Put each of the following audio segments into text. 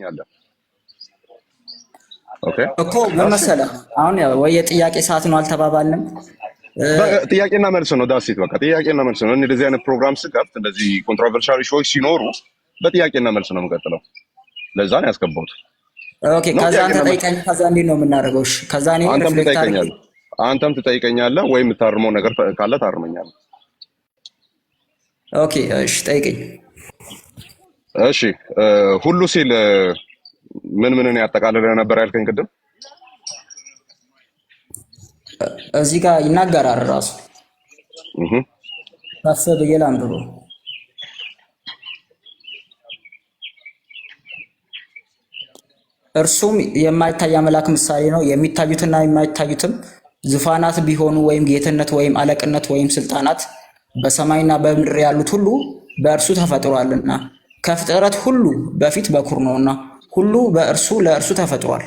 ያለ ኦኬ እኮ ምን መሰለህ አሁን ወይ የጥያቄ ሰዓት ነው አልተባባልንም። ጥያቄና መልስ ነው ዳሲት በቃ ጥያቄና መልስ ነው። እንደዚህ አይነት ፕሮግራም ስከፍት እንደዚህ ኮንትሮቨርሻል ኢሹዎች ሲኖሩ በጥያቄና መልስ ነው የምቀጥለው። ለዛ ነው ያስገባሁት። ኦኬ ከዛ አንተ ጠይቀኝ፣ ከዛ እንዴት ነው የምናደርገው? እሺ ከዛ እኔ አንተም ትጠይቀኛለህ ወይ የምታርመው ነገር ካለ ታርመኛለህ። ኦኬ እሺ ጠይቀኝ። እሺ ሁሉ ሲል ምን ያጠቃልል ነበር ያልከኝ ቅድም? እዚህ ጋር ይናገራል ራሱ ታሰብ ይላል ብሎ እርሱም የማይታይ አምላክ ምሳሌ ነው። የሚታዩትና የማይታዩትም ዙፋናት ቢሆኑ ወይም ጌትነት ወይም አለቅነት ወይም ስልጣናት በሰማይና በምድር ያሉት ሁሉ በእርሱ ተፈጥሯልና ከፍጥረት ሁሉ በፊት በኩር ነውና ሁሉ በእርሱ ለእርሱ ተፈጥሯል።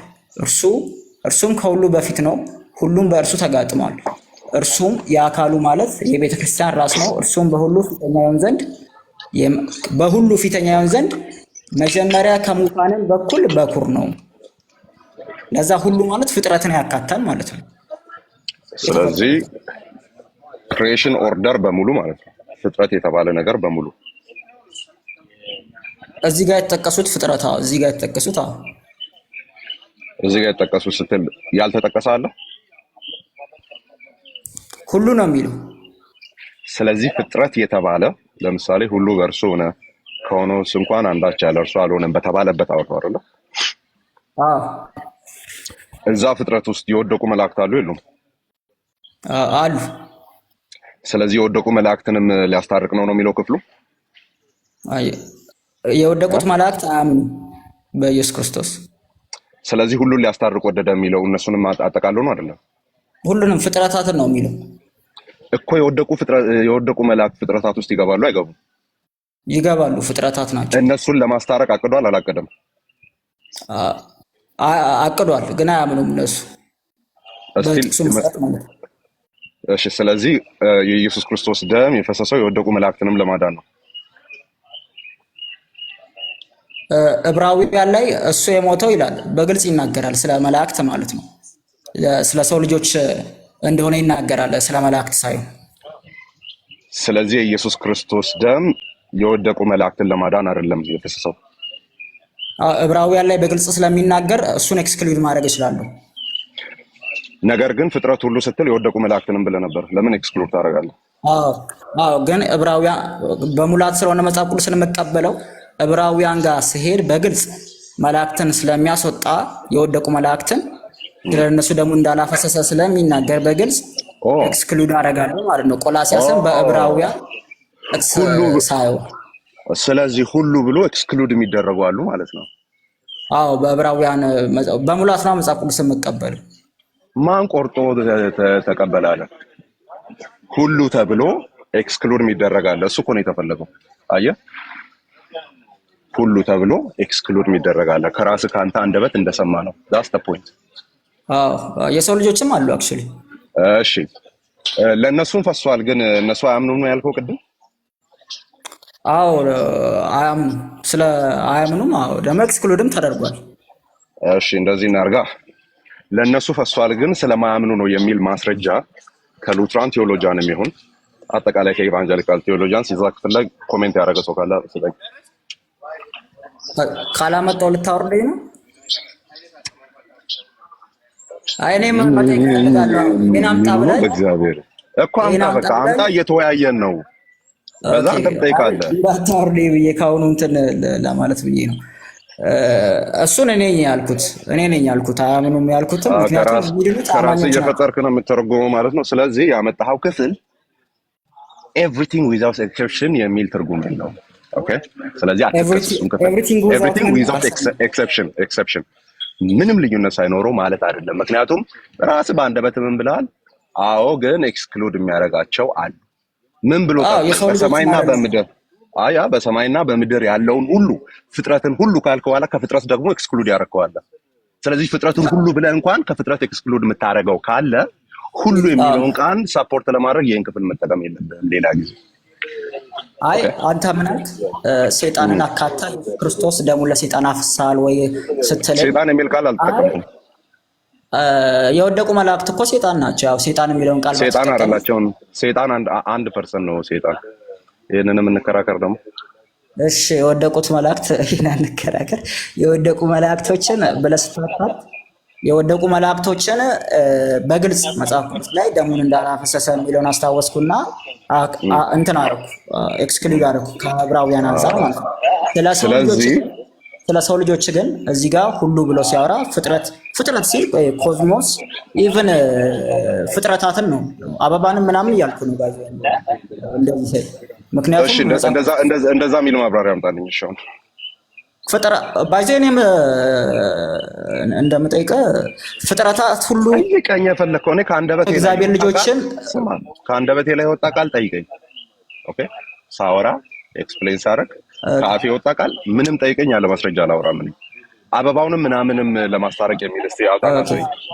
እርሱም ከሁሉ በፊት ነው፣ ሁሉም በእርሱ ተጋጥሟል። እርሱም የአካሉ ማለት የቤተ ክርስቲያን ራስ ነው። እርሱም በሁሉ ፊተኛ ይሆን ዘንድ መጀመሪያ ከሙታንም በኩል በኩር ነው። ለዛ ሁሉ ማለት ፍጥረትን ያካታል ማለት ነው። ስለዚህ ክሪኤሽን ኦርደር በሙሉ ማለት ነው። ፍጥረት የተባለ ነገር በሙሉ እዚህ ጋር የተጠቀሱት ፍጥረት እዚህ ጋር የተጠቀሱት እዚህ ጋር የተጠቀሱት ስትል ያልተጠቀሰ አለ? ሁሉ ነው የሚለው። ስለዚህ ፍጥረት የተባለ ለምሳሌ ሁሉ በእርሱ ሆነ ከሆነውስ እንኳን አንዳች ያለ እርሱ አልሆነም በተባለበት አውጣው አይደለ? እዛ ፍጥረት ውስጥ የወደቁ መላእክት አሉ የሉም? አሉ። ስለዚህ የወደቁ መላእክትንም ሊያስታርቅ ነው የሚለው ክፍሉ። የወደቁት መላእክት አያምኑም በኢየሱስ ክርስቶስ። ስለዚህ ሁሉን ሊያስታርቅ ወደደ የሚለው እነሱንም አጠቃሎ ነው አይደለም? ሁሉንም ፍጥረታትን ነው የሚለው እኮ። የወደቁ መላእክት ፍጥረታት ውስጥ ይገባሉ አይገቡም? ይገባሉ፣ ፍጥረታት ናቸው። እነሱን ለማስታረቅ አቅዷል አላቀደም? አቅዷል፣ ግን አያምኑም እነሱ። እሺ፣ ስለዚህ የኢየሱስ ክርስቶስ ደም የፈሰሰው የወደቁ መላእክትንም ለማዳን ነው። ዕብራውያን ላይ እሱ የሞተው ይላል፣ በግልጽ ይናገራል። ስለ መላእክት ማለት ነው፣ ስለ ሰው ልጆች እንደሆነ ይናገራል፣ ስለ መላእክት ሳይሆን። ስለዚህ የኢየሱስ ክርስቶስ ደም የወደቁ መላእክትን ለማዳን አይደለም የፈሰሰው። ዕብራውያን ላይ በግልጽ ስለሚናገር እሱን ኤክስክሉድ ማድረግ እችላለሁ። ነገር ግን ፍጥረት ሁሉ ስትል የወደቁ መላእክትንም ብለህ ነበር። ለምን ኤክስክሉድ ታደርጋለህ? ግን ዕብራውያን በሙላት ስለሆነ መጽሐፍ ቅዱስን የምቀበለው ዕብራውያን ጋር ሲሄድ በግልጽ መላእክትን ስለሚያስወጣ የወደቁ መላእክትን ስለነሱ ደግሞ እንዳላፈሰሰ ስለሚናገር በግልጽ ኤክስክሉድ አደርጋለሁ ማለት ነው። ቆላሲያስን በዕብራውያን ሁሉ ሳይሆን ስለዚህ ሁሉ ብሎ ኤክስክሉድ የሚደረጉ አሉ ማለት ነው። በዕብራውያን በሙላት ነው መጽሐፍ ቅዱስን የምቀበለው። ማን ቆርጦ ተቀበላለ? ሁሉ ተብሎ ኤክስክሉድ የሚደረጋለ። እሱ እኮ ነው የተፈለገው። አየህ፣ ሁሉ ተብሎ ኤክስክሉድ የሚደረጋለ ከራስ ካንተ አንደበት እንደሰማ ነው። ዳስ ዘ ፖይንት። የሰው ልጆችም አሉ አክቹሊ። እሺ፣ ለእነሱም ፈሷል፣ ግን እነሱ አያምኑም ነው ያልከው ቅድም። አያምኑም። ስለ አያምኑም ደግሞ ኤክስክሉድም ተደርጓል። እሺ፣ እንደዚህ እናርጋ። ለእነሱ ፈሷል፣ ግን ስለማያምኑ ነው የሚል ማስረጃ ከሉትራን ቴዎሎጂያንም ይሁን አጠቃላይ ከኢቫንጀሊካል ቴዎሎጂያንስ እዛ ክፍል ላይ ኮሜንት ያደረገ ሰው ካለ ስለኝ ካላመጣው ልታወርደኝ ነው? እኔም መጠየቅ እፈልጋለሁ። እኔን አምጣ ብለህ በእግዚአብሔር እኮ አምጣ፣ በቃ አምጣ። እየተወያየን ነው። በዛ አንተም ጠይቃለህ። እንዳታወርደኝ ብዬ ካሁኑ እንትን ለማለት ብዬ ነው። እሱን እኔ ነኝ ያልኩት አያምኑም ያልኩትም ምክንያቱም ከራስህ እየፈጠርክ ነው የምትተረጉመው ማለት ነው። ስለዚህ ያመጣኸው ክፍል ኤቭሪቲንግ ዊዛውት ኤክሰፕሽን የሚል ትርጉም ነው። ኦኬ፣ ስለዚህ ኤቭሪቲንግ ዊዛውት ኤክሰፕሽን ምንም ልዩነት ሳይኖረው ማለት አይደለም። ምክንያቱም ራስህ በአንደበትህ ምን ብለሃል? አዎ፣ ግን ኤክስክሉድ የሚያደርጋቸው አሉ። ምን ብሎ በሰማይና በምድር በሰማይና በምድር ያለውን ሁሉ ፍጥረትን ሁሉ ካልከ በኋላ ከፍጥረት ደግሞ ኤክስክሉድ ያደርገዋል። ስለዚህ ፍጥረትን ሁሉ ብለህ እንኳን ከፍጥረት ኤክስክሉድ የምታደርገው ካለ ሁሉ የሚለውን ቃል ሰፖርት ለማድረግ ይሄን ክፍል መጠቀም የለብህም ሌላ ጊዜ። አይ አንተ ምን አልክ? ሰይጣንን አካታ ክርስቶስ ደሙን ለሰይጣን አፍሳል ወይ ስትል ሰይጣን የሚል ቃል አልተጠቀምኩም። የወደቁ መላእክት እኮ ሰይጣን ናቸው። ያው ሰይጣን የሚለውን ቃል ሰይጣን አይደላቸውም። ሰይጣን አንድ ፐርሰን ነው ሰይጣን። ይሄንንም እንከራከር ደግሞ። እሺ የወደቁት መላእክት ይሄን እንከራከር። የወደቁ መላእክቶችን ብለስፋታት የወደቁ መላእክቶችን በግልጽ መጽሐፍ ቅዱስ ላይ ደሙን እንዳላፈሰሰ የሚለውን አስታወስኩና እንትን አደረኩ፣ ኤክስክሉድ አደረኩ ከዕብራውያን አንፃር ማለት ነው። ስለ ሰው ልጆች ግን እዚህ ጋር ሁሉ ብሎ ሲያወራ ፍጥረት ሲል ኮዝሞስ ኢቭን ፍጥረታትን ነው፣ አበባንም ምናምን እያልኩ ነው ጋር እንደዚህ። ምክንያቱም እንደዛ የሚል ማብራሪያ አምጣልኝ። እሺ ፍጥረ ባይዘኔም እንደምጠይቀ ፍጥረታት ሁሉ ጠይቀኝ የፈለከው እኔ እግዚአብሔር ልጆችን ከአንደበቴ ላይ ወጣ ቃል ጠይቀኝ። ኦኬ ሳወራ ኤክስፕሌን ሳረግ ከአፌ ወጣ ቃል ምንም ጠይቀኝ፣ ያለ ማስረጃ አላወራም። ምን አበባውንም ምናምንም ለማስታረቅ የሚል እስቲ አውጣና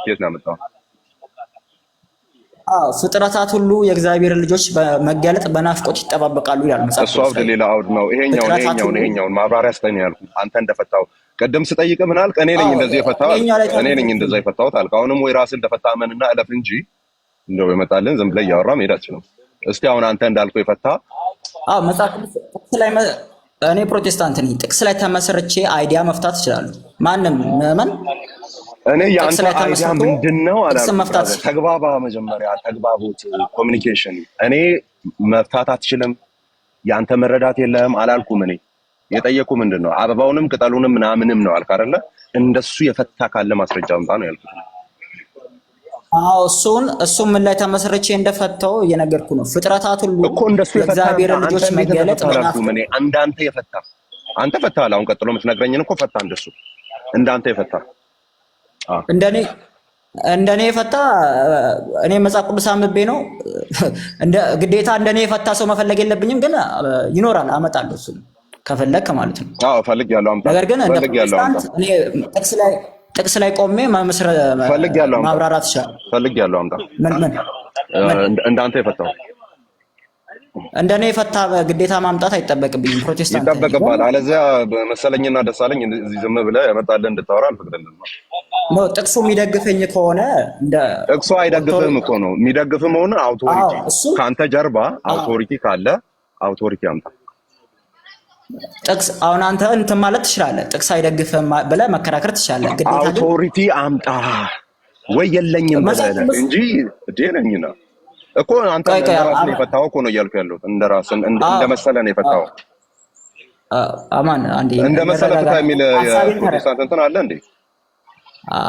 የት ነው ያመጣው? ፍጥረታት ሁሉ የእግዚአብሔር ልጆች በመገለጥ በናፍቆት ይጠባበቃሉ ይላል መጽሐፍ። እሱ አውድ ሌላ አውድ ነው። ይሄኛውን ማብራሪያ ስጠኝ ያልኩ አንተ እንደፈታው ቅድም ስጠይቅ ምን አልክ? እኔ ነኝ እንደዚህ የፈታው እኔ ነኝ እንደዛ የፈታሁት አልክ። አሁንም ወይ ራስን እንደፈታመንና እለፍ እንጂ እንደው ይመጣልን ዝም ብለህ እያወራ መሄድ አትችልም። እስቲ አሁን አንተ እንዳልከው የፈታ መጽሐፍ ጥቅስ ላይ እኔ ፕሮቴስታንት ነኝ። ጥቅስ ላይ ተመስርቼ አይዲያ መፍታት እችላለሁ። ማንም ምዕመን እኔ ያንተ አይዲያ ምንድነው አላልኩም። ተግባባ፣ መጀመሪያ ተግባቦት፣ ኮሚኒኬሽን። እኔ መፍታት አትችልም፣ ያንተ መረዳት የለህም አላልኩም። እኔ የጠየቁ ምንድነው አበባውንም ቅጠሉንም ምናምንም ነው አልክ አይደለ? እንደሱ የፈታ ካለ ማስረጃ አምጣ ነው ያልኩት። እሱን ምን ላይ ተመስርቼ እንደፈታው እየነገርኩ ነው። ፍጥረታት ሁሉ እኮ እንደሱ የእግዚአብሔር ልጆች መገለጥ ነው። እንዳንተ የፈታ አንተ ፈታህ። አሁን ቀጥሎ የምትነግረኝን እኮ ፈታ፣ እንደሱ እንዳንተ የፈታ እንደኔ የፈታ እኔ መጽሐፍ ቅዱስ አንብቤ ነው። ግዴታ እንደኔ የፈታ ሰው መፈለግ የለብኝም፣ ግን ይኖራል፣ አመጣለሁ። እሱ ከፈለክ ማለት ነው። አዎ ፈልግ ያለው አምጣ። ነገር ግን እንደ ፕሮቴስታንት እኔ ጥቅስ ላይ ቆሜ ማብራራት ይችላል። ፈልግ ያለው አምጣ። እንዳንተ የፈታው እንደኔ የፈታ ግዴታ ማምጣት አይጠበቅብኝም። ፕሮቴስታንት ይጠበቅባል። አለዚያ መሰለኝና ደሳለኝ እዚህ ዝም ብለህ ያመጣልህ እንድታወራ አልፈቅድልህም ነው። ጥቅሱ የሚደግፈኝ ከሆነ ጥቅሱ አይደግፍህም እኮ ነው። የሚደግፍህ መሆኑ አውቶሪቲ ከአንተ ጀርባ አውቶሪቲ ካለ አውቶሪቲ አምጣ። ጥቅስ አሁን አንተ እንትን ማለት ትችላለህ። ጥቅስ አይደግፍህም ብለህ መከራከር ትችላለህ። ግዴታ አውቶሪቲ አምጣ ወይ የለኝም ብለህ እንጂ ደነኝና እኮ አንተ እንደራስህ የፈታው እኮ ነው እያልኩ ያለሁት። እንደራስህ እንደመሰለህ ነው የፈታው። አማን አንዴ እንደመሰለህ ፈታ የሚል የፕሮቴስታንት እንትን አለ እንዴ?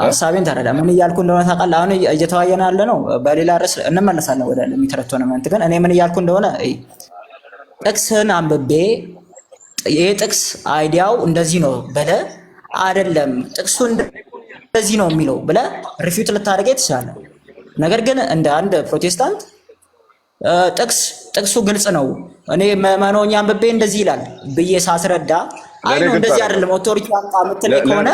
ሐሳቤን ተረዳ። ምን እያልኩ እንደሆነ ታውቃለህ? አሁን እየተወያየን ያለ ነው። በሌላ ርዕስ እንመለሳለን ወደ የሚተረተነው ግን እኔ ምን እያልኩ እንደሆነ ጥቅስን አንብቤ ይሄ ጥቅስ አይዲያው እንደዚህ ነው ብለህ አይደለም ጥቅሱ እንደዚህ ነው የሚለው ብለህ ሪፊውት ልታደርገኝ ትችላለህ። ነገር ግን እንደ አንድ ፕሮቴስታንት ጥቅሱ ግልጽ ነው፣ እኔ መኖኛ አንብቤ እንደዚህ ይላል ብዬ ሳስረዳ አይ ነው እንደዚህ አይደለም ኦቶሪቲ አምጣ የምትለኝ ከሆነ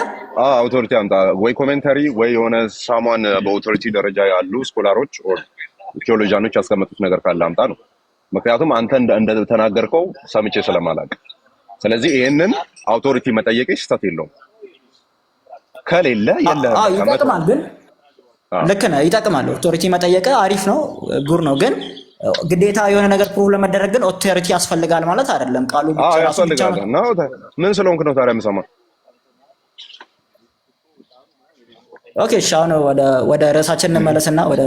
አውቶሪቲ አምጣ ወይ ኮሜንታሪ ወይ የሆነ ሳሟን በኦቶሪቲ ደረጃ ያሉ ስኮላሮች ኦር ቴዎሎጂያኖች ያስቀመጡት ነገር ካለ አምጣ ነው። ምክንያቱም አንተ እንደተናገርከው ሰምቼ ስለማላውቅ፣ ስለዚህ ይሄንን አውቶሪቲ መጠየቅ ስህተት የለውም። ከሌለ የለህም። ይጠቅማል፣ ግን ልክ ነህ፣ ይጠቅማል። ኦቶሪቲ መጠየቅ አሪፍ ነው፣ ጉር ነው። ግን ግዴታ የሆነ ነገር ፕሩቭ ለመደረግ ግን ኦቶሪቲ ያስፈልጋል ማለት አይደለም። ቃሉ ብቻ ያስፈልጋል ነው። ምን ስለሆንክ ነው ታዲያ የምሰማው? ኦኬ እሺ፣ አሁን ወደ ርዕሳችን እንመለስና ወደ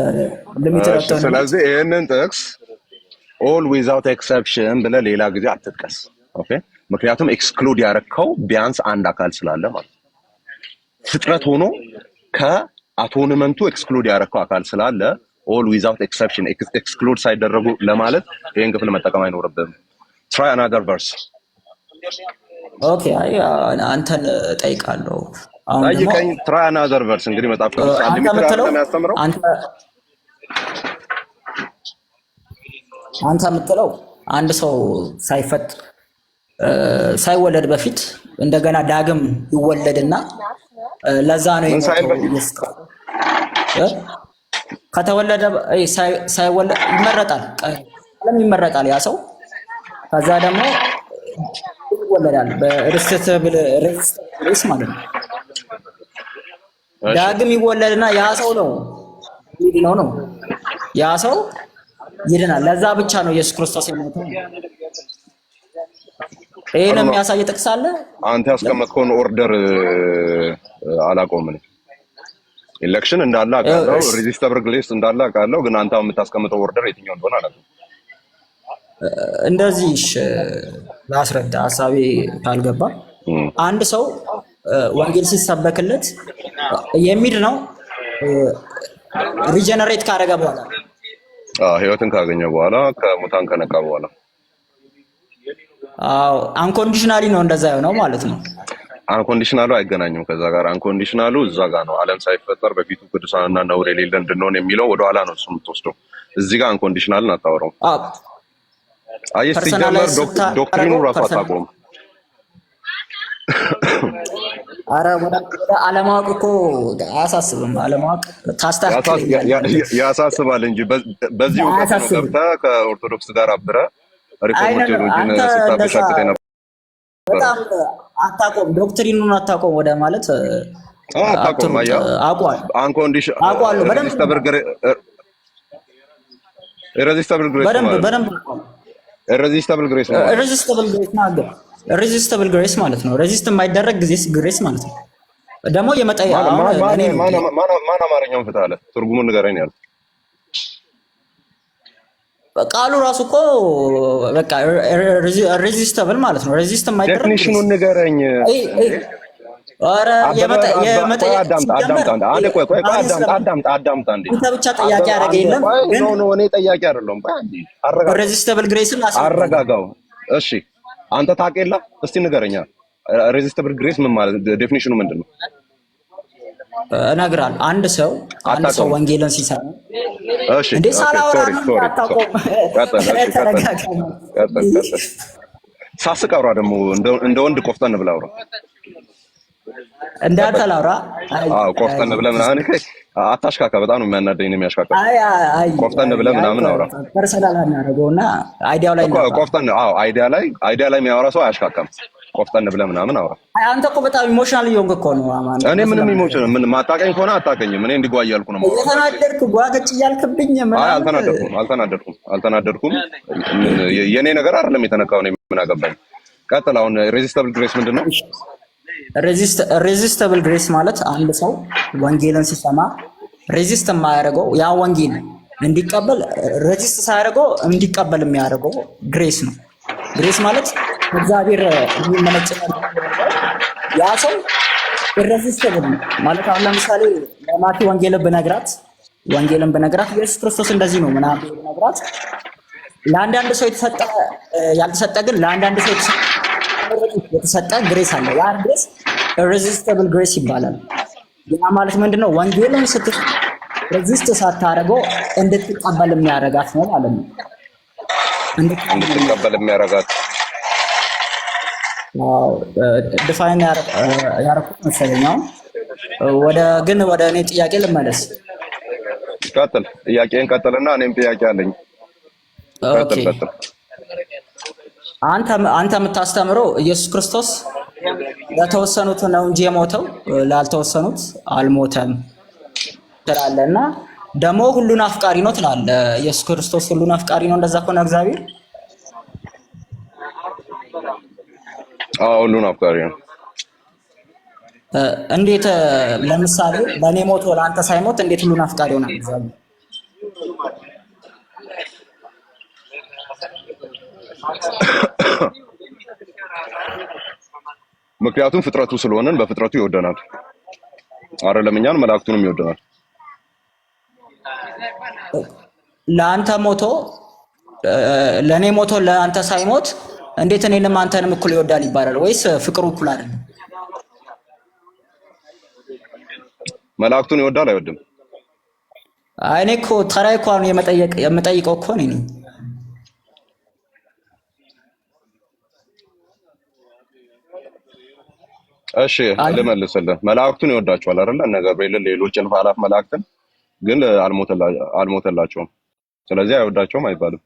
ለሚተረተው። ስለዚህ ይሄንን ጥቅስ ኦል ዊዛውት ኤክሰፕሽን ብለህ ሌላ ጊዜ አትጥቀስ። ኦኬ፣ ምክንያቱም ኤክስክሉድ ያረከው ቢያንስ አንድ አካል ስላለ ማለት ፍጥረት ሆኖ ከአቶንመንቱ ኤክስክሉድ ያረከው አካል ስላለ ኦል ዊዛውት ኤክሰፕሽን ኤክስክሉድ ሳይደረጉ ለማለት ይሄን ክፍል መጠቀም አይኖርብህም። ትራይ አናዘር ቨርስ። ኦኬ፣ አይ አንተን ጠይቃለሁ። ጠይቀኝ። ትራይ አናዘር ቨርስ። እንግዲህ መጽሐፍ ቅዱስ አንድ ሚትራ የሚያስተምረው አንተ የምትለው አንድ ሰው ሳይወለድ በፊት እንደገና ዳግም ይወለድና ለዛ ነው ከተወለደ ሳይወለድ ይመረጣል። ለምን ይመረጣል? ያ ሰው ከዛ ደግሞ ይወለዳል በሪስተብል ሬስ ማለት ነው። ዳግም ይወለድና ያ ሰው ነው ነው ያ ሰው ይድናል። ለዛ ብቻ ነው ኢየሱስ ክርስቶስ የሞተው። ይሄን የሚያሳይ ጥቅስ አለ። አንተ ያስቀመጥከውን ኦርደር አላቆም ነው። ኢሌክሽን እንዳለ አውቃለሁ፣ ሬዚስተብል ግሬስ እንዳለ አውቃለሁ። ግን አንተ የምታስቀምጠው ኦርደር የትኛው እንደሆነ አላውቅም። እንደዚህ ላስረዳ ሐሳቤ ካልገባ አንድ ሰው ወንጌል ሲሰበክለት የሚድነው ሪጀነሬት ካደረገ በኋላ ህይወትን ካገኘ በኋላ ከሙታን ከነቃ በኋላ አንኮንዲሽናሊ ነው እንደዛ ነው ማለት ነው። አንኮንዲሽናሉ አይገናኝም ከዛ ጋር። አንኮንዲሽናሉ እዛ ጋር ነው። ዓለም ሳይፈጠር በፊቱ ቅዱሳንና ነውር የሌለ እንድንሆን የሚለው ወደኋላ ነው እሱ የምትወስደው። እዚህ ጋር አንኮንዲሽናልን አታወራውም። አየህ ሲጀመር ዶክትሪኑ ራሱ አታውቀውም። አረ ወደ አለማወቅ እኮ አያሳስብም። አለማወቅ ያሳስባል እንጂ በዚህ ወቅት ገብተህ ከኦርቶዶክስ ጋር አብረህ ሪፎርሜሽኑን ስታበሻቅጥ ነበር። በጣም አታውቀውም፣ ዶክትሪኑን አታውቀውም ወደ ማለት አታውቀውም። አውቀዋለሁ አንኮንዲሽናል በደንብ ኢሬዚስታብል ግሬስ ሬዚስተብል ግሬስ ማለት ነው። ሬዚስት የማይደረግ ግሬስ ማለት ነው። ደግሞ የመጣ ማን አማርኛውን ፍትህ አለ? ትርጉሙን ንገረኝ ያለው ቃሉ ራሱ እኮ በቃ ሬዚስተብል ማለት ነው። ሬዚስት የማይደረግ ዴፊኒሽኑን ንገረኝ። ኧረ አዳምጣ እንዴ! አንተ ብቻ ጥያቄ ያደረገ የለም ግን እኔ ጥያቄ አይደለም። ሬዚስተብል ግሬስን አረጋጋው። እሺ አንተ ታውቅ የለ እስቲ ንገረኛ። ሬዚስተብል ግሬስ ምን ማለት ዴፊኒሽኑ ምንድን ነው? እነግርሃለሁ። አንድ ሰው ወንጌልን ሲሰራ እሺ እንዴ ሳላወራ ሳስቅ አውራ ደግሞ እንደ ወንድ ቆፍጠን ብለህ አውራ። እንዳንተ ላውራ? ቆፍጠን ብለህ ምናምን አታሽካካ። በጣም ነው የሚያናደኝ ነው የሚያሽካካ። ቆፍጠን ብለህ ምናምን አውራ። ፐርሰናል አናደርገውና አይዲያው ላይ ነው። ቆፍጠን አይዲያ ላይ የሚያወራ ሰው አያሽካካም። ቆፍጠን ብለህ ምናምን አውራ። አንተ እኮ በጣም ኢሞሽናል እየሆንክ እኮ ነው አማን። እኔ ምንም ኢሞሽን ምን ማጣቀኝ ከሆነ አታቀኝም። እኔ እንዲጓ እያልኩ ነው ማለት ነው። ተናደድክ ጓገጭ እያልክብኝ አልተናደድኩም። የኔ ነገር አይደለም የተነካው። እኔ ምን አገባኝ። ቀጥል። አሁን ሬዚስተብል ግሬስ ምንድነው? ሬዚስተብል ግሬስ ማለት አንድ ሰው ወንጌልን ሲሰማ ሬዚስት የማያደርገው ያ ወንጌል እንዲቀበል ሬዚስት ሳያደርገው እንዲቀበል የሚያደርገው ግሬስ ነው። ግሬስ ማለት እግዚአብሔር የሚመነጭ ያ ሰው ኢሬዚስተብል ማለት አሁን ለምሳሌ ለማቲ ወንጌልን ብነግራት ኢየሱስ ክርስቶስ እንደዚህ ነው ምናምን ብነግራት ለአንዳንድ ሰው ያልተሰጠ ግን ለአንዳንድ ሰው የተሰጠ ግሬስ አለ። ያ ግሬስ ኢሬዚስተብል ግሬስ ይባላል። ያ ማለት ምንድነው? ወንጌልን ሬዚስት ሳታደርገው እንድትቀበል የሚያደርጋት ነው ማለት ነው። እንድትቀበል የሚያደርጋት ዲፋይን ያደረኩት መሰለኝ። ወደ እኔ ጥያቄ ልመለስ። ቀጥል። ጥያቄን ቀጥልና እኔም ጥያቄ አለኝ። ኦኬ። አንተ የምታስተምረው ኢየሱስ ክርስቶስ ለተወሰኑት ነው እንጂ የሞተው ላልተወሰኑት አልሞተም ትላለህ እና ደግሞ ሁሉን አፍቃሪ ነው ትላለህ። ኢየሱስ ክርስቶስ ሁሉን አፍቃሪ ነው። እንደዛ ከሆነ እግዚአብሔር ሁሉን አፍቃሪ ነው። እንዴት? ለምሳሌ ለኔ ሞቶ ለአንተ ሳይሞት እንዴት ሁሉን አፍቃሪ ሆናል እግዚአብሔር? ምክንያቱም ፍጥረቱ ስለሆነን በፍጥረቱ ይወደናል። አይደለም እኛን መላእክቱንም ይወደናል። ለአንተ ሞቶ ለኔ ሞቶ ለአንተ ሳይሞት እንዴት እኔንም አንተንም እኩል ይወዳል ይባላል? ወይስ ፍቅሩ እኩል አይደለም? መላእክቱን ይወዳል አይወድም? እኔ እኮ ተራይ እኮ ነው የምጠይቀው እኮ ነኝ። እሺ ልመልስልህ። መላእክቱን ይወዳቸዋል አይደለ? እነ ገብርኤልን ሌሎች እልፍ አእላፍ መላእክትን ግን አልሞተላቸውም። ስለዚህ አይወዳቸውም አይባልም።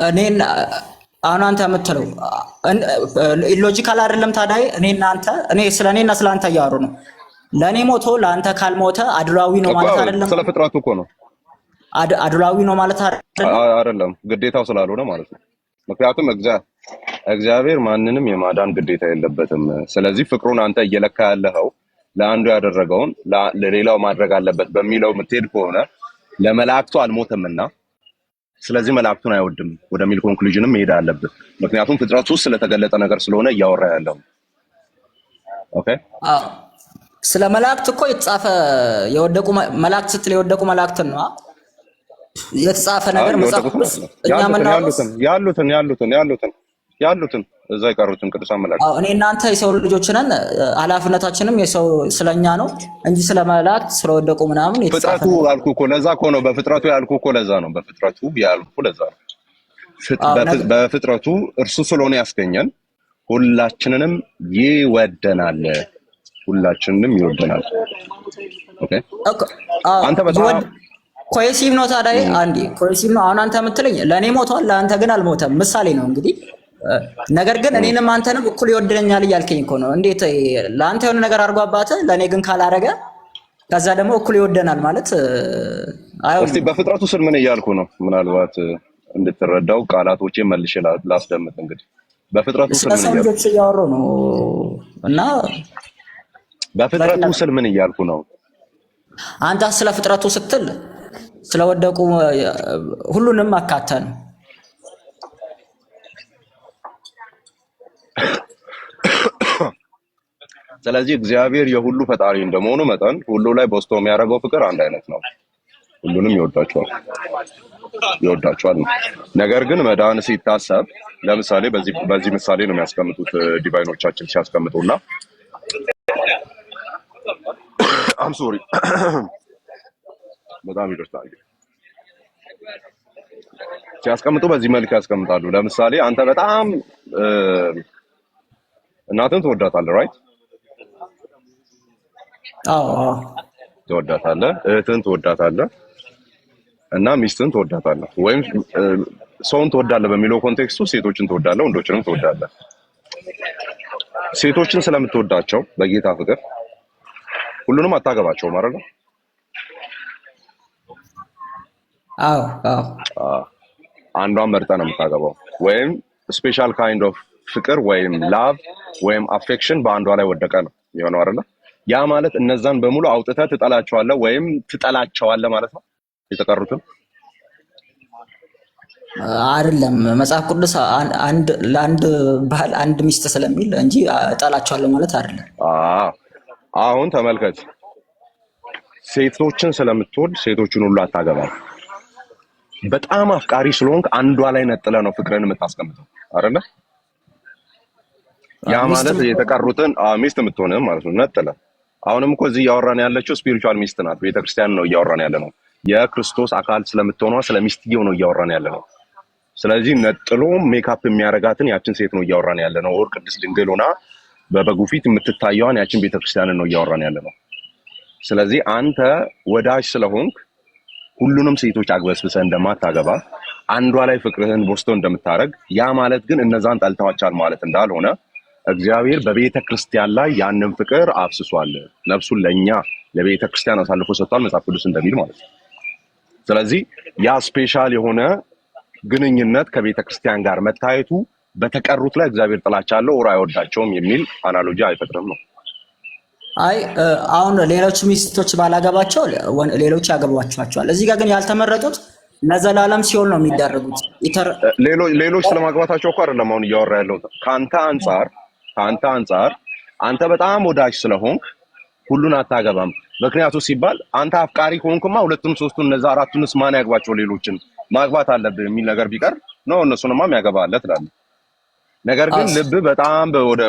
እኔን አሁን አንተ የምትለው ሎጂካል አይደለም ታዲያ? እኔ ስለኔና ስለአንተ እያወሩ ነው። ለኔ ሞቶ ለአንተ ካልሞተ አድሏዊ ነው ማለት አይደለም። ስለ ፍጥረቱ እኮ ነው። አድሏዊ ነው ማለት አይደለም፣ ግዴታው ስላልሆነ ማለት ነው። ምክንያቱም እግዚአብሔር ማንንም የማዳን ግዴታ የለበትም። ስለዚህ ፍቅሩን አንተ እየለካ ያለኸው ለአንዱ ያደረገውን ለሌላው ማድረግ አለበት በሚለው የምትሄድ ከሆነ ለመላእክቱ አልሞተምና ስለዚህ መላእክቱን አይወድም ወደሚል ኮንክሉዥንም መሄድ አለብህ። ምክንያቱም ፍጥረቱ ውስጥ ስለተገለጠ ነገር ስለሆነ እያወራ ያለው። ኦኬ ስለ መላእክት እኮ የተጻፈ የወደቁ መላእክት ስትል የወደቁ መላእክትን ነው የተጻፈ ነገር መጽሐፍ ያሉትን እዛ የቀሩትን ቅዱሳን መላእክት። እኔ እናንተ የሰው ልጆች ነን፣ ኃላፊነታችንም የሰው ስለኛ ነው እንጂ ስለ መላእክት ስለወደቁ ምናምን የተጻፈ ፍጥረቱ ያልኩህ እኮ ለዛ እኮ ነው። በፍጥረቱ ያልኩህ እኮ ለዛ ነው። በፍጥረቱ ያልኩህ ለዛ ነው። በፍጥረቱ እርሱ ስለሆነ ያስገኘን ሁላችንንም ይወደናል። ኦኬ አንተ በጣም ኮሄሲቭ ነው ታዲያ። አንዴ ኮሄሲቭ ነው። አሁን አንተ የምትለኝ ለእኔ ሞቷል ለአንተ ግን አልሞተም ምሳሌ ነው እንግዲህ። ነገር ግን እኔንም አንተንም እኩል ይወደኛል እያልከኝ እኮ ነው። እንዴት ለአንተ የሆነ ነገር አድርጎ አባትህ ለእኔ ግን ካላረገ ከዛ ደግሞ እኩል ይወደናል ማለት አይሆንም። እስቲ በፍጥረቱ ስል ምን እያልኩ ነው? ምናልባት እንድትረዳው ቃላቶቼ መልሼ ላስደምጥ። እንግዲህ በፍጥረቱ ስል ምን እያወሩ ነው እና በፍጥረቱ ስል ምን እያልኩ ነው? አንተ ስለ ፍጥረቱ ስትል ስለወደቁ ሁሉንም አካተን። ስለዚህ እግዚአብሔር የሁሉ ፈጣሪ እንደመሆኑ መጠን ሁሉ ላይ በውስጡ የሚያደርገው ፍቅር አንድ አይነት ነው። ሁሉንም ይወዳቸዋል። ነገር ግን መዳን ሲታሰብ ለምሳሌ በዚህ ምሳሌ ነው የሚያስቀምጡት ዲቫይኖቻችን ሲያስቀምጡና አም ሶሪ በጣም ይደርሳል ሲያስቀምጡ በዚህ መልክ ያስቀምጣሉ። ለምሳሌ አንተ በጣም እናትን ትወዳታለህ፣ ራይት? ትወዳታለህ፣ እህትን ትወዳታለህ እና ሚስትን ትወዳታለህ። ወይም ሰውን ትወዳለህ በሚለው ኮንቴክስቱ ሴቶችን ትወዳለህ፣ ወንዶችንም ትወዳለህ። ሴቶችን ስለምትወዳቸው በጌታ ፍቅር ሁሉንም አታገባቸውም አይደል? አንዷን መርጠህ ነው የምታገባው። ወይም ስፔሻል ካይንድ ኦፍ ፍቅር ወይም ላቭ ወይም አፌክሽን በአንዷ ላይ ወደቀ ነው የሆነው አይደል? ያ ማለት እነዛን በሙሉ አውጥተህ ትጠላቸዋለህ ወይም ትጠላቸዋለህ ማለት ነው። የተቀሩትን አይደለም። መጽሐፍ ቅዱስ ለአንድ ባል አንድ ሚስት ስለሚል እንጂ እጠላቸዋለሁ ማለት አይደለም። አሁን ተመልከት፣ ሴቶችን ስለምትወድ ሴቶችን ሁሉ አታገባም። በጣም አፍቃሪ ስለሆንክ አንዷ ላይ ነጥለ ነው ፍቅርን የምታስቀምጠው አይደለ? ያ ማለት የተቀሩትን ሚስት የምትሆነ ማለት ነው ነጥለ። አሁንም እኮ እዚህ እያወራን ያለችው ስፒሪቹዋል ሚስት ናት። ቤተክርስቲያን ነው እያወራን ያለ ነው። የክርስቶስ አካል ስለምትሆኗ ስለሚስትየው ነው እያወራን ያለ ነው። ስለዚህ ነጥሎ ሜካፕ የሚያረጋትን ያችን ሴት ነው እያወራን ያለ ነው። ወር ቅድስት ድንግል ሆና በበጉ ፊት የምትታየዋን ያችን ቤተክርስቲያንን ነው እያወራን ያለ ነው። ስለዚህ አንተ ወዳጅ ስለሆንክ ሁሉንም ሴቶች አግበስብሰህ እንደማታገባ አንዷ ላይ ፍቅርህን ቦስቶ እንደምታረግ፣ ያ ማለት ግን እነዛን ጠልተዋቻል ማለት እንዳልሆነ እግዚአብሔር በቤተ ክርስቲያን ላይ ያንን ፍቅር አፍስሷል። ነፍሱን ለኛ ለቤተ ክርስቲያን አሳልፎ ሰጥቷል መጽሐፍ ቅዱስ እንደሚል ማለት ነው። ስለዚህ ያ ስፔሻል የሆነ ግንኙነት ከቤተ ክርስቲያን ጋር መታየቱ በተቀሩት ላይ እግዚአብሔር ጥላቻ አለው ወራ አይወዳቸውም የሚል አናሎጂ አይፈጥርም ነው። አይ አሁን ሌሎች ሚስቶች ባላገባቸው ሌሎች ያገባቸዋል። እዚህ ጋር ግን ያልተመረጡት ለዘላለም ሲሆን ነው የሚዳረጉት። ሌሎች ስለማግባታቸው እኮ አይደለም አሁን እያወራ ያለው። ከአንተ አንጻር አንተ በጣም ወዳጅ ስለሆንክ ሁሉን አታገባም። ምክንያቱ ሲባል አንተ አፍቃሪ ከሆንክማ ሁለቱን ሶስቱን እነዛ አራቱንስ ማን ያግባቸው? ሌሎችን ማግባት አለብህ የሚል ነገር ቢቀር ነው እነሱንማ የሚያገባለ ትላለህ። ነገር ግን ልብ በጣም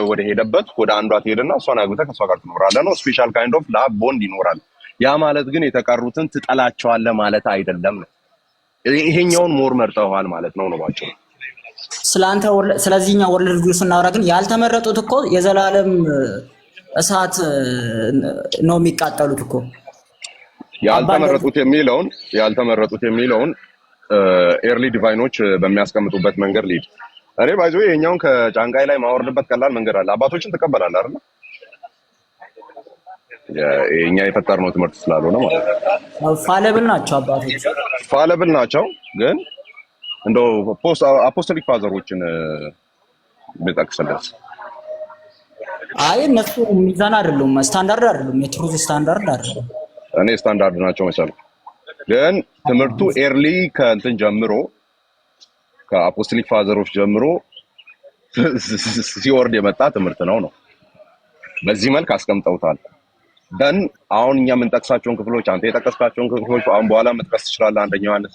ወደ ሄደበት ወደ አንዷ ትሄድና እሷን አግብተህ ከእሷ ጋር ትኖራለህ ነው። ስፔሻል ካይንድ ኦፍ ላቭ ቦንድ ይኖራል። ያ ማለት ግን የተቀሩትን ትጠላቸዋለህ ማለት አይደለም ነው። ይሄኛውን ሞር መርጠዋል ማለት ነው ባጭሩ። ስለአንተ ስለዚህኛው ወርልድ ቪው ስናወራ ግን ያልተመረጡት እኮ የዘላለም እሳት ነው የሚቃጠሉት እኮ። ያልተመረጡት የሚለውን ኤርሊ ዲቫይኖች በሚያስቀምጡበት መንገድ ልሂድ። እኔ ባይዞ የኛውን ከጫንቃይ ላይ ማወርድበት ቀላል መንገድ አለ። አባቶችን ትቀበላለህ አይደል? የኛ የፈጠርነው ትምህርት ስላልሆነ ማለት ነው። ፋለብል ናቸው አባቶች፣ ፋለብል ናቸው። ግን እንደው አፖስቶሊክ ፋዘሮችን ብጠቅስለት፣ አይ እነሱ ሚዛን አይደሉም፣ ስታንዳርድ አይደሉም፣ የትሩዝ ስታንዳርድ አይደሉም። እኔ ስታንዳርድ ናቸው መሰለኝ። ግን ትምህርቱ ኤርሊ ከእንትን ጀምሮ ከአፖስቶሊክ ፋዘሮች ጀምሮ ሲወርድ የመጣ ትምህርት ነው። በዚህ መልክ አስቀምጠውታል። ደን አሁን እኛ የምንጠቅሳቸውን ክፍሎች አንተ የጠቀስካቸውን ክፍሎች አሁን በኋላ መጥቀስ ትችላለህ። አንደኛው ዮሐንስ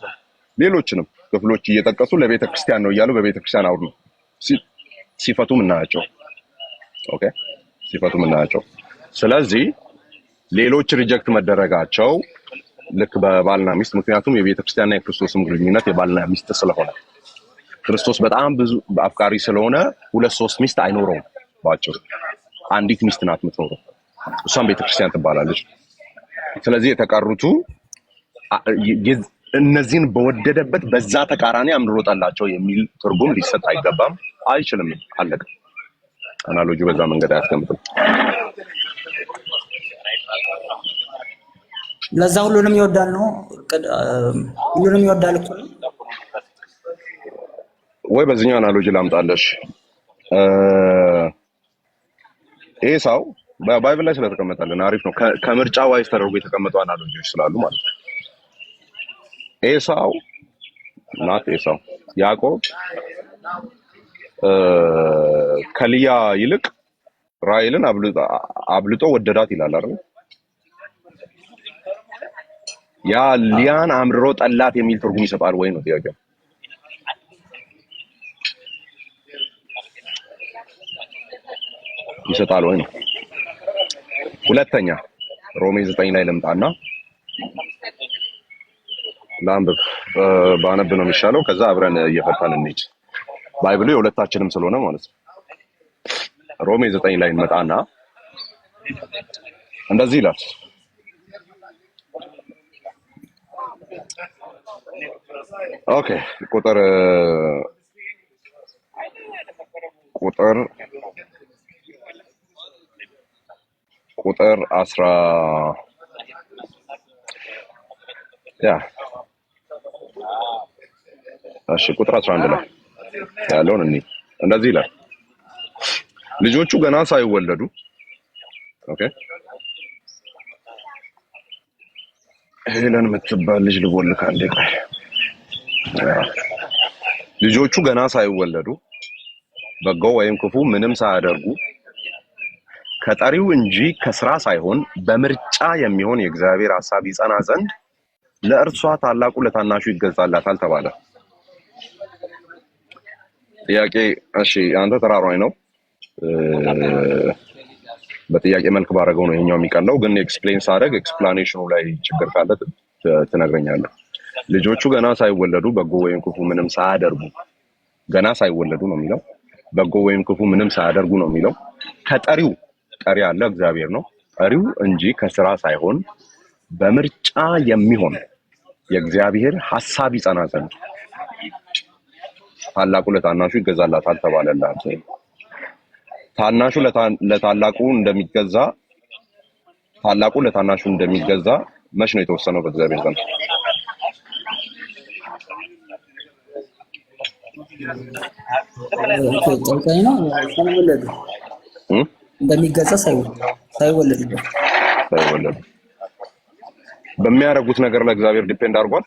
ሌሎችንም ክፍሎች እየጠቀሱ ለቤተ ክርስቲያን ነው እያሉ በቤተ ክርስቲያን አውድ ነው ሲፈቱ ምናያቸው። ኦኬ ሲፈቱ ምናያቸው። ስለዚህ ሌሎች ሪጀክት መደረጋቸው ልክ በባልና ሚስት፣ ምክንያቱም የቤተ ክርስቲያንና የክርስቶስም ግንኙነት የባልና ሚስት ስለሆነ ክርስቶስ በጣም ብዙ አፍቃሪ ስለሆነ 2-3 ሚስት አይኖረውም። ባጭሩ አንዲት ሚስት ናት የምትኖረው፣ እሷም ቤተክርስቲያን ትባላለች። ስለዚህ የተቀሩቱ እነዚህን በወደደበት በዛ ተቃራኒ አምሮጣላቸው የሚል ትርጉም ሊሰጥ አይገባም፣ አይችልም። አለቀ። አናሎጂ በዛ መንገድ አያስቀምጥም። ለዛ ሁሉንም ይወዳል ነው፣ ሁሉንም ይወዳል እኮ ነው ወይ? በዚህኛው አናሎጂ ላምጣለሽ። ኤሳው በባይብል ላይ ስለተቀመጠልን አሪፍ ነው። ከምርጫ ዋይስ ተደርጎ የተቀመጡ አናሎጂዎች ስላሉ ማለት ነው። ኤሳው ያዕቆብ ከልያ ይልቅ ራሔልን አብልጦ ወደዳት ይላል አይደል? ያ ሊያን አምርሮ ጠላት የሚል ትርጉም ይሰጣል ወይ ነው ጥያቄው። ይሰጣል ወይ ነው። ሁለተኛ ሮሜ 9 ላይ ልምጣና ላንብብ። ባነብ ነው የሚሻለው። ከዛ አብረን እየፈታን እንሂድ። ባይብሉ የሁለታችንም ስለሆነ ማለት ነው። ሮሜ 9 ላይ እንመጣና እንደዚህ ይላል። ኦኬ ቁጥር 11 ላይ ያለውን እኔ እንደዚህ ይላል። ልጆቹ ገና ሳይወለዱ ኦኬ ሄለን የምትባል ልጅ ልቦልክ አንዴ ቆይ። ልጆቹ ገና ሳይወለዱ በጎ ወይም ክፉ ምንም ሳያደርጉ ከጠሪው እንጂ ከስራ ሳይሆን በምርጫ የሚሆን የእግዚአብሔር ሐሳብ ይጸና ዘንድ ለእርሷ ታላቁ ለታናሹ ይገዛላታል ተባለ። ጥያቄ እሺ፣ አንተ ተራራይ ነው በጥያቄ መልክ ባደረገው ነው ይሄኛው የሚቀለው፣ ግን ኤክስፕሌን ሳደርግ ኤክስፕላኔሽኑ ላይ ችግር ካለ ትነግረኛለህ። ልጆቹ ገና ሳይወለዱ በጎ ወይም ክፉ ምንም ሳያደርጉ፣ ገና ሳይወለዱ ነው የሚለው፣ በጎ ወይም ክፉ ምንም ሳያደርጉ ነው የሚለው። ከጠሪው ጠሪ ያለ እግዚአብሔር ነው፣ ጠሪው እንጂ ከስራ ሳይሆን በምርጫ የሚሆን የእግዚአብሔር ሐሳብ ይጸና ዘንድ ታላቁ ለታናሹ ይገዛላታል ተባለላት። ታናሹ ለታላቁ እንደሚገዛ ታላቁ ለታናሹ እንደሚገዛ መች ነው የተወሰነው በእግዚአብሔር ዘንድ? ጠንካይ ነው ሳይወለዱ እንደሚገዛ ሳይወለዱ በሚያደርጉት ነገር ላይ እግዚአብሔር ዲፔንድ አድርጓል።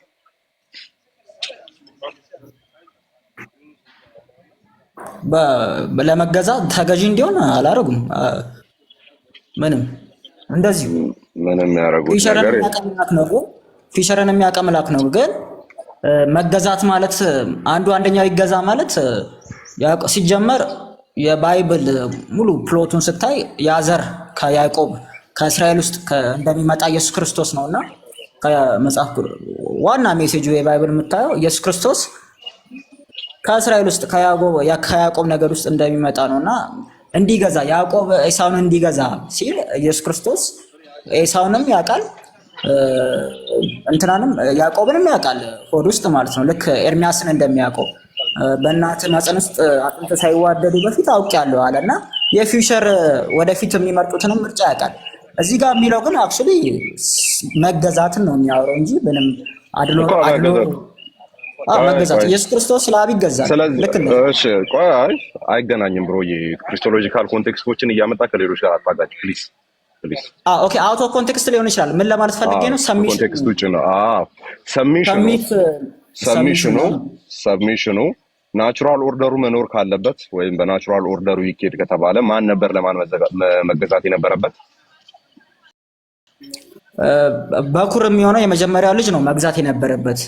ለመገዛት ተገዢ እንዲሆን አላደረጉም። ምንም እንደዚሁ ምንም ያደረጉት ነገር ፊሸርን የሚያቀምላክ ነው። ግን መገዛት ማለት አንደኛው ይገዛ ማለት ሲጀመር የባይብል ሙሉ ፕሎቱን ስታይ ያዘር ከያዕቆብ ከእስራኤል ውስጥ እንደሚመጣ ኢየሱስ ክርስቶስ ነውና ከመጽሐፍ ዋና ሜሴጁ የባይብል የምታየው ኢየሱስ ክርስቶስ ከእስራኤል ውስጥ ከያዕቆብ ነገድ ውስጥ እንደሚመጣ ነውና እንዲገዛ ያዕቆብ ኤሳውን እንዲገዛ ሲል ኢየሱስ ክርስቶስ ኤሳውንም ያውቃል እንትናንም ያዕቆብንም ያውቃል ሆድ ውስጥ ማለት ነው። ልክ ኤርሚያስን እንደሚያውቀው በእናት ማፀን ውስጥ አጥንት ሳይዋደዱ በፊት አውቄያለሁ አለና የፊውቸር ወደፊት የሚመርጡትንም ምርጫ ያውቃል። እዚህ ጋር የሚለው ግን አክቹሊ መገዛትን ነው የሚያወራው እንጂ ምንም አድሎ መገዛት ኢየሱስ ክርስቶስ ለአብ ይገዛል። ልክ ነው። እሺ ቆይ አይገናኝም ብሮዬ። ክሪስቶሎጂካል ኮንቴክስቶችን እያመጣ ከሌሎች ጋር አታጋጭ ፕሊዝ ፕሊዝ። ኦኬ አውት ኦፍ ኮንቴክስት ሊሆን ይችላል። ምን ለማለት ፈልጌ ነው? ኮንቴክስት ውጭ ነው። ሰብሚሽኑ ናቹራል ኦርደሩ መኖር ካለበት ወይም በናቹራል ኦርደሩ ይኬድ ከተባለ ማን ነበር ለማን መገዛት የነበረበት? በኩር የሚሆነው የመጀመሪያው ልጅ ነው መግዛት የነበረበት።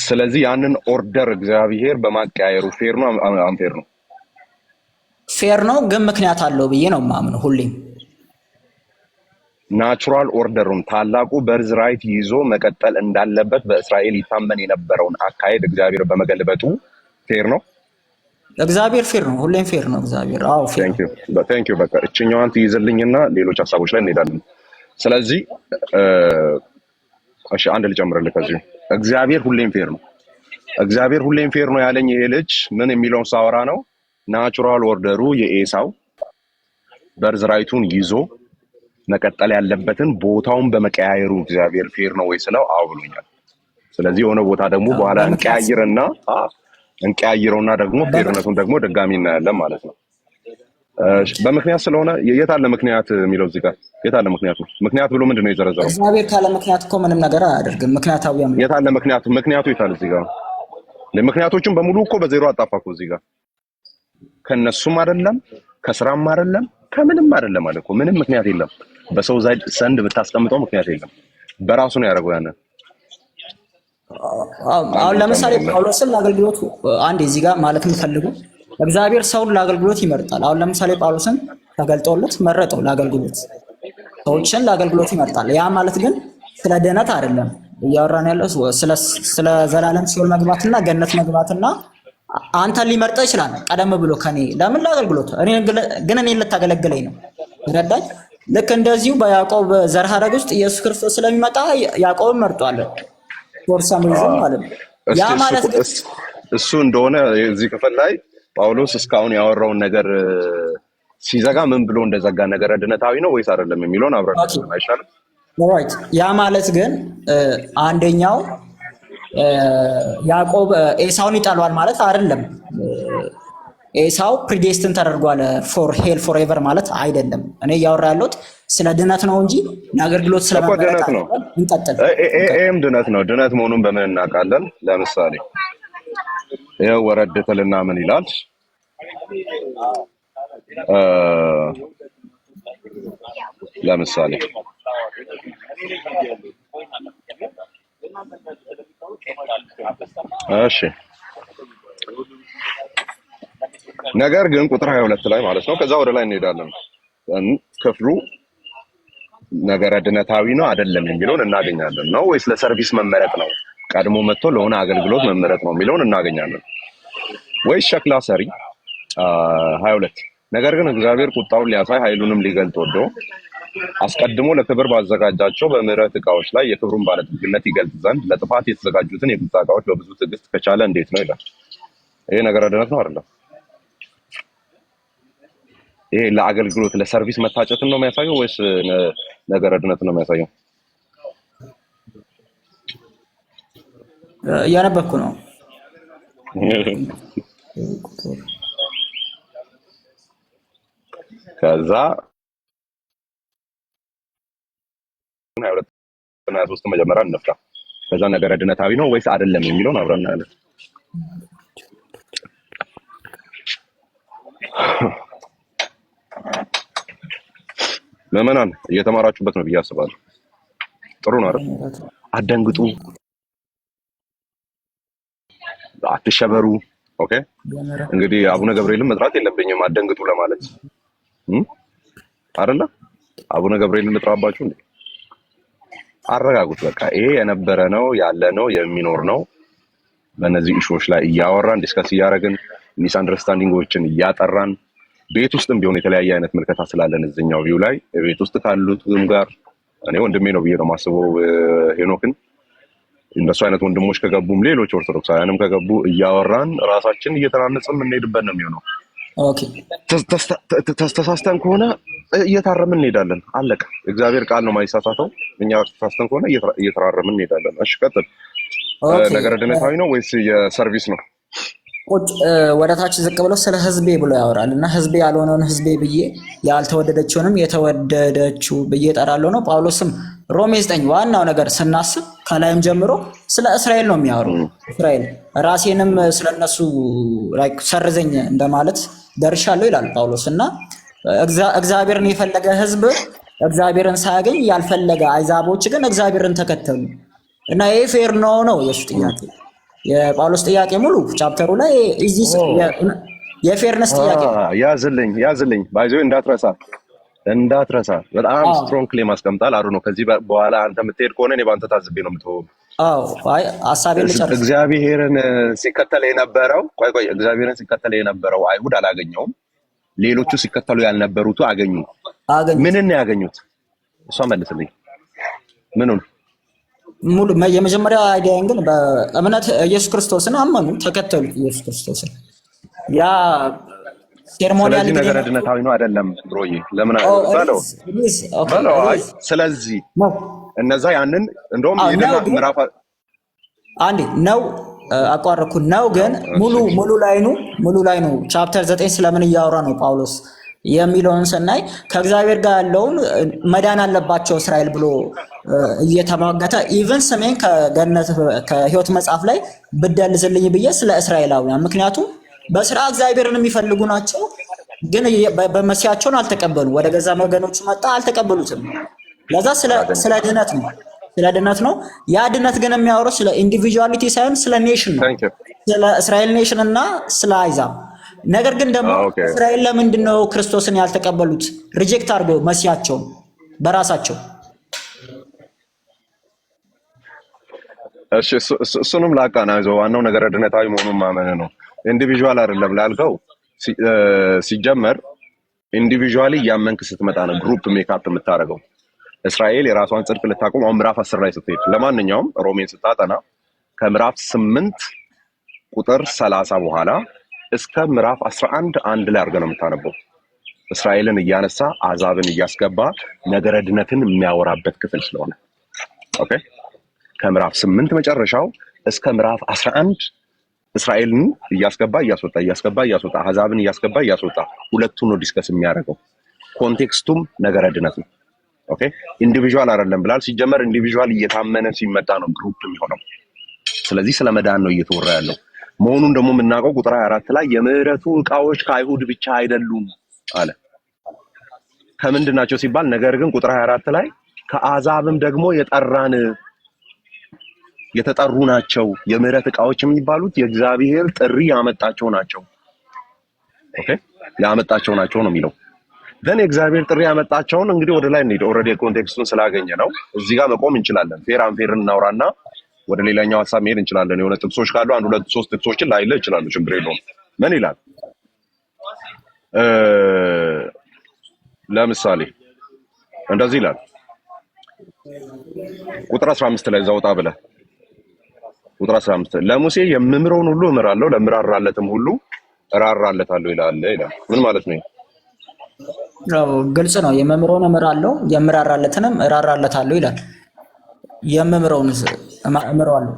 ስለዚህ ያንን ኦርደር እግዚአብሔር በማቀያየሩ ፌር ነው አንፌር ነው? ፌር ነው፣ ግን ምክንያት አለው ብዬ ነው የማምነው ሁሌም። ናቹራል ኦርደሩን ታላቁ በርዝ ራይት ይዞ መቀጠል እንዳለበት በእስራኤል ይታመን የነበረውን አካሄድ እግዚአብሔር በመገልበጡ ፌር ነው? እግዚአብሔር ፌር ነው፣ ሁሌም ፌር ነው እግዚአብሔር። አዎ ፌር። ቴንክ ዩ በቃ እችኛዋን ትይዝልኝና ሌሎች ሀሳቦች ላይ እንሄዳለን። ስለዚህ እሺ አንድ ልጨምርልህ ከዚህ እግዚአብሔር ሁሌም ፌር ነው። እግዚአብሔር ሁሌም ፌር ነው ያለኝ ይሄ ልጅ ምን የሚለውን ሳወራ ነው? ናቹራል ኦርደሩ የኤሳው በርዝ ራይቱን ይዞ መቀጠል ያለበትን ቦታውን በመቀያየሩ እግዚአብሔር ፌር ነው ወይ ስለው አዎ ብሎኛል። ስለዚህ የሆነ ቦታ ደግሞ በኋላ እንቀያይረውና ደግሞ ፌርነቱን ደግሞ ድጋሚ እናያለን ማለት ነው። በምክንያት ስለሆነ የት አለ ምክንያት የሚለው እዚህ ጋር የት አለ ምክንያቱ? ምክንያት ብሎ ምንድነው የዘረዘረው? እግዚአብሔር ካለ ምክንያት እኮ ምንም ነገር አያደርግም። ምክንያታዊ አምላክ የት አለ ምክንያቱ? ምክንያቱ የት አለ እዚህ ጋር? ለምክንያቶቹም በሙሉ እኮ በዜሮ አጣፋኩ እዚህ ጋር። ከነሱም አይደለም ከስራም አይደለም ከምንም አይደለም ማለት እኮ ምንም ምክንያት የለም። በሰው ዘንድ ብታስቀምጠው ምክንያት የለም። በራሱ ነው ያደረገው ያንን። አሁን ለምሳሌ ጳውሎስን ለአገልግሎት አንድ እዚህ ጋር ማለት የምፈልገው እግዚአብሔር ሰውን ለአገልግሎት ይመርጣል። አሁን ለምሳሌ ጳውሎስን ተገልጦለት መረጠው ለአገልግሎት፣ ሰዎችን ለአገልግሎት ይመርጣል። ያ ማለት ግን ስለ ድነት አይደለም እያወራን ያለው ስለ ዘላለም ሲኦል መግባትና ገነት መግባትና አንተን ሊመርጠው ይችላል ቀደም ብሎ ከኔ ለምን ለአገልግሎት ግን እኔን ልታገለግለኝ ነው ረዳኝ። ልክ እንደዚሁ በያዕቆብ ዘር ሐረግ ውስጥ ኢየሱስ ክርስቶስ ስለሚመጣ ያዕቆብን መርጧል ፎርሳም ሪዝን ማለት ነው። ያ ማለት እሱ እንደሆነ እዚህ ክፍል ላይ ጳውሎስ እስካሁን ያወራውን ነገር ሲዘጋ ምን ብሎ እንደዘጋ ነገር ድነታዊ ነው ወይስ አይደለም የሚለውን አብረን አይሻልም? ኦልራይት። ያ ማለት ግን አንደኛው ያዕቆብ ኤሳውን ይጠሏል ማለት አይደለም። ኤሳው ፕሪዴስትን ተደርጓል ፎር ሄል ፎርኤቨር ማለት አይደለም። እኔ እያወራ ያለሁት ስለ ድነት ነው እንጂ ለአገልግሎት ስለመመረጥ ነው። እንቀጥል። ይሄም ድነት ነው። ድነት መሆኑን በምን እናውቃለን? ለምሳሌ ይሄው ወረድ ትልና ምን ይላል? ለምሳሌ እሺ ነገር ግን ቁጥር 22 ላይ ማለት ነው። ከዛ ወደ ላይ እንሄዳለን። ክፍሉ ነገረ ድነታዊ ነው አይደለም የሚለውን እናገኛለን። ነው ወይስ ለሰርቪስ መመረጥ ነው? ቀድሞ መጥቶ ለሆነ አገልግሎት መመረጥ ነው የሚለውን እናገኛለን። ወይስ ሸክላ ሰሪ 22 ነገር ግን እግዚአብሔር ቁጣውን ሊያሳይ ኃይሉንም ሊገልጥ ወዶ አስቀድሞ ለክብር ባዘጋጃቸው በምሕረት ዕቃዎች ላይ የክብሩን ባለጠግነት ይገልጥ ዘንድ ለጥፋት የተዘጋጁትን የቁጣ ዕቃዎች በብዙ ትዕግስት ከቻለ እንዴት ነው ይላል። ይሄ ነገረ ድነት ነው አይደለም? ይሄ ለአገልግሎት ለሰርቪስ መታጨትን ነው የሚያሳየው ወይስ ነገረ ድነት ነው የሚያሳየው? እያነበብኩ ነው። ከዛ 22 መጀመሪያ እንፍታ። ከዛ ነገረ ድነታዊ ነው ወይስ አይደለም የሚለውን አብረን እናያለን። ምዕመናን እየተማራችሁበት ነው ብዬ አስባለሁ። ጥሩ ነው አይደል? አትደንግጡ፣ አትሸበሩ። ኦኬ እንግዲህ አቡነ ገብርኤልን መጥራት የለብኝም አትደንግጡ ለማለት አይደለ? አቡነ ገብርኤልን ልጥራባችሁ እንዴ? አረጋጉት። በቃ ይሄ የነበረ ነው ያለ ነው የሚኖር ነው። በእነዚህ ኢሹዎች ላይ እያወራን ዲስከስ እያደረግን ሚስ አንደርስታንዲንጎችን እያጠራን ቤት ውስጥም ቢሆን የተለያየ አይነት ምልከታ ስላለን እዚህኛው ቪው ላይ ቤት ውስጥ ካሉትም ጋር እኔ ወንድሜ ነው ብዬ ነው የማስበው ሄኖክን። እንደሱ አይነት ወንድሞች ከገቡም ሌሎች ኦርቶዶክሳውያንም ከገቡ እያወራን ራሳችን እየተናነጽን የምንሄድበት ነው የሚሆነው። ኦኬ ተሳስተን ከሆነ እየታረምን እንሄዳለን። አለቀ። እግዚአብሔር ቃል ነው የማይሳሳተው። እኛ ተሳስተን ከሆነ እየተራረምን እንሄዳለን። እሺ ቀጥል። ነገረ ድነታዊ ነው ወይስ የሰርቪስ ነው? ቁጭ ወደ ታች ዝቅ ብሎ ስለ ህዝቤ ብሎ ያወራል እና ህዝቤ ያልሆነውን ህዝቤ ብዬ ያልተወደደችውንም የተወደደችው ብዬ እጠራለሁ ነው። ጳውሎስም ሮሜ 9 ዋናው ነገር ስናስብ ከላይም ጀምሮ ስለ እስራኤል ነው የሚያወራው። እስራኤል ራሴንም ስለነሱ ላይክ ሰርዘኝ እንደማለት ደርሻለሁ ይላል ጳውሎስ እና እግዚአብሔርን የፈለገ ህዝብ እግዚአብሔርን ሳያገኝ ያልፈለገ አይዛቦች ግን እግዚአብሔርን ተከተሉ እና ይሄ ፌር ነው የሱ ጥያቄ። የጳውሎስ ጥያቄ ሙሉ ቻፕተሩ ላይ እዚህ የፌርነስ ጥያቄ ያዝልኝ ባይዘው እንዳትረሳ በጣም ስትሮንግ ክሌም አስቀምጣል። አሩ ነው ከዚህ በኋላ አንተ የምትሄድ ከሆነ እኔ ባንተ ታዝቤ ነው የምትሆነው። አይ ሐሳቤን ልጨርስ። እግዚአብሔርን ሲከተል የነበረው አይሁድ አላገኘውም። ሌሎቹ ሲከተሉ ያልነበሩት አገኙ። ምንን ያገኙት? እሷ መልስልኝ። ምኑን? ሙሉ የመጀመሪያ አይዲያን ግን በእምነት ኢየሱስ ክርስቶስን አመኑ፣ ተከተሉ ኢየሱስ ክርስቶስን። ያ ሴርሞኒያል ነገረ ድነታዊ ነው አይደለም ብሮዬ? ለምን አለው? ስለዚህ እነዛ ያንን እንደውም ምዕራፍ አንዴ ነው አቋረኩ ነው ግን ሙሉ ላይ ነው ቻፕተር 9 ስለምን እያወራ ነው ጳውሎስ የሚለውን ስናይ ከእግዚአብሔር ጋር ያለውን መዳን አለባቸው እስራኤል ብሎ እየተሟገተ ኢቭን ስሜን ከገነት ከሕይወት መጽሐፍ ላይ ብደልዝልኝ ብዬ ስለ እስራኤላውያን ምክንያቱም በስራ እግዚአብሔርን የሚፈልጉ ናቸው፣ ግን በመሲያቸውን አልተቀበሉ። ወደ ገዛ ወገኖቹ መጣ አልተቀበሉትም። ለዛ ስለ ድነት ነው። ያ ድነት ግን የሚያወራው ስለ ኢንዲቪጁዋሊቲ ሳይሆን ስለ ኔሽን ነው፣ ስለ እስራኤል ኔሽን እና ስለ አይዛብ። ነገር ግን ደግሞ እስራኤል ለምንድን ነው ክርስቶስን ያልተቀበሉት? ሪጀክት አድርገው መሲያቸውን በራሳቸው። እሺ እሱንም ላቃናይዘው። ዋናው ነገር ድነታዊ መሆኑን ማመን ነው። ኢንዲቪጁዋል አይደለም ላልከው ሲጀመር ኢንዲቪጁዋሊ ያመንክ ስትመጣ ነው ግሩፕ ሜካፕ የምታደርገው። እስራኤል የራሷን ጽድቅ ልታቆም አሁን ምዕራፍ 10 ላይ ስትሄድ፣ ለማንኛውም ሮሜን ስታጠና ከምዕራፍ 8 ቁጥር 30 በኋላ እስከ ምዕራፍ 11 አንድ ላይ አድርገህ ነው የምታነበው። እስራኤልን እያነሳ አሕዛብን እያስገባ ነገረ ድነትን የሚያወራበት ክፍል ስለሆነ ኦኬ። ከምዕራፍ 8 መጨረሻው እስከ ምዕራፍ 11 እስራኤልን እያስገባ እያስወጣ አሕዛብን እያስገባ እያስወጣ ሁለቱን ነው ዲስከስ የሚያደርገው። ኮንቴክስቱም ነገረ ድነት ነው። ኦኬ ኢንዲቪጁዋል አይደለም ብላል። ሲጀመር ኢንዲቪጁዋል እየታመነ ሲመጣ ነው ግሩፕ የሚሆነው። ስለዚህ ስለ መዳን ነው እየተወራ ያለው መሆኑን ደግሞ የምናውቀው ቁጥር 24 ላይ የምህረቱ ዕቃዎች ከአይሁድ ብቻ አይደሉም አለ። ከምንድን ናቸው ሲባል ነገር ግን ቁጥር 24 ላይ ከአሕዛብም ደግሞ የተጠሩ ናቸው። የምህረት ዕቃዎች የሚባሉት የእግዚአብሔር ጥሪ ያመጣቸው ናቸው። ኦኬ ያመጣቸው ናቸው ነው የሚለው። then የእግዚአብሔር ጥሪ ያመጣቸውን እንግዲህ ወደ ላይ እንሂድ። ኦልሬዲ ኮንቴክስቱን ስላገኘ ነው እዚህ ጋር መቆም እንችላለን። ፌርን እናውራና ወደ ሌላኛው ሐሳብ መሄድ እንችላለን። የሆነ ጥቅሶች ካሉ 1 2 3 ጥቅሶችን ላይልህ ይችላል፣ ችግር የለውም። ምን ይላል? ለምሳሌ እንደዚህ ይላል ቁጥር 15 ላይ ዘውጣ ብለህ ቁጥር 15 ለሙሴ የምምረውን ሁሉ እምራለሁ ለምራራለትም ሁሉ እራራለታለሁ ይላል። ምን ማለት ነው? ግልጽ ነው። የምምረውን እምራለሁ የምራራለትንም እራራለታለሁ ይላል። የምምረውን እምራለሁ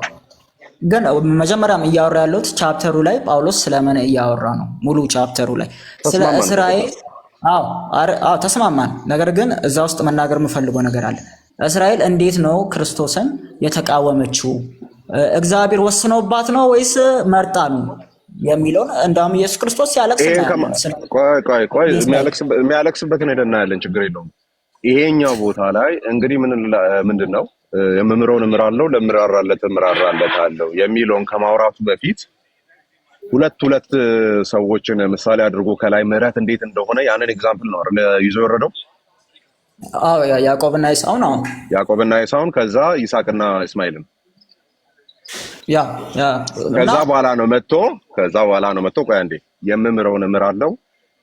ግን መጀመሪያም እያወራ ያለው ቻፕተሩ ላይ ጳውሎስ ስለምን እያወራ ነው? ሙሉ ቻፕተሩ ላይ ስለ እስራኤል ተስማማን። ነገር ግን እዛ ውስጥ መናገር የምፈልገው ነገር አለ። እስራኤል እንዴት ነው ክርስቶስን የተቃወመችው? እግዚአብሔር ወስኖባት ነው ወይስ መርጣ ነው የሚለውን እንደውም ኢየሱስ ክርስቶስ ሲያለቅስ ቆይ የሚያለቅስበትን ሄደና ያለን ችግር የለውም። ይሄኛው ቦታ ላይ እንግዲህ ምንድን ነው የምምረውን እምራለሁ ለምራራለትም እራራለታለሁ የሚለውን ከማውራቱ በፊት ሁለት ሰዎችን ምሳሌ አድርጎ ከላይ ምህረት እንዴት እንደሆነ ያንን ኤግዛምፕል ነው አይደል ይዞ የወረደው? ያዕቆብና ኢሳውን ከዛ ይስሐቅና እስማኤልን ከዛ በኋላ ነው መጥቶ ቆይ አንዴ የምምረውን እምራለሁ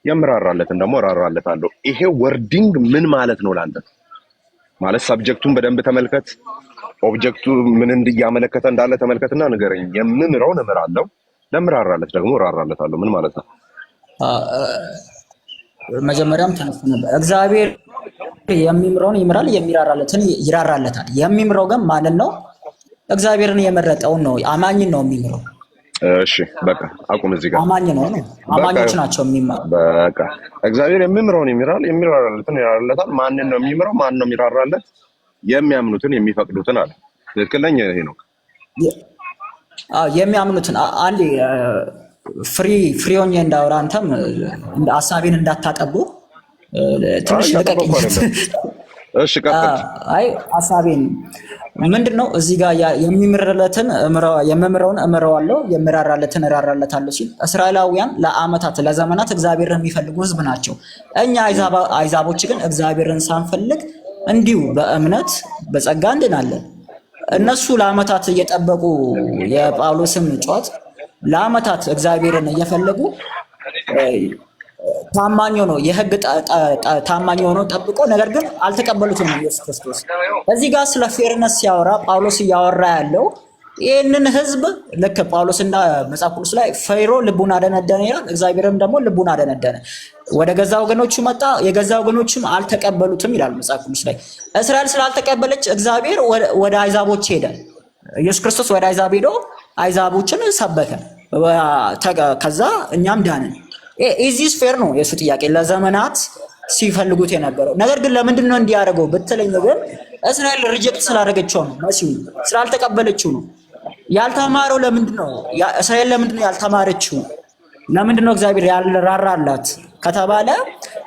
የምራራለትን ደግሞ እራራለታለሁ። ይሄ ወርዲንግ ምን ማለት ነው ላንተ? ማለት ሰብጀክቱን በደንብ ተመልከት፣ ኦብጀክቱ ምን እንዲያመለከተ እንዳለ ተመልከትና ንገረኝ። የምምረውን እምራለሁ፣ ለምራራለት ደግሞ እራራለታለሁ። ምን ማለት ነው? መጀመሪያም ተነስቶ ነበር። እግዚአብሔር የሚምረውን ይምራል፣ የሚራራለትን ይራራለታል። የሚምረው ግን ማንን ነው? እግዚአብሔርን የመረጠውን ነው። አማኝን ነው የሚምረው። እሺ በቃ አቁም እዚህ ጋር። አማኝ ነው ነው አማኞች ናቸው የሚምረው። በቃ እግዚአብሔር የሚምረውን ይምራል፣ የሚራራለትን ይራራለታል። ማንን ነው የሚምረው? ማን ነው የሚራራለት? የሚያምኑትን የሚፈቅዱትን አለ። ትክክለኛ ይሄ ነው። የሚያምኑትን አንዴ ፍሪ ሆኜ እንዳወራ አንተም ሀሳቤን እንዳታጠቡ ትንሽ ልቀቅኝ። እሺ ቀጥል። አይ ሀሳቤን ምንድነው እዚህ ጋር የሚምርለትን የምምረውን እምረዋለሁ የሚራራለትን እራራለታለሁ ሲል እስራኤላውያን ለዓመታት ለዘመናት እግዚአብሔርን የሚፈልጉ ሕዝብ ናቸው። እኛ አይዛቦች ግን እግዚአብሔርን ሳንፈልግ እንዲሁ በእምነት በጸጋ እንድናለን። እነሱ ለዓመታት እየጠበቁ የጳውሎስን ጩኸት ለዓመታት እግዚአብሔርን እየፈለጉ ታማኝ ሆኖ የሕግ ታማኝ ሆኖ ጠብቆ ነገር ግን አልተቀበሉትም ኢየሱስ ክርስቶስ። እዚህ ጋር ስለ ፌርነስ ሲያወራ ጳውሎስ እያወራ ያለው ይህንን ሕዝብ ልክ ጳውሎስ እና መጽሐፍ ቅዱስ ላይ ፈይሮ ልቡን አደነደነ ይላል፣ እግዚአብሔርም ደግሞ ልቡን አደነደነ። ወደ ገዛ ወገኖቹ መጣ፣ የገዛ ወገኖቹም አልተቀበሉትም ይላል መጽሐፍ ቅዱስ ላይ። እስራኤል ስላልተቀበለች እግዚአብሔር ወደ አይዛቦች ሄደ። ኢየሱስ ክርስቶስ ወደ አይዛብ ሄዶ አይዛቦችን ሰበከ። ከዛ እኛም ዳንን። ኢዚስ ፌር ነው የሱ ጥያቄ፣ ለዘመናት ሲፈልጉት የነበረው ነገር ግን ለምንድን ነው እንዲያደርገው ብትለኝ ግን እስራኤል ሪጀክት ስላደረገችው ነው፣ መሲሁ ስላልተቀበለችው ነው። ያልተማረው ለምንድን ነው? እስራኤል ለምንድን ነው ያልተማረችው? ለምንድን ነው እግዚአብሔር ያልራራላት ከተባለ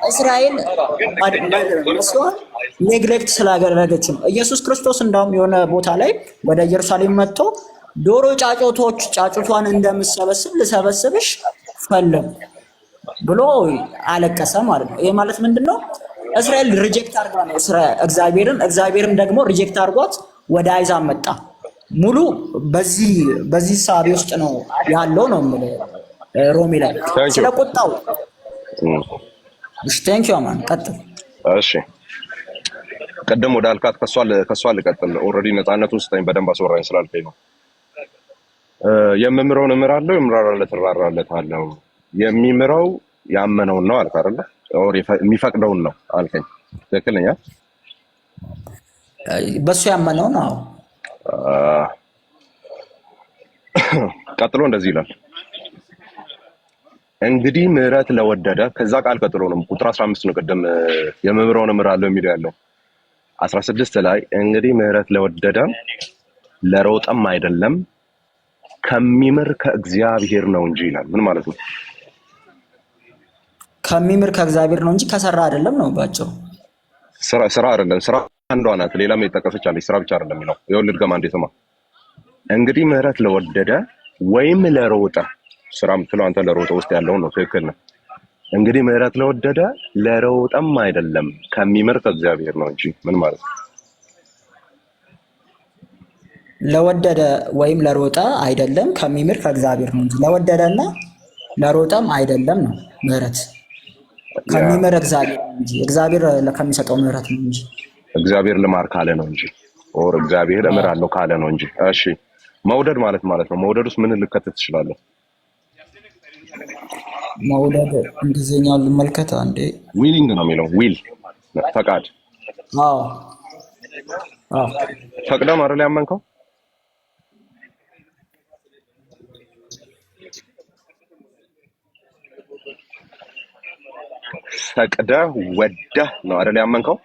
እስራኤል ኔግሌክት ስላደረገችው ነው። ኢየሱስ ክርስቶስ እንዳውም የሆነ ቦታ ላይ ወደ ኢየሩሳሌም መጥቶ ዶሮ ጫጩቷን እንደምሰበስብ ልሰበስብሽ ፈለጉ ብሎ አለቀሰ ማለት ነው። ይሄ ማለት ምንድነው? እስራኤል ሪጀክት አድርጋ ነው እግዚአብሔርን ደግሞ ሪጀክት አድርጓት ወደ አይዛብ መጣ። ሙሉ በዚህ ሳቢ ውስጥ ነው ያለው ነው ሮሚ ላይ ስለቆጣው። እሺ ቴንክ ዩ አማን ቀጥል። እሺ ቀደም ወደ አልካት ከሷ ልቀጥል። ኦልሬዲ ነፃነት ውስጥ በደንብ አስወራኝ ስላልከኝ ነው። የምምረውን እምራለሁ፣ እራራለታለሁ። የሚምረው ያመነውን ነው አልክ አይደለ? ኦር የሚፈቅደውን ነው አልከኝ። ትክክለኛ በሱ ያመነውን ነው። ቀጥሎ እንደዚህ ይላል፣ እንግዲህ ምህረት ለወደደ። ከዛ ቃል ቀጥሎ ነው ቁጥር 15 ነው። ቀደም የምምረውን እምራለሁ የሚለው ያለው 16 ላይ እንግዲህ ምህረት ለወደደ ለሮጠም አይደለም ከሚምር ከእግዚአብሔር ነው እንጂ ይላል። ምን ማለት ነው? ከሚምር ከእግዚአብሔር ነው እንጂ ከሰራ አይደለም ነው ባጭሩ። ስራ አይደለም። ስራ አንዷ ናት፣ ሌላም የተጠቀሰች አለች። ስራ ብቻ አይደለም የሚለው ይኸውልህ፣ ድገማ እንዴት ነው? እንግዲህ ምህረት ለወደደ ወይም ለሮጠ፣ ስራ የምትለው አንተ ለሮጠ ውስጥ ያለውን ነው። ትክክል ነው። እንግዲህ ምህረት ለወደደ ለሮጠም አይደለም ከሚምር ከእግዚአብሔር ነው እንጂ። ምን ማለት ነው? ለወደደ ወይም ለሮጠ አይደለም ከሚምር ከእግዚአብሔር ነው እንጂ። ለወደደና ለሮጠም አይደለም ነው ምህረት ከሚምር እግዚአብሔር ነው እንጂ። እግዚአብሔር ከሚሰጠው ምህረት ነው እንጂ። እግዚአብሔር ልማር ካለ ነው እንጂ፣ ኦር እግዚአብሔር እምራለሁ ካለ ነው እንጂ። እሺ መውደድ ማለት ነው። መውደድ ውስጥ ምን ልከተት ትችላለህ? መውደድ እንግሊዝኛው ልመልከት አንዴ። ዊሊንግ ነው የሚለው። ዊል ፈቃድ። አዎ ፈቅደህ አይደል ያመንከው? ፈቅደህ ወደህ ነው አይደል ያመንከው?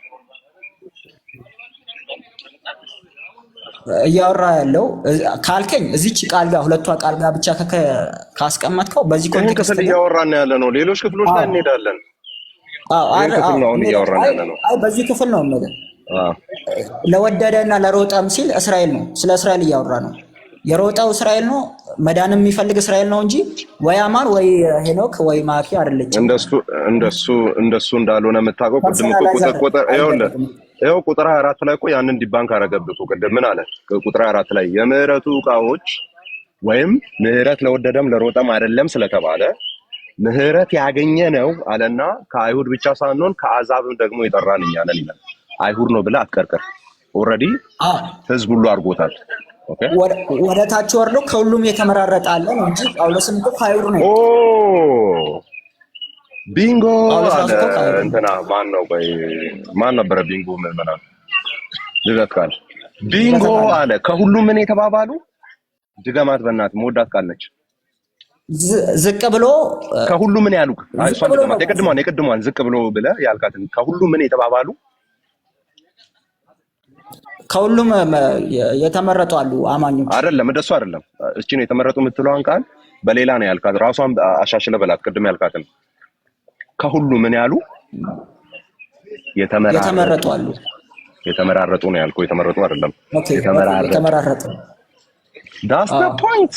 እያወራ ያለው ካልከኝ እዚች ቃል ጋር ሁለቷ ቃል ጋር ብቻ ካስቀመጥከው በዚህ ኮንቴክስት ክፍል እያወራን ያለ ነው። ሌሎች ክፍሎች ላይ እንሄዳለን። በዚህ ክፍል ነው ማለት ለወደደና ለሮጠም ሲል እስራኤል ነው። ስለ እስራኤል እያወራ ነው። የሮጠው እስራኤል ነው። መዳንም የሚፈልግ እስራኤል ነው እንጂ ወይ አማን ወይ ሄኖክ ወይ ማኪ አይደለች። እንደሱ እንዳልሆነ የምታውቀው ቅድም ቁጥር ይኸው ቁጥር 24 ላይ እኮ ያንን ዲባንክ አረገብኩ። ቅድም ምን አለ? ቁጥር 24 ላይ የምህረቱ ዕቃዎች ወይም ምህረት ለወደደም ለሮጠም አይደለም ስለተባለ ምህረት ያገኘ ነው አለና ከአይሁድ ብቻ ሳንሆን ከአሕዛብም ደግሞ የጠራን እኛ ነን ይላል። አይሁድ ነው ብለህ አትቀርቅር። ኦልሬዲ ህዝብ ሁሉ አድርጎታል። ኦኬ ወደ ታች ወርዶ ከሁሉም የተመረጠ አለ ነው እንጂ ጳውሎስም እኮ ከአይሁድ ነው። ቢንጎ አለ እንትና ማን ነበረ ቢንጎ ምናምን ልዘካል ቢንጎ አለ ከሁሉም ምን የተባባሉ ድገማት በእናትህ መወዳት ቃል ነች። ዝቅ ብሎ ከሁሉ ምን ያሉ እሷን ድገማት የቅድሟን ዝቅ ብሎ ብለህ ያልካትን ከሁሉ ምን የተባባሉ ከሁሉም የተመረጡ አሉ አማኞች አይደለም እንደሱ አይደለም። እቺ ነው የተመረጡ የምትለዋን ቃል በሌላ ነው ያልካት። ራሷን አሻሽለ በላት ቅድም ያልካትን ከሁሉ ምን ያሉ የተመረጡ አሉ። የተመራረጡ ነው ያልከው፣ የተመረጡ አይደለም። የተመራረጡ ዳስ ዘ ፖይንት።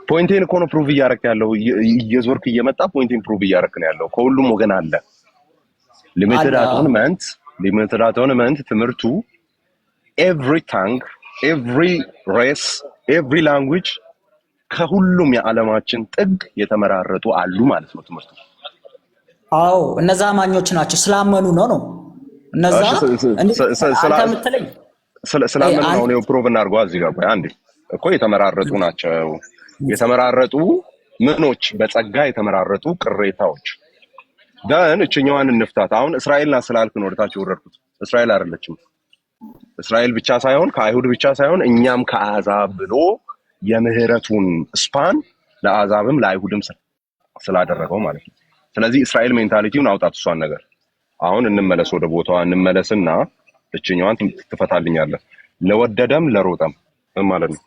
ፖይንቴን እኮ ነው ፕሩቭ እያደረክ ያለው። እየዞርክ እየመጣ ፖይንቴን ፕሩቭ እያደረክ ነው ያለው። ከሁሉም ወገን አለ። ሊሚትድ አቶንመንት ትምህርቱ ኤቭሪ ታንግ ኤቭሪ ሬስ ኤቭሪ ላንጉዌጅ ከሁሉም የዓለማችን ጥግ የተመራረጡ አሉ ማለት ነው ትምህርቱ። አዎ እነዛ አማኞች ናቸው ስላመኑ ነው። እነዛ ስላመኑ ነው ፕሩቭ እናድርገው። እዚህ ጋር ቆይ አንዴ እኮ የተመራረጡ ናቸው። የተመራረጡ ምኖች በጸጋ የተመራረጡ ቅሬታዎች ደን እችኛዋን እንፍታት። አሁን እስራኤልና ስላልክ ነው ወደታች ወረድኩት። እስራኤል አይደለችም። እስራኤል ብቻ ሳይሆን ከአይሁድ ብቻ ሳይሆን እኛም ከአሕዛብ ብሎ የምህረቱን ስፓን ለአሕዛብም ለአይሁድም ስላደረገው ማለት ነው። ስለዚህ እስራኤል ሜንታሊቲውን አውጣት እሷን ነገር። አሁን እንመለስ ወደ ቦታዋ እንመለስና እችኛዋን ትፈታልኛለህ። ለወደደም ለሮጠም ማለት ነው።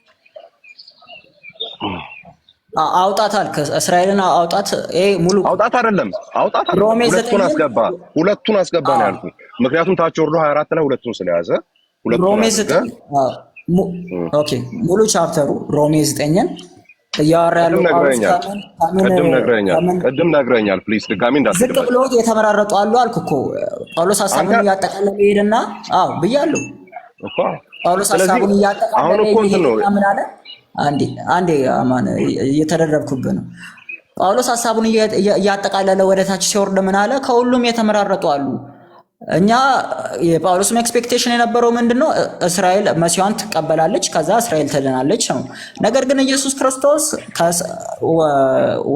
አውጣታል እስራኤልን አውጣት። ሙሉ አውጣት አይደለም አውጣት ሁለቱን አስገባ ነው ያልኩት። ምክንያቱም ታች ወርዶ 24 ላይ ሁለቱን ስለያዘ ሮሜ 9 ሙሉ ቻፕተሩ ሮሜ 9ን እያወራ ያለው ቅድም ነግረኛል። ፕሊዝ ድጋሚ እንዳትደግም። ዝቅ ብሎ የተመራረጡ አሉ አልኩ እኮ። ጳውሎስ ሐሳቡን እያጠቃለለ ይሄድና ብያለሁ እኮ ጳውሎስ ሐሳቡን እያጠቃለለ ይሄድና ምን አለ? አንዴ አማን እየተደረብኩብህ ነው። ጳውሎስ ሐሳቡን እያጠቃለለ ወደ ታች ሲወርድ ምን አለ? ከሁሉም የተመራረጡ አሉ። እኛ የጳውሎስም ኤክስፔክቴሽን የነበረው ምንድነው? እስራኤል መሲዋን ትቀበላለች፣ ከዛ እስራኤል ትድናለች ነው። ነገር ግን ኢየሱስ ክርስቶስ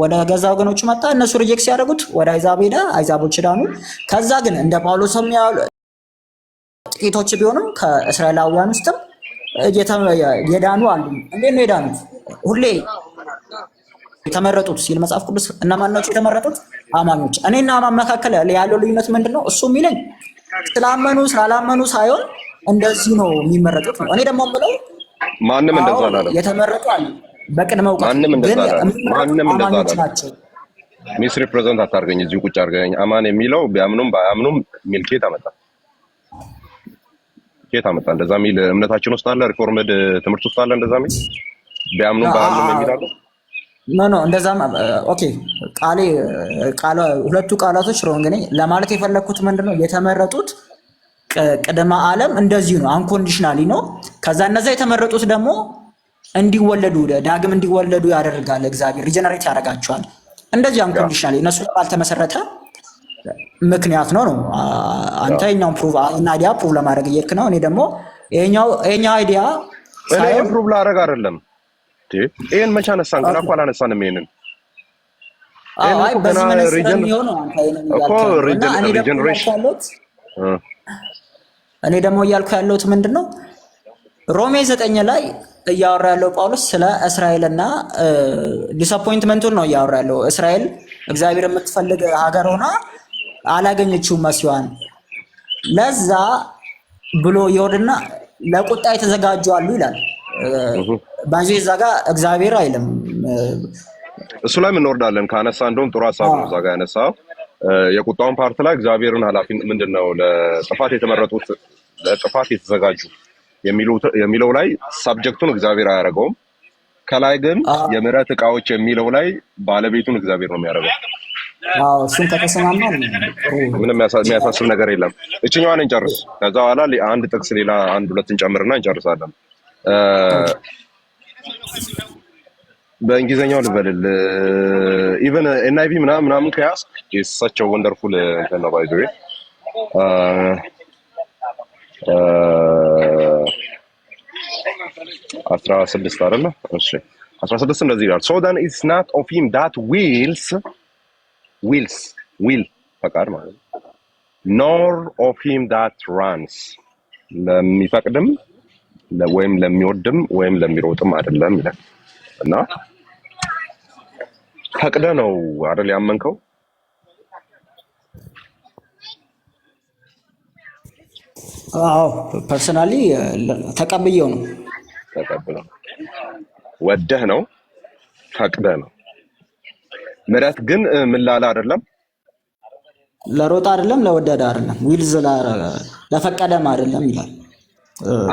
ወደ ገዛ ወገኖቹ መጣ። እነሱ ሪጀክት ሲያደርጉት ወደ አይዛብ ሄደ፣ አይዛቦች ዳኑ። ከዛ ግን እንደ ጳውሎስም ያሉ ጥቂቶች ቢሆንም ከእስራኤላውያን ውስጥም የዳኑ አሉ። እንዴት ነው የዳኑት? ሁሌ የተመረጡት ሲል መጽሐፍ ቅዱስ እነማን ናቸው የተመረጡት? አማኞች። እኔና አማን መካከል ያለው ልዩነት ምንድነው? እሱ የሚለኝ ስላመኑ ስላላመኑ ሳይሆን እንደዚህ ነው የሚመረጡት ነው። እኔ ደግሞ የምለው ማንም እንደዛ አላለም። የተመረጡ አሉ በቅድመ እውቀት ግን አማኞች ናቸው። ሚስ ሪፕሬዘንት አታርገኝ፣ እዚሁ ቁጭ አድርገኝ። አማን የሚለው ቢያምኑም ባያምኑም ሚል ኬት አመጣ እንደዛ ሚል እምነታችን ውስጥ አለ። ሪፎርምድ ትምህርት ውስጥ አለ እንደዛ ሚል ቢያምኑም ባያምኑም የሚል አለ። ኖ እንደዛም ኦኬ። ሁለቱ ቃላቶች ሮንግ ነኝ ለማለት የፈለኩት ምንድነው? የተመረጡት ቅድመ ዓለም እንደዚሁ ነው፣ አንኮንዲሽናሊ ነው። ከዛ እነዛ የተመረጡት ደግሞ እንዲወለዱ ዳግም እንዲወለዱ ያደርጋል እግዚአብሔር፣ ሪጀነሬት ያደርጋቸዋል። እንደዚህ አንኮንዲሽናሊ እነሱ ባልተመሰረተ ምክንያት ነው። አንተ የኛውን ፕሩቭ እና አይዲያ ፕሩቭ ለማድረግ እየሄድክ ነው። እኔ ደግሞ የኛው አይዲያ ሳይሆን ፕሩቭ ላደርግ አይደለም። ይሄን መቼ አነሳን? ገና እኮ አላነሳንም። ይሄንን አይ በዚህ መነጽር የሚሆነው አንተ እኮ ሪጀነሬሽን እኔ ደግሞ እያልኩ ያለሁት ምንድነው? ሮሜ 9 ላይ እያወራ ያለው ጳውሎስ ስለ እስራኤልና ዲስአፖይንትመንቱን ነው እያወራ ያለው። እስራኤል እግዚአብሔር የምትፈልግ ሀገር ሆና አላገኘችውም መሲዋን። ለዛ ብሎ ይወድና ለቁጣ የተዘጋጁ አሉ ይላል። ባንጂ እዛ ጋር እግዚአብሔር አይልም። እሱ ላይ እንወርዳለን ካነሳ እንደውም ጥሩ ሐሳብ ነው እዛ ጋር ያነሳው። የቁጣውን ፓርት ላይ እግዚአብሔርን ኃላፊነት ምንድነው ለጥፋት የተመረጡት ለጥፋት የተዘጋጁ የሚለው ላይ ሳብጀክቱን እግዚአብሔር አያደርገውም። ከላይ ግን የምህረት ዕቃዎች የሚለው ላይ ባለቤቱን እግዚአብሔር ነው የሚያደርገው። እሱን ከተሰማማን ምንም የሚያሳስብ ነገር የለም። እችኛዋን እንጨርስ። ከዛ በኋላ አንድ ጥቅስ ሌላ አንድ ሁለት እንጨምርና እንጨርሳለን። በእንግሊዘኛው ልበልል ኢቨን ኤንአይቪ ምናምን ከያዝ ሰች ወንደርፉል እንትን ነው ባይ ዘ ዌይ 16 አይደለ? እሺ 16 እንደዚህ ይላል። So then it's not of him that will ፈቃድ ማለት ነው። nor of him that runs ለሚፈቅድም ወይም ለሚወድም ወይም ለሚሮጥም አይደለም ይላል። እና ፈቅደ ነው አይደል ያመንከው? አዎ ፐርሰናሊ ተቀብየው ነው። ተቀብለው ወደህ ነው ፈቅደህ ነው። ምሕረት ግን ምን ላለ አይደለም፣ ለሮጣ አይደለም፣ ለወደደ አይደለም፣ ዊልዝ ለፈቀደም አይደለም ይላል።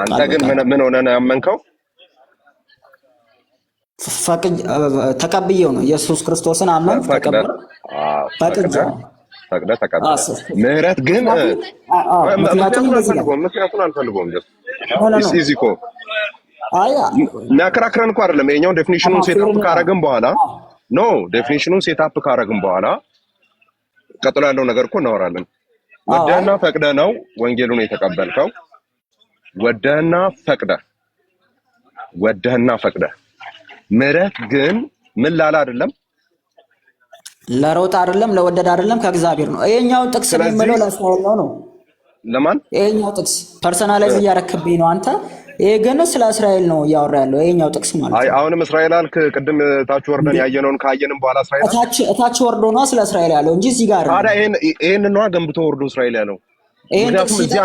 አንተ ግን ምን ሆነ ነው ያመንከው? ተቀብየው ነው። ኢየሱስ ክርስቶስን አመን ተቀበል ፈቅደ ተቀበል። ምሕረት ግን ምክንያቱን አልፈልገውም። ኢዚ እኮ የሚያከራክረን እኮ አይደለም። ይኸኛውን ዴፊኒሽኑን ሴታፕ ካረግን በኋላ ዴፊኒሽኑን ሴታፕ ካረግን በኋላ ቀጥሎ ያለው ነገር እኮ እናወራለን። ወደህና ፈቅደ ነው ወንጌሉን የተቀበልከው። ወደህና ፈቅደ ምሕረት ግን ምን ላለ አይደለም፣ ለሮጣ አይደለም፣ ለወደደ አይደለም፣ ከእግዚአብሔር ነው። ይሄኛው ጥቅስ የሚለው ለእስራኤል ነው። ለማን? ይሄኛው ጥቅስ ፐርሰናላይዝ እያረክብኝ ነው አንተ። ይሄ ግን ስለ እስራኤል ነው እያወራ ያለው ይሄኛው ጥቅስ ማለት ነው። አሁንም እስራኤል አልክ። ቅድም ታች ወርደን ያየነውን ካየንም በኋላ እስራኤል ታች ወርዶ ነው ስለ እስራኤል ያለው እንጂ እዚህ ጋር ታዲያ ይሄን ነው ገንብቶ ወርዶ እስራኤል ያለው። ምክንያቱም እዚህ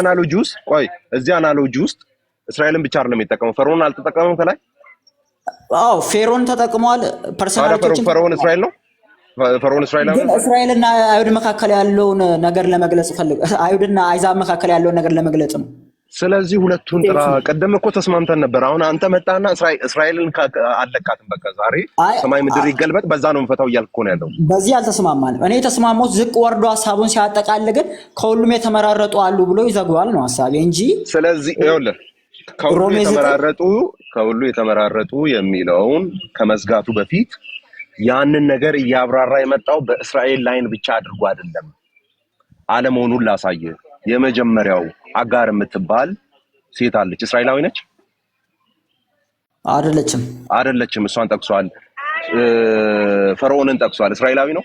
አናሎጂ ውስጥ እስራኤልን ብቻ አይደለም የሚጠቀመው። ፈርዖን አልተጠቀመም ከላይ? አዎ ፌሮን ተጠቅመዋል። ፐርሰናሊቲዎችን ፈርዖን እስራኤል ነው። ፈርዖን እስራኤል ነው። ግን እስራኤልና አይሁድ መካከል ያለውን ነገር ለመግለጽ ፈልግ፣ አይሁድና አይዛብ መካከል ያለውን ነገር ለመግለጽ ነው። ስለዚህ ሁለቱን ጥራ። ቀደም እኮ ተስማምተን ነበር። አሁን አንተ መጣና እስራኤልን አለቃትም። በቃ ዛሬ ሰማይ ምድር ይገልበጥ በዛ ነው የምፈታው እያልክ እኮ ነው ያለው። በዚህ አልተስማማንም። እኔ የተስማማሁት ዝቅ ወርዶ ሀሳቡን ሲያጠቃልል ግን ከሁሉም የተመራረጡ አሉ ብሎ ይዘጋዋል ነው ሀሳቤ እንጂ። ስለዚህ ይኸውልህ ከሁሉ የተመራረጡ የሚለውን ከመዝጋቱ በፊት ያንን ነገር እያብራራ የመጣው በእስራኤል ላይን ብቻ አድርጎ አይደለም። አለመሆኑን ላሳየ። የመጀመሪያው አጋር የምትባል ሴት አለች። እስራኤላዊ ነች? አይደለችም። እሷን ጠቅሷል። ፈርዖንን ጠቅሷል። እስራኤላዊ ነው?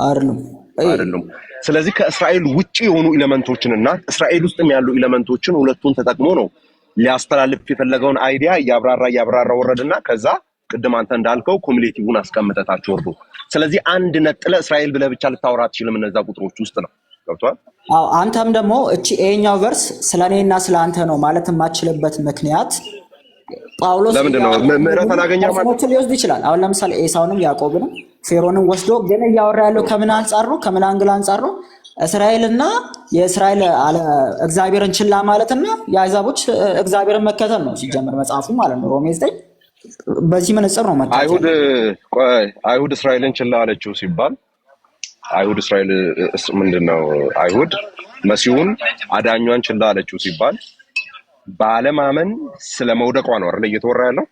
አይደለም። ስለዚህ ከእስራኤል ውጪ የሆኑ ኤሌመንቶችንና እስራኤል ውስጥም ያሉ ኤሌመንቶችን ሁለቱን ተጠቅሞ ነው ሊያስተላልፍ የፈለገውን አይዲያ እያብራራ ወረድና ከዛ ቅድም አንተ እንዳልከው ኮሙሌቲቭን አስቀምጠታችሁ ወርዶ። ስለዚህ አንድ ነጥለ እስራኤል ብለህ ብቻ ልታወራ አትችልም። እነዛ ቁጥሮች ውስጥ ነው ገብቷል። አዎ አንተም ደግሞ እቺ ይሄኛው ቨርስ ስለኔና ስለአንተ ነው ማለት የማትችልበት ምክንያት ጳውሎስ ለምንድን ነው ምሕረት አላገኘም ማለት ሊወስድ ይችላል። አሁን ለምሳሌ ኤሳውንም ያዕቆብንም ፌሮንም ወስዶ ግን እያወራ ያለው ከምን አንጻር ነው? ከምን አንግል አንጻር ነው? እስራኤልና የእስራኤል እግዚአብሔርን ችላ ማለትና የአይዛቦች እግዚአብሔርን መከተል ነው ሲጀምር መጽሐፉ ማለት ነው። ሮሜ 9 በዚህ መነጽር ነው መጣ። አይሁድ እስራኤልን ችላ አለችው ሲባል አይሁድ እስራኤል ምንድነው? አይሁድ መሲሁን አዳኟን ችላ አለችው ሲባል ባለማመን ስለመውደቋ ነው አይደል እየተወራ ያለው?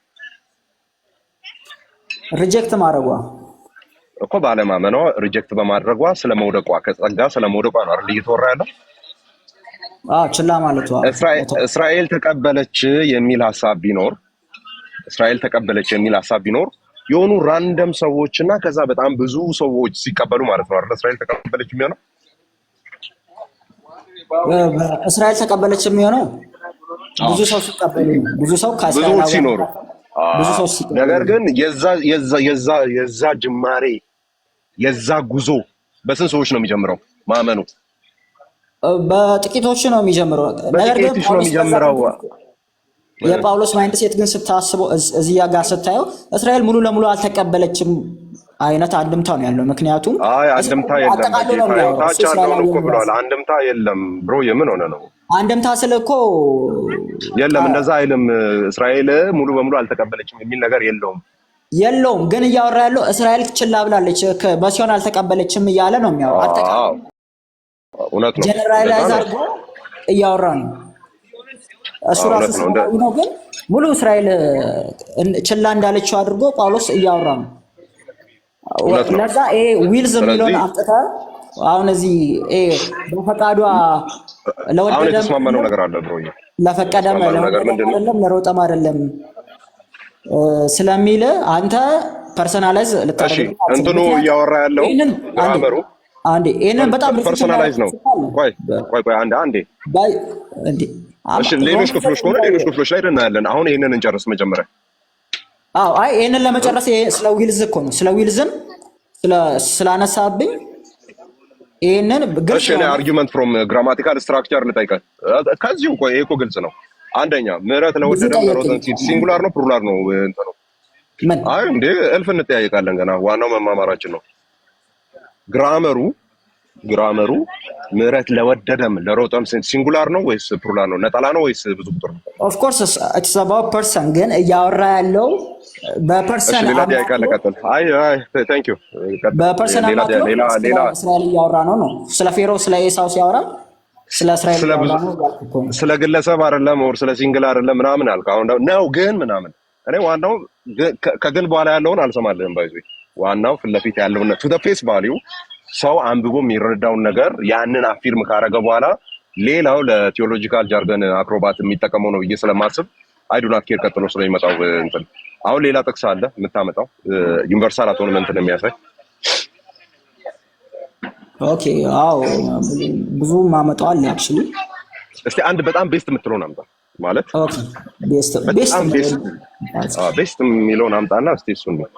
ሪጀክት ማድረጓ እኮ ባለማመኗ ሪጀክት በማድረጓ ስለመውደቋ ከጸጋ ስለመውደቋ ነው አይደል እየተወራ ያለው? ችላ ማለቷ እስራኤል ተቀበለች የሚል ሐሳብ ቢኖር የሆኑ ራንደም ሰዎችና ከዛ በጣም ብዙ ሰዎች ሲቀበሉ ማለት ነው አይደል? እስራኤል ተቀበለች የሚሆነው ብዙ ሰው ሲቀበሉ ብዙ ሰው ብዙዎች ሲኖሩ ነገር ግን የዛ ጅማሬ የዛ ጉዞ በስንት ሰዎች ነው የሚጀምረው? ማመኑ በጥቂቶች ነው የሚጀምረው። ነገር ግን የጳውሎስ ማይንድ ሴት ግን ስታስበው እዚህ ጋር ስታየው እስራኤል ሙሉ ለሙሉ አልተቀበለችም አይነት አንድምታ ነው ያለው። ምክንያቱም አንድምታ የለም ብሏል። አንድምታ የለም ብሮ የምን ሆነ ነው? አንድምታ ስለ እኮ የለም እንደዛ አይልም። እስራኤል ሙሉ በሙሉ አልተቀበለችም የሚል ነገር የለውም። ግን እያወራ ያለው እስራኤል ችላ ብላለች በሲሆን አልተቀበለችም እያለ ነው የሚያወራው። እውነት ነው። ጀነራላይዝ አድርጎ እያወራ ነው እሱ ራሱ ነው። ግን ሙሉ እስራኤል ችላ እንዳለችው አድርጎ ጳውሎስ እያወራ ነው። ለዛ ይሄ ዊልዝ የሚለውን አምጥተህ አሁን እዚህ በፈቃዷ አሁን ለወደደም የተስማማነው ነገር አለ ብሮዬ። ለፈቀደም አይደለም ለሮጠም አይደለም ስለሚል አንተ ፐርሰናላይዝ ልታደርግ እንትኑ እያወራ ያለው ግራመሩ ይሄንን በጣም ፐርሰናላይዝ ነው። ቆይ አንዴ እሺ፣ ሌሎች ክፍሎች ከሆነ ሌሎች ክፍሎች ላይ እናያለን። አሁን ይሄንን እንጨርስ መጀመሪያ። አይ ይሄንን ለመጨረስ ስለ ዊልዝ እኮ ነው፣ ስለ ዊልዝም ስላነሳብኝ ይሄንን ግልጽ ነው። አርጊውመንት ፍሮም ግራማቲካል ስትራክቸር ልጠይቀህ ከዚሁ። ቆይ ይሄ እኮ ግልጽ ነው። አንደኛ ምህረት ለወደደም ለሮጠን ሲንጉላር ነው ፕሉራል ነው እንትኑ? አይ እንዴ እልፍ እንጠያየቃለን ገና። ዋናው መማማራችን ነው። ግራመሩ ምህረት ለወደደም ለሮጠም ሲንጉላር ነው ወይስ ፕሉራል ነው? ነጠላ ነው ወይስ ብዙ ቁጥር ነው? ኦፍ ኮርስ ኢትስ አባውት ፐርሰን፣ ግን እያወራ ያለው በፐርሰን ሌላ ጥያቄ አለ። ቀጥል። አይ ታንክ ዩ። በፐርሰን ሌላ እስራኤል እያወራ ነው። ስለ ፌሮ ስለ ኤሳው ሲያወራ ስለ እስራኤል ስለ ግለሰብ አይደለም ወር ስለ ሲንግል አይደለም ምናምን አልክ። አሁን ነው ግን ምናምን እኔ ዋናው ከግን በኋላ ያለውን አልሰማልህም። ባይዞ ዋናው ፊት ለፊት ያለውን ቱ ዘ ፌስ ቫልዩ ሰው አንብቦ የሚረዳውን ነገር ያንን አፊርም ካረገ በኋላ ሌላው ለቲዮሎጂካል ጃርገን አክሮባት የሚጠቀመው ነው ብዬ ስለማስብ አይ ዱ ናት ኬር ቀጥሎ ስለሚመጣው እንትን አሁን ሌላ ጥቅስ አለ የምታመጣው ዩኒቨርሳል አቶንመንት ነው የሚያሳይ። ኦኬ አዎ ብዙ ማመጣው አለ አክቹሊ። እስቲ አንድ በጣም ቤስት የምትለውን አምጣ ማለት ኦኬ ቤስት የሚለውን አምጣና እስቲ እሱን ነው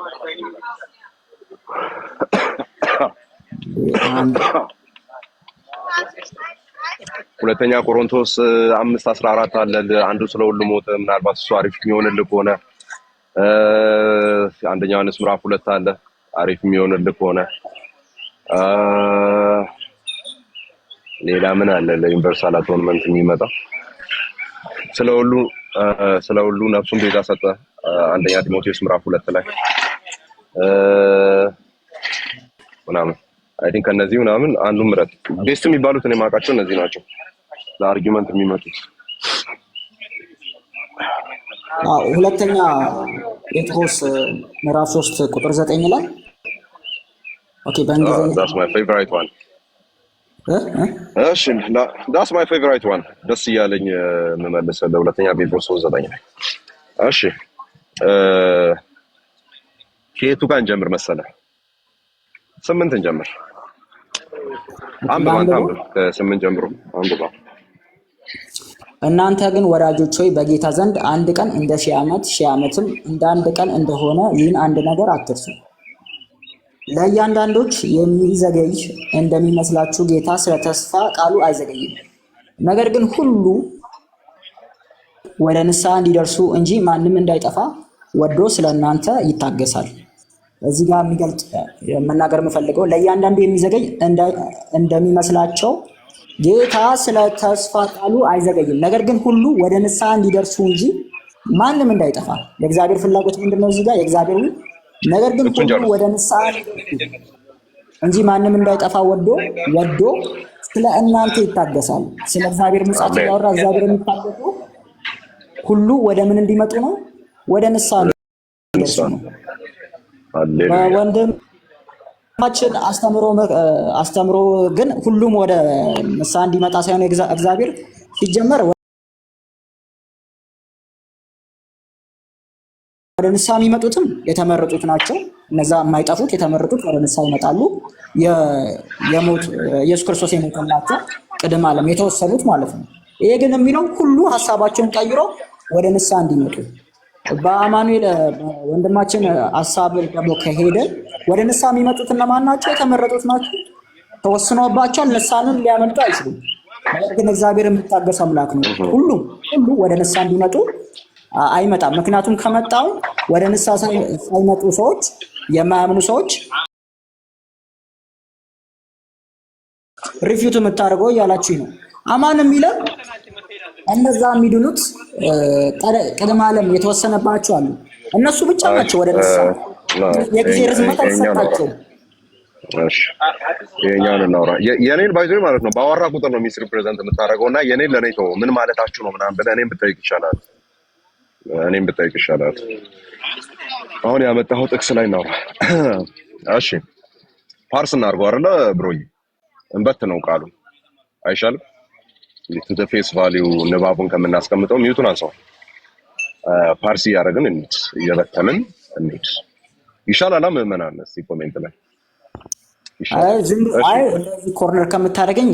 ሁለተኛ ቆሮንቶስ 5:14 አለ። አንዱ ስለ ሁሉ ሞተ። ምናልባት እሱ አሪፍ የሚሆንልህ ከሆነ አንደኛ ዮሐንስ ምዕራፍ 2 አለ አሪፍ የሚሆንልህ ከሆነ ሌላ ምን አለ ለዩኒቨርሳል አቶንመንት የሚመጣ ስለ ሁሉ ነፍሱን ቤዛ ሰጠ አንደኛ ጢሞቴዎስ ምዕራፍ 2 ላይ ምናምን አይ ቲንክ እነዚህ ምናምን አንዱ ምረት ቤስት የሚባሉት እኔ ማውቃቸው እነዚህ ናቸው ለአርጊውመንት የሚመጡት። ሁለተኛ ጴጥሮስ ምዕራፍ 3 ቁጥር 9 ላይ ኦኬ በእንግሊዝኛ that's my favorite one እሺ that's my favorite one ደስ እያለኝ የምመልሰው ለሁለተኛ ጴጥሮስ 3:9 ላይ እሺ ከየቱ ጋር እንጀምር መሰለህ? 8 እንጀምር። አንብባ ከ8 ጀምሮ አንብባ። እናንተ ግን ወዳጆች ሆይ በጌታ ዘንድ አንድ ቀን እንደ 1000 ዓመትም እንደ አንድ ቀን እንደሆነ ይህን አንድ ነገር አትርሱ። ለእያንዳንዶች የሚዘገይ እንደሚመስላችሁ ጌታ ስለ ተስፋ ቃሉ አይዘገይም፣ ነገር ግን ሁሉ ወደ ንስሐ እንዲደርሱ እንጂ ማንም እንዳይጠፋ ወዶ ስለ እናንተ ይታገሳል። እዚህ ጋር የሚገልጽ መናገር የምፈልገው ለእያንዳንዱ የሚዘገይ እንደሚመስላቸው ጌታ ስለ ተስፋ ቃሉ አይዘገይም፣ ነገር ግን ሁሉ ወደ ንስሐ እንዲደርሱ እንጂ ማንም እንዳይጠፋ። የእግዚአብሔር ፍላጎት ምንድነው? እዚህ ጋር የእግዚአብሔር ነገር ግን ሁሉ ወደ ንስሐ እንጂ ማንም እንዳይጠፋ ወዶ ስለ እናንተ ይታገሳል። ስለ እግዚአብሔር ምጽአት ያወራ እግዚአብሔር የሚታገሰው ሁሉ ወደ ምን እንዲመጡ ነው? ወደ ንስሐ እንዲደርሱ ነው። ወንድማችን አስተምሮ ግን ሁሉም ወደ ንስሐ እንዲመጣ ሳይሆን እግዚአብሔር ሲጀመር ወደ ንስሐ የሚመጡትም የተመረጡት ናቸው። እነዛ የማይጠፉት የተመረጡት ወደ ንስሐ ይመጣሉ። የሞት ኢየሱስ ክርስቶስ የሞተላቸው ቅድመ ዓለም የተወሰኑት ማለት ነው። ይሄ ግን የሚለው ሁሉ ሀሳባቸውን ቀይሮ ወደ ንስሐ እንዲመጡ በአማኑኤል ወንድማችን ሐሳብ ደግሞ ከሄደ ወደ ንስሐ የሚመጡት እነማን ናቸው? የተመረጡት ናቸው። ተወስኖባቸዋል። ንስሐንም ሊያመልጡ አይችሉም። ነገር ግን እግዚአብሔር የሚታገስ አምላክ ነው። ሁሉ ወደ ንስሐ እንዲመጡ አይመጣም። ምክንያቱም ከመጣው ወደ ንስሐ ሳይመጡ ሰዎች የማያምኑ ሰዎች ሪፊዩት የምታደርገው እያላችሁ ነው። አማን የሚለው እነዛ የሚድኑት ቅድመ ዓለም የተወሰነባቸው አሉ። እነሱ ብቻ ናቸው ወደ ንስሐ የጊዜ ርዝመት አልተሰጣቸውም። እሺ የኛን እናውራ። የኔን ባይዘይ ማለት ነው ባወራ ቁጥር ነው ሚስ ሪፕሬዘንት የምታደርገውና የኔን ለኔ ተው ምን ማለታችሁ ነው ምናምን ብለህ እኔን ብጠይቅ ይሻላል። አሁን ያመጣኸው ጥቅስ ላይ እናውራ። እሺ ፓርስ እናድርገው አይደለ ብሮዬ? እንበት ነው ቃሉ አይሻልም? ቱ ዘ ፌስ ቫልዩ ንባቡን ከምናስቀምጠው ሚዩቱን አንሳው ፓርሲ ያደረግን እንዴ እየበተንን እንዴ ይሻላል። ምዕመናን እስቲ ኮሜንት ላይ አይ ዝም አይ እንደዚህ ኮርነር ከምታደርገኝ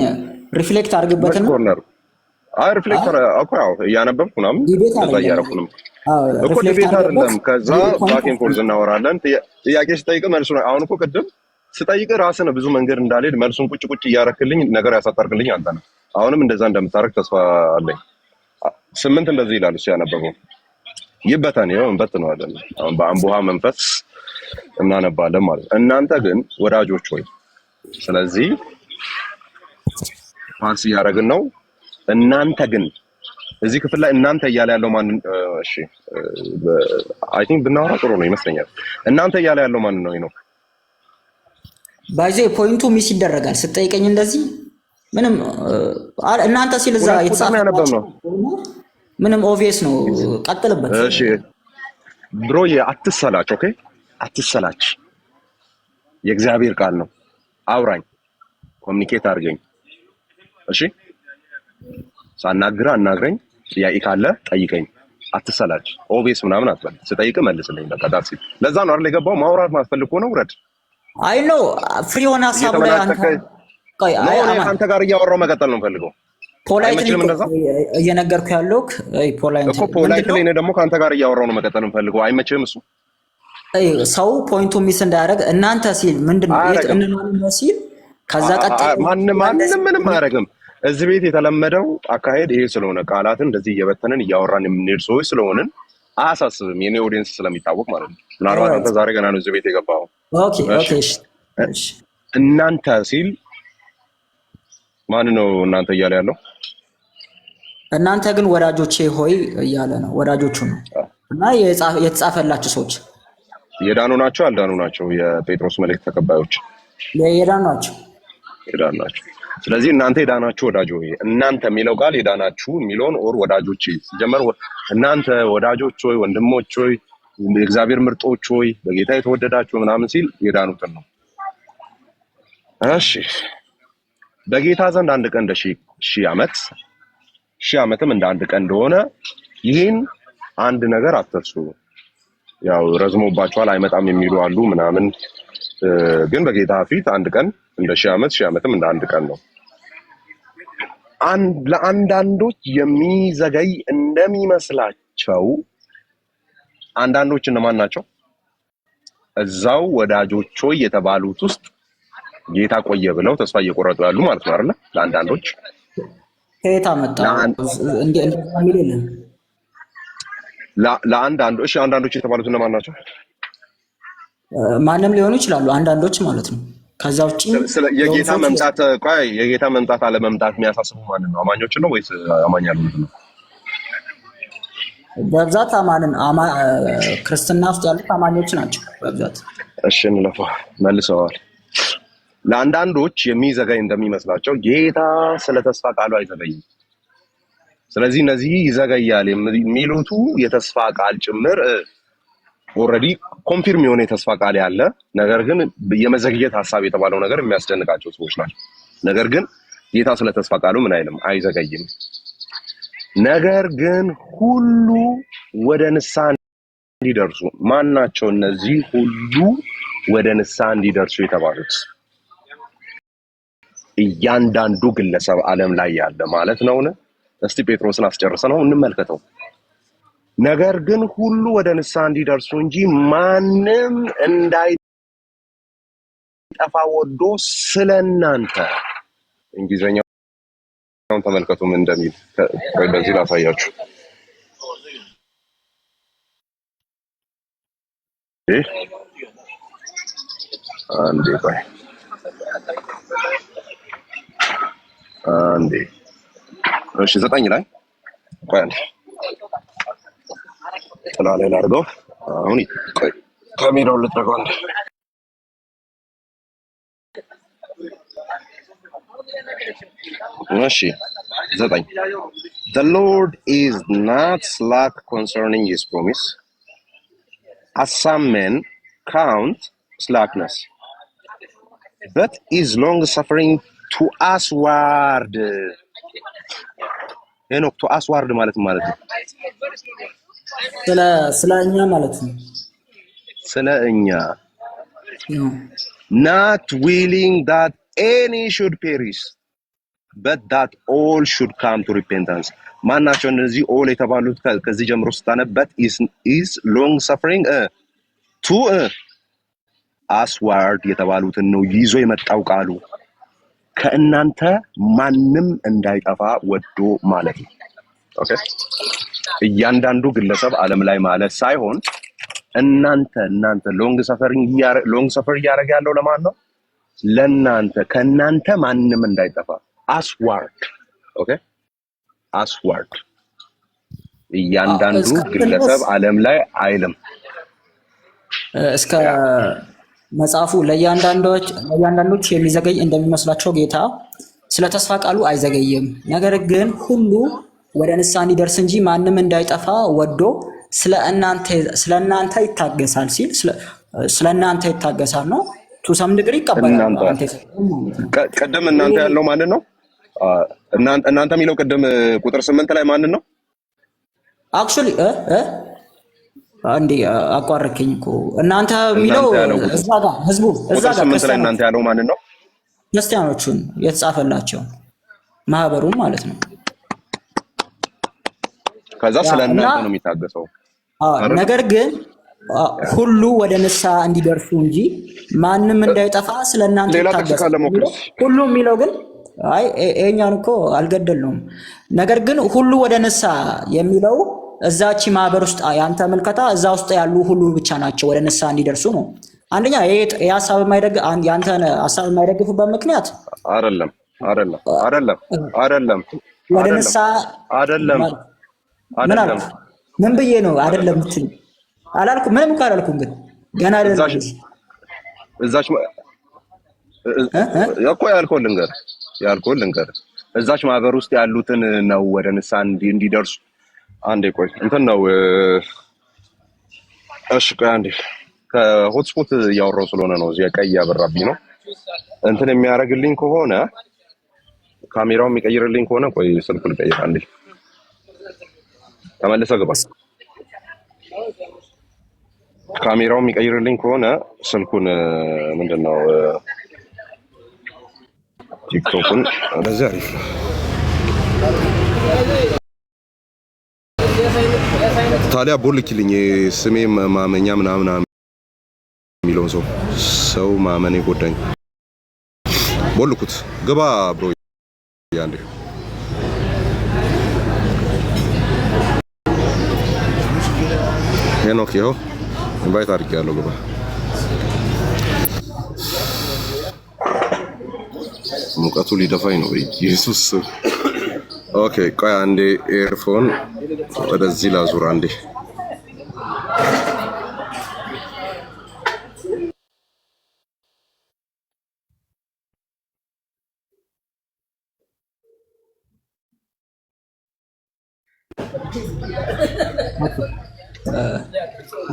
ሪፍሌክት አድርግበትና ኮርነር አይ ሪፍሌክተር እኮ ያው እያነበብኩ ምናምን እዛ እያደረኩ ነው እኮ ዲቤት አይደለም። ከዛ ባኬን ፎርዝ እናወራለን። ጥያቄ ስጠይቅ መልሱ አሁን እኮ ቅድም ስጠይቅ ራስህ ብዙ መንገድ እንዳልሄድ መልሱን ቁጭ ቁጭ እያረክልኝ ነገር ያሳጠርክልኝ አንተ ነህ። አሁንም እንደዛ እንደምታረክ ተስፋ አለኝ። 8 እንደዚህ ይላል እሱ ያነበበው ይበተን ይኸው እንበትነዋለን። አሁን በአምቦሃ መንፈስ እናነባለን ማለት ነው። እናንተ ግን ወዳጆች ሆይ ስለዚህ ፓርስ እያደረግን ነው። እናንተ ግን እዚህ ክፍል ላይ እናንተ እያለ ያለው ማን? እሺ አይ ቲንክ ብናወራ ጥሩ ነው ይመስለኛል። እናንተ እያለ ያለው ማን ነው? ነው ባይዘ ፖይንቱ ሚስ ይደረጋል ስትጠይቀኝ እንደዚህ ምንም እናንተ ሲል እዛ የተጻፈው ነው ምንም ኦብቪየስ ነው። ቀጥልበት። እሺ ብሮዬ አትሰላች። ኦኬ አትሰላች። የእግዚአብሔር ቃል ነው። አውራኝ፣ ኮሚኒኬት አድርገኝ። እሺ ሳናግራ አናግረኝ። ጥያቄ ካለ ጠይቀኝ። አትሰላች። ኦብቪየስ ምናምን አትበል። ስጠይቅ መልስልኝ። በቃ ዳስ ለዛ ነው አይደል የገባው። ማውራት ማስፈልግ ሆነ ውረድ። አይ ኖ ፍሪ ሆነ ሀሳብ ላይ አንተ ጋር እያወራሁ መቀጠል ነው የምፈልገው። ፖላይትሊ እየነገርኩ ያለው ፖላይትሊ እኔ ደግሞ ከአንተ ጋር እያወራሁ ነው መቀጠል የምፈልገው። አይመችህም እሱ ሰው ፖይንቱ ሚስ እንዳያደርግ እናንተ ሲል ምንድን ነው ሲል ከዛ ቀጥታ ማንም ምንም አያደርግም። እዚህ ቤት የተለመደው አካሄድ ይሄ ስለሆነ ቃላትን እንደዚህ እየበተንን እያወራን የምንሄድ ሰዎች ስለሆንን አያሳስብም። የኔ ኦዲየንስ ስለሚታወቅ ማለት ነው። ምናልባት አንተ ዛሬ ገና ነው እዚህ ቤት የገባኸው። ኦኬ እሺ እናንተ ሲል ማን ነው እናንተ እያለ ያለው? እናንተ ግን ወዳጆቼ ሆይ እያለ ነው። ወዳጆቹ ነው እና የተጻፈላችሁ ሰዎች የዳኑ ናቸው ያልዳኑ ናቸው? የጴጥሮስ መልእክት ተቀባዮች የዳኑ ናቸው። የዳኑ ናቸው። ስለዚህ እናንተ የዳናችሁ ወዳጆች ሆይ፣ እናንተ የሚለው ቃል የዳናችሁ የሚለውን ኦር ወዳጆች ሲጀመር እናንተ ወዳጆች ሆይ፣ ወንድሞች ሆይ፣ የእግዚአብሔር ምርጦች ሆይ፣ በጌታ የተወደዳችሁ ምናምን ሲል የዳኑትን ነው። እሺ በጌታ ዘንድ አንድ ቀን እንደ ሺህ ዓመት ሺህ ዓመትም እንደ አንድ ቀን እንደሆነ ይህን አንድ ነገር አትርሱ። ያው ረዝሞባቸዋል አይመጣም የሚሉ አሉ ምናምን፣ ግን በጌታ ፊት አንድ ቀን እንደ ሺህ ዓመትም እንደ አንድ ቀን ነው። ለአንዳንዶች የሚዘገይ እንደሚመስላቸው አንዳንዶች እነማን ናቸው? እዛው ወዳጆች ሆይ የተባሉት ውስጥ ጌታ ቆየ ብለው ተስፋ እየቆረጡ ያሉ ማለት ነው አይደል? ለአንዳንዶች ከየት አመጣ እንደሚል የለም። ለአንዳንዶች አንዳንዶች የተባሉት እነማን ናቸው? ማንም ሊሆኑ ይችላሉ አንዳንዶች ማለት ነው። ከዛ ውጪ የጌታ መምጣት አለመምጣት የሚያሳስቡ ማንን ነው? አማኞችን ነው ወይስ አማኝ ያልሆኑት ነው? በብዛት ክርስትና ውስጥ ያሉት አማኞች ናቸው በብዛት። እሺ እንለፋ መልሰዋል። ለአንዳንዶች የሚዘገይ እንደሚመስላቸው ጌታ ስለ ተስፋ ቃሉ አይዘገይም። ስለዚህ እነዚህ ይዘገያል የሚሉት የተስፋ ቃል ጭምር ኦልሬዲ ኮንፊርም የሆነ የተስፋ ቃል ያለ ነገር ግን የመዘግየት ሐሳብ የተባለው ነገር የሚያስደንቃቸው ሰዎች ናቸው። ነገር ግን ጌታ ስለ ተስፋ ቃሉ ምን አይልም፣ አይዘገይም። ነገር ግን ሁሉ ወደ ንስሐ እንዲደርሱ ማን ናቸው እነዚህ ሁሉ ወደ ንስሐ እንዲደርሱ የተባሉት? እያንዳንዱ ግለሰብ ዓለም ላይ ያለ ማለት ነው። እስቲ ጴጥሮስን አስጨርሰነው እንመልከተው። ነገር ግን ሁሉ ወደ ንስሐ እንዲደርሱ እንጂ ማንም እንዳይጠፋ ጠፋ ወዶ ስለናንተ። እንግሊዘኛውን ተመልከቱ ምን እንደሚል። በዚህ ላሳያችሁ። አንዴ ቆይ አንዴ። እሺ 9 ላይ ቆይ አንዴ ጥላ ላይ ላድርገው። አሁን ቆይ ካሜራውን ልትረጋው አንዴ። እሺ 9 The Lord is not slack concerning his promise, as some men count slackness, but is long suffering ቱ አስዋርድ ሄኖክ ቱ አስዋርድ ማለት ነው ስለኛ ማለት ነው ስለኛ not willing that any should perish but that all should come to repentance ማናቸው እነዚህ all የተባሉት ከዚህ ጀምሮ ስታነበት is long suffering to asward የተባሉትን ነው ይዞ የመጣው ቃሉ ከእናንተ ማንንም እንዳይጠፋ ወዶ ማለት ነው ኦኬ እያንዳንዱ ግለሰብ ዓለም ላይ ማለት ሳይሆን እናንተ ሎንግ ሰፈር ያረጋ ያለው ለማን ነው ለናንተ ከናንተ ማንንም እንዳይጠፋ asward ኦኬ asward እያንዳንዱ ግለሰብ ዓለም ላይ አይልም እስከ መጽሐፉ ለእያንዳንዶች የሚዘገይ እንደሚመስላቸው ጌታ ስለ ተስፋ ቃሉ አይዘገይም ነገር ግን ሁሉ ወደ ንስሐ እንዲደርስ እንጂ ማንም እንዳይጠፋ ወዶ ስለእናንተ ይታገሳል ሲል ስለእናንተ ይታገሳል ነው ቱ ሰም ዲግሪ ይቀበላል ቀደም እናንተ ያለው ማን ነው እናንተ የሚለው ቀደም ቁጥር 8 ላይ ማን ነው አክቹሊ አንዴ አቋረከኝ እኮ እናንተ የሚለው እዛ ጋር ህዝቡ እዛ ጋር ክርስቲያኖች እናንተ ያለው ማን ነው ክርስቲያኖቹን የተጻፈላቸው ማህበሩ ማለት ነው ከዛ ስለእናንተ ነው የሚታገሰው ነገር ግን ሁሉ ወደ ንስሐ እንዲደርሱ እንጂ ማንንም እንዳይጠፋ ስለእናንተ ይታገሳል ሁሉ የሚለው ግን አይ እኛን እኮ አልገደልነውም ነገር ግን ሁሉ ወደ ንስሐ የሚለው እዛች ማህበር ውስጥ ያንተ መልከታ እዛ ውስጥ ያሉ ሁሉ ብቻ ናቸው ወደ ንስሐ እንዲደርሱ ነው አንደኛ የሐሳብ ያንተ ሐሳብ የማይደግፉበት ምክንያት አይደለም ወደ ንስሐ አይደለም ምን ብዬ ነው አይደለም እንትን አላልኩም ምንም እኮ አላልኩም ግን ገና አይደለም እዛች ያቆ ያልከው ልንገር እዛች ማህበር ውስጥ ያሉትን ነው ወደ ንስሐ እንዲደርሱ አንዴ ቆይ እንትን ነው እሺ ቆይ አንዴ ከሆትስፖት ያወራው ስለሆነ ነው እዚህ ቀይ ያበራብኝ ነው እንትን የሚያረግልኝ ከሆነ ካሜራው የሚቀይርልኝ ከሆነ ቆይ ስልኩን ቀይር አንዴ ተመለሰ ገባ ካሜራው የሚቀይርልኝ ከሆነ ስልኩን ምንድነው ቲክቶክን እንደዚህ አሪፍ ነው ታዲያ ቦልክልኝ ስሜ ማመኛ ምናምን የሚለው ሰው ማመኔ ጎዳኝ ቦልኩት ግባ ብሮ ያንዴ ሄኖክ ይኸው ኢንቫይት አድርጌያለሁ ግባ ሙቀቱ ሊደፋኝ ነው ኢየሱስ ኦኬ ቆይ አንዴ ኤርፎን ወደዚህ ላዙር አንዴ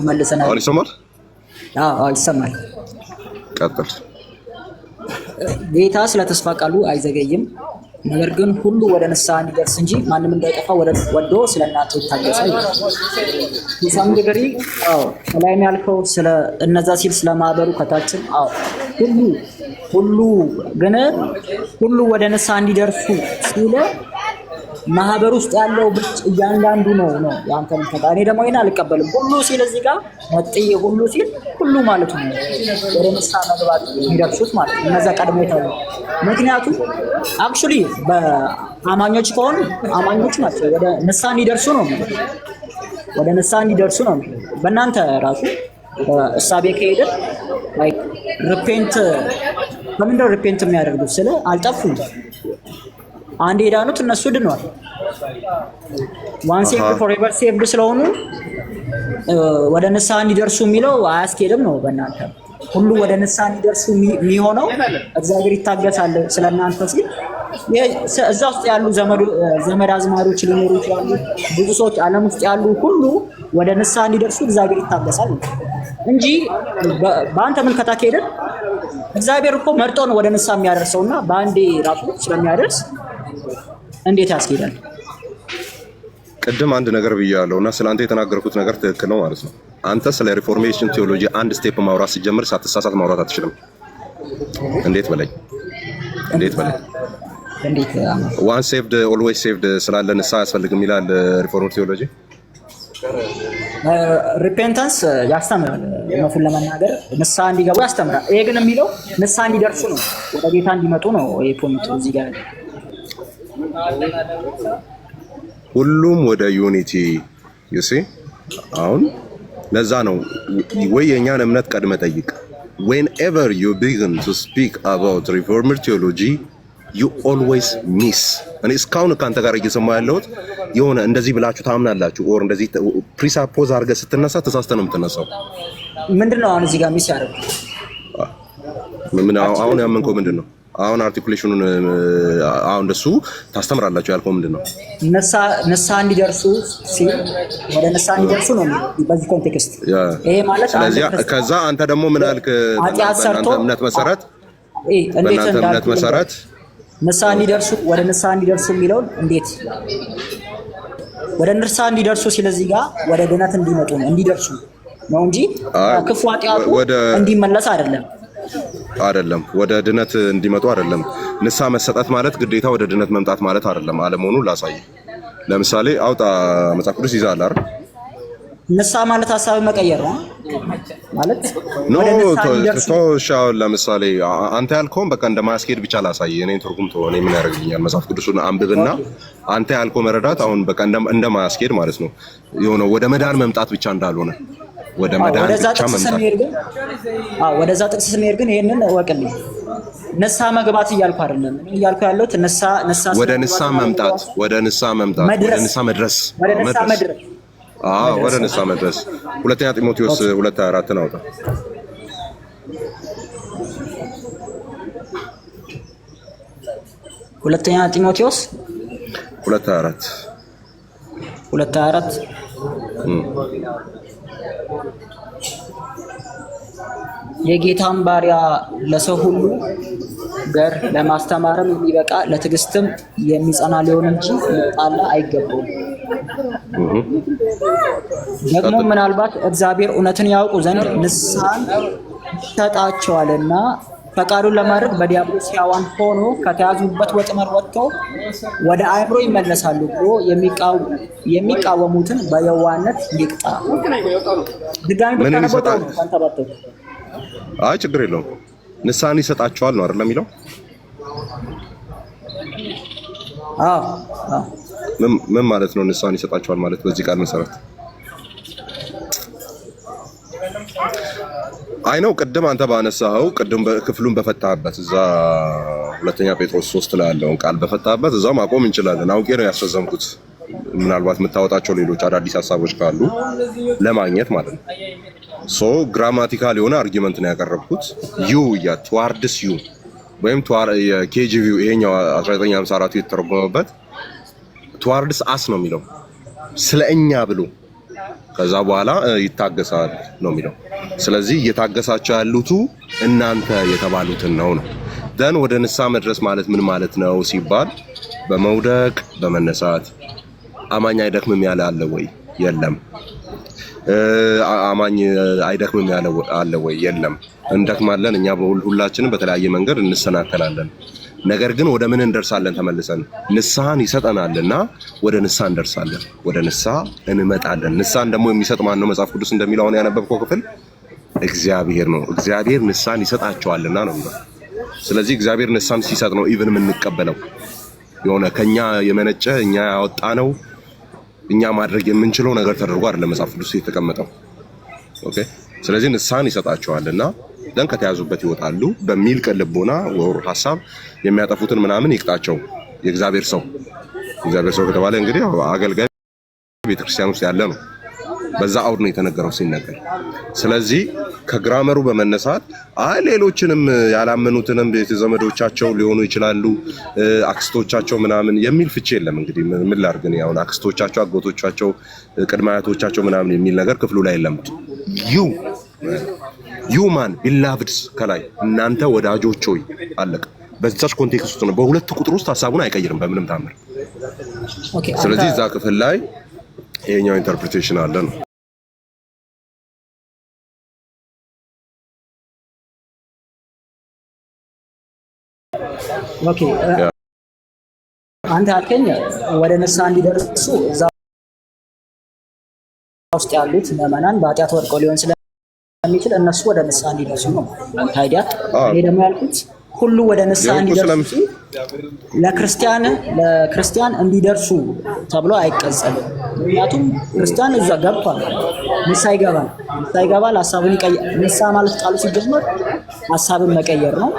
መልሰናል ይሰማል ይሰማል ቀጥል ጌታ ስለ ተስፋ ቃሉ አይዘገይም ነገር ግን ሁሉ ወደ ንስሐ እንዲደርስ እንጂ ማንንም እንዳይጠፋ ወዶ ስለእናንተ ይታገሳል ይሳም ድግሪ ሰላም ያልከው ስለ እነዛ ሲል ስለማህበሩ ከታችን ሁሉ ግን ሁሉ ወደ ንስሐ እንዲደርሱ ሲል ማህበር ውስጥ ያለው ብቻ እያንዳንዱ ነው ያንተን ተቃኔ ደግሞ ይና አልቀበልም ሁሉ ሲል እዚህ ጋር ወጥዬ ሁሉ ሲል ሁሉ ማለት ነው ወደ ንስሐ መግባት እንዲደርሱት ማለት ነው እነዛ ቀድሞ ይታወቁ ምክንያቱም አክቹሊ በአማኞች ከሆኑ አማኞች ናቸው ወደ ንስሐ እንዲደርሱ ነው ወደ ንስሐ እንዲደርሱ ነው በእናንተ ራሱ እሳቤ ከሄደ ላይክ ሪፔንት በምንድነው ሪፔንት የሚያደርጉት ስለ አልጠፉም አንድ ሄዳኑት እነሱ ድነዋል ዋን ሴቭድ ፎርኤቨር ሴቭድ ስለሆኑ ወደ ንስሐ እንዲደርሱ የሚለው አያስኬድም ነው በእናንተ ሁሉ ወደ ንስሐ እንዲደርሱ የሚሆነው እግዚአብሔር ይታገሳል ስለናንተ ሲል እዛ ውስጥ ያሉ ዘመድ አዝማዶች ሊኖሩ ይችላሉ ብዙ ሰዎች ዓለም ውስጥ ያሉ ሁሉ ወደ ንስሐ እንዲደርሱ እግዚአብሔር ይታገሳል እንጂ በአንተ ምልከታ ከሄደ እግዚአብሔር እኮ መርጦ ነው ወደ ንስሐ የሚያደርሰውና በአንዴ ራሱ ስለሚያደርስ እንዴት ያስኬዳል? ቅድም አንድ ነገር ብያለሁና ስላንተ የተናገርኩት ነገር ትክክል ነው ማለት ነው። አንተ ስለ ሪፎርሜሽን ቴዎሎጂ አንድ ስቴፕ ማውራት ሲጀምር ሳትሳሳት ማውራት አትችልም። እንዴት በለኝ እንዴት ዋን ሴቭድ ኦልዌይስ ሴቭድ ስላለ ንስሐ አያስፈልግም ይላል ሪፎርም ቴዎሎጂ። ሪፔንታንስ ያስተምራል፣ እውነቱን ለመናገር ንስሐ እንዲገቡ ያስተምራል። ይሄ ግን የሚለው ንስሐ እንዲደርሱ ነው፣ ወደ ጌታ እንዲመጡ ነው። ይሄ ፖይንት እዚህ ጋር ሁሉም ወደ ዩኒቲ ዩሲ አሁን ለዛ ነው ወይ የኛን እምነት ቀድመ ጠይቅ። whenever you begin to speak about reformed theology you always miss። እኔ እስካሁን ካንተ ጋር እየሰማሁ ያለሁት የሆነ እንደዚህ ብላችሁ ታምናላችሁ ኦር እንደዚህ ፕሪሳፖዝ አድርገህ ስትነሳ ተሳስተህ ነው የምትነሳው። ምንድነው አሁን እዚህ ጋር ሚስ ያደርጉ? አሁን ያመንከው ምንድነው? አሁን አርቲኩሌሽኑን አሁን እንደሱ ታስተምራላችሁ ያልከው ምንድነው? ንስሐ እንዲደርሱ ሲል ወደ ንስሐ እንዲደርሱ ነው በዚህ ኮንቴክስት። ይሄ ማለት ስለዚህ ከዛ አንተ ደግሞ ምን አልክ? በእናንተ እምነት መሰረት ንስሐ እንዲደርሱ ወደ ንስሐ እንዲደርሱ የሚለውን እንዴት ወደ ንስሐ እንዲደርሱ ስለዚህ ጋር ወደ ድነት እንዲመጡ ነው እንዲደርሱ ነው እንጂ ክፉ ኃጢአቱ እንዲመለስ አይደለም። ወደ ድነት እንዲመጡ አይደለም። ንስሐ መሰጠት ማለት ግዴታ ወደ ድነት መምጣት ማለት አይደለም። አለመሆኑን ላሳይ። ለምሳሌ አውጣ መጽሐፍ ቅዱስ ይዛል አይደል? ንስሐ ማለት ሐሳብ መቀየር ነው ማለት ሻው ለምሳሌ አንተ ያልከውን በቃ እንደማያስኬድ ብቻ ላሳይ። እኔን ትርጉም ተወው። እኔ ምን ያደርግልኛል? መጽሐፍ ቅዱስን አንብብና አንተ ያልከው መረዳት አሁን በቃ እንደማያስኬድ ማለት ነው። የሆነ ወደ መዳን መምጣት ብቻ እንዳልሆነ ወደ መዳን ብቻ መምጣት። ወደዛ ጥቅስ ስንሄድ ግን ይሄንን ወቅልኝ ንስሐ መግባት እያልኩ አይደለም። እያልኩ ያለሁት ወደ ንስሐ መምጣት፣ ወደ ንስሐ መድረስ። ወደ ንስሐ መድረስ። ሁለተኛ ጢሞቴዎስ 2:24 አውጣ። ሁለተኛ ጢሞቴዎስ 2:24 የጌታን ባሪያ ለሰው ሁሉ ገር ለማስተማርም የሚበቃ ለትዕግስትም የሚጸና ሊሆን እንጂ ሊጣላ አይገባውም። ደግሞ ምናልባት እግዚአብሔር እውነትን ያውቁ ዘንድ ንስሐን ይሰጣቸዋልና ፈቃዱን ለማድረግ በዲያብሎስ ሕያዋን ሆኖ ከተያዙበት ወጥመድ ወጥተው ወደ አእምሮ ይመለሳሉ ብሎ የሚቃወሙትን በየዋህነት ይቅጣ። ድጋሚ ብታነበው አንተባተው አይ ችግር የለውም። ንስሐን ይሰጣቸዋል ነው አይደል የሚለው? ምን ማለት ነው? ንስሐን ይሰጣቸዋል ማለት በዚህ ቃል መሰረት አይ ነው። ቅድም አንተ ባነሳኸው ቅድም ክፍሉን በፈታህበት እዛ ሁለተኛ ጴጥሮስ 3 ላይ ያለውን ቃል በፈታህበት እዛው ማቆም እንችላለን። አውቄ ነው ያስረዘምኩት። ምናልባት የምታወጣቸው ሌሎች አዳዲስ ሀሳቦች ካሉ ለማግኘት ማለት ነው። ሶ ግራማቲካል የሆነ አርጊመንት ነው ያቀረብኩት። ዩ ትዋርድስ ዩ ወይም የኬጂቪው ይሄኛው 1954 የተተረጎመበት ትዋርድስ አስ ነው የሚለው ስለ እኛ ብሎ ከዛ በኋላ ይታገሳል ነው የሚለው። ስለዚህ እየታገሳቸው ያሉት እናንተ የተባሉትን ነው። ደን ወደ ንስሐ መድረስ ማለት ምን ማለት ነው ሲባል በመውደቅ በመነሳት። አማኝ አይደክምም ያለ አለ ወይ? የለም። አማኝ አይደክምም ያለ አለ ወይ? የለም። እንደክማለን እኛ ሁላችንም በተለያየ መንገድ እንሰናከላለን። ነገር ግን ወደ ምን እንደርሳለን? ተመልሰን ንስሐን ይሰጠናልና ወደ ንስሐ እንደርሳለን፣ ወደ ንስሐ እንመጣለን። ንስሐን ደግሞ የሚሰጥ ማን ነው? መጽሐፍ ቅዱስ እንደሚለው አሁን ያነበብከው ክፍል እግዚአብሔር ነው። እግዚአብሔር ንስሐን ይሰጣቸዋልና ነው የሚለው። ስለዚህ እግዚአብሔር ንስሐን ሲሰጥ ነው ኢቭን የምንቀበለው። የሆነ ከኛ የመነጨ እኛ ያወጣነው እኛ ማድረግ የምንችለው ነገር ተደርጎ አይደለም መጽሐፍ ቅዱስ የተቀመጠው። ኦኬ። ስለዚህ ንስሐን ይሰጣቸዋልና ደን ከተያዙበት ይወጣሉ በሚል ቅን ልቦና ወር ሐሳብ የሚያጠፉትን ምናምን ይቅጣቸው። የእግዚአብሔር ሰው ከተባለ እንግዲህ አገልጋይ ቤተክርስቲያን ውስጥ ያለ ነው። በዛ አውድ ነው የተነገረው ሲነገር። ስለዚህ ከግራመሩ በመነሳት ሌሎችንም ያላመኑትንም ቤተዘመዶቻቸው ሊሆኑ ይችላሉ አክስቶቻቸው ምናምን የሚል ፍቺ የለም። እንግዲህ ምን ላድርግ ነው ያው አክስቶቻቸው፣ አጎቶቻቸው፣ ቅድመ አያቶቻቸው ምናምን የሚል ነገር ክፍሉ ላይ የለም። ዩማን ቢላቭድስ ከላይ እናንተ ወዳጆች ሆይ አለቀ። በዛች ኮንቴክስት ውስጥ ነው። በሁለት ቁጥር ውስጥ ሐሳቡን አይቀይርም በምንም ታምር። ስለዚህ እዛ ክፍል ላይ ይሄኛው ኢንተርፕሪቴሽን አለ ነው። ኦኬ አንተ አልከኝ ወደ ንስሐ እንዲደርሱ እዛ ውስጥ ያሉት ምዕመናን በኃጢአት ወድቀው ሊሆን ስለሚችል እነሱ ወደ ንስሐ እንዲደርሱ ነው ታዲያ። እኔ ደግሞ ያልኩት ሁሉ ወደ ንስሐ እንዲደርሱ ለክርስቲያን እንዲደርሱ ተብሎ አይቀጸልም። ምክንያቱም ክርስቲያን እዛ ገብቷል፣ ንስሐ ይገባል፣ ሐሳቡን ይቀይራል። ንስሐ ማለት ቃሉ ሲጀመር ሐሳብን መቀየር ነው፣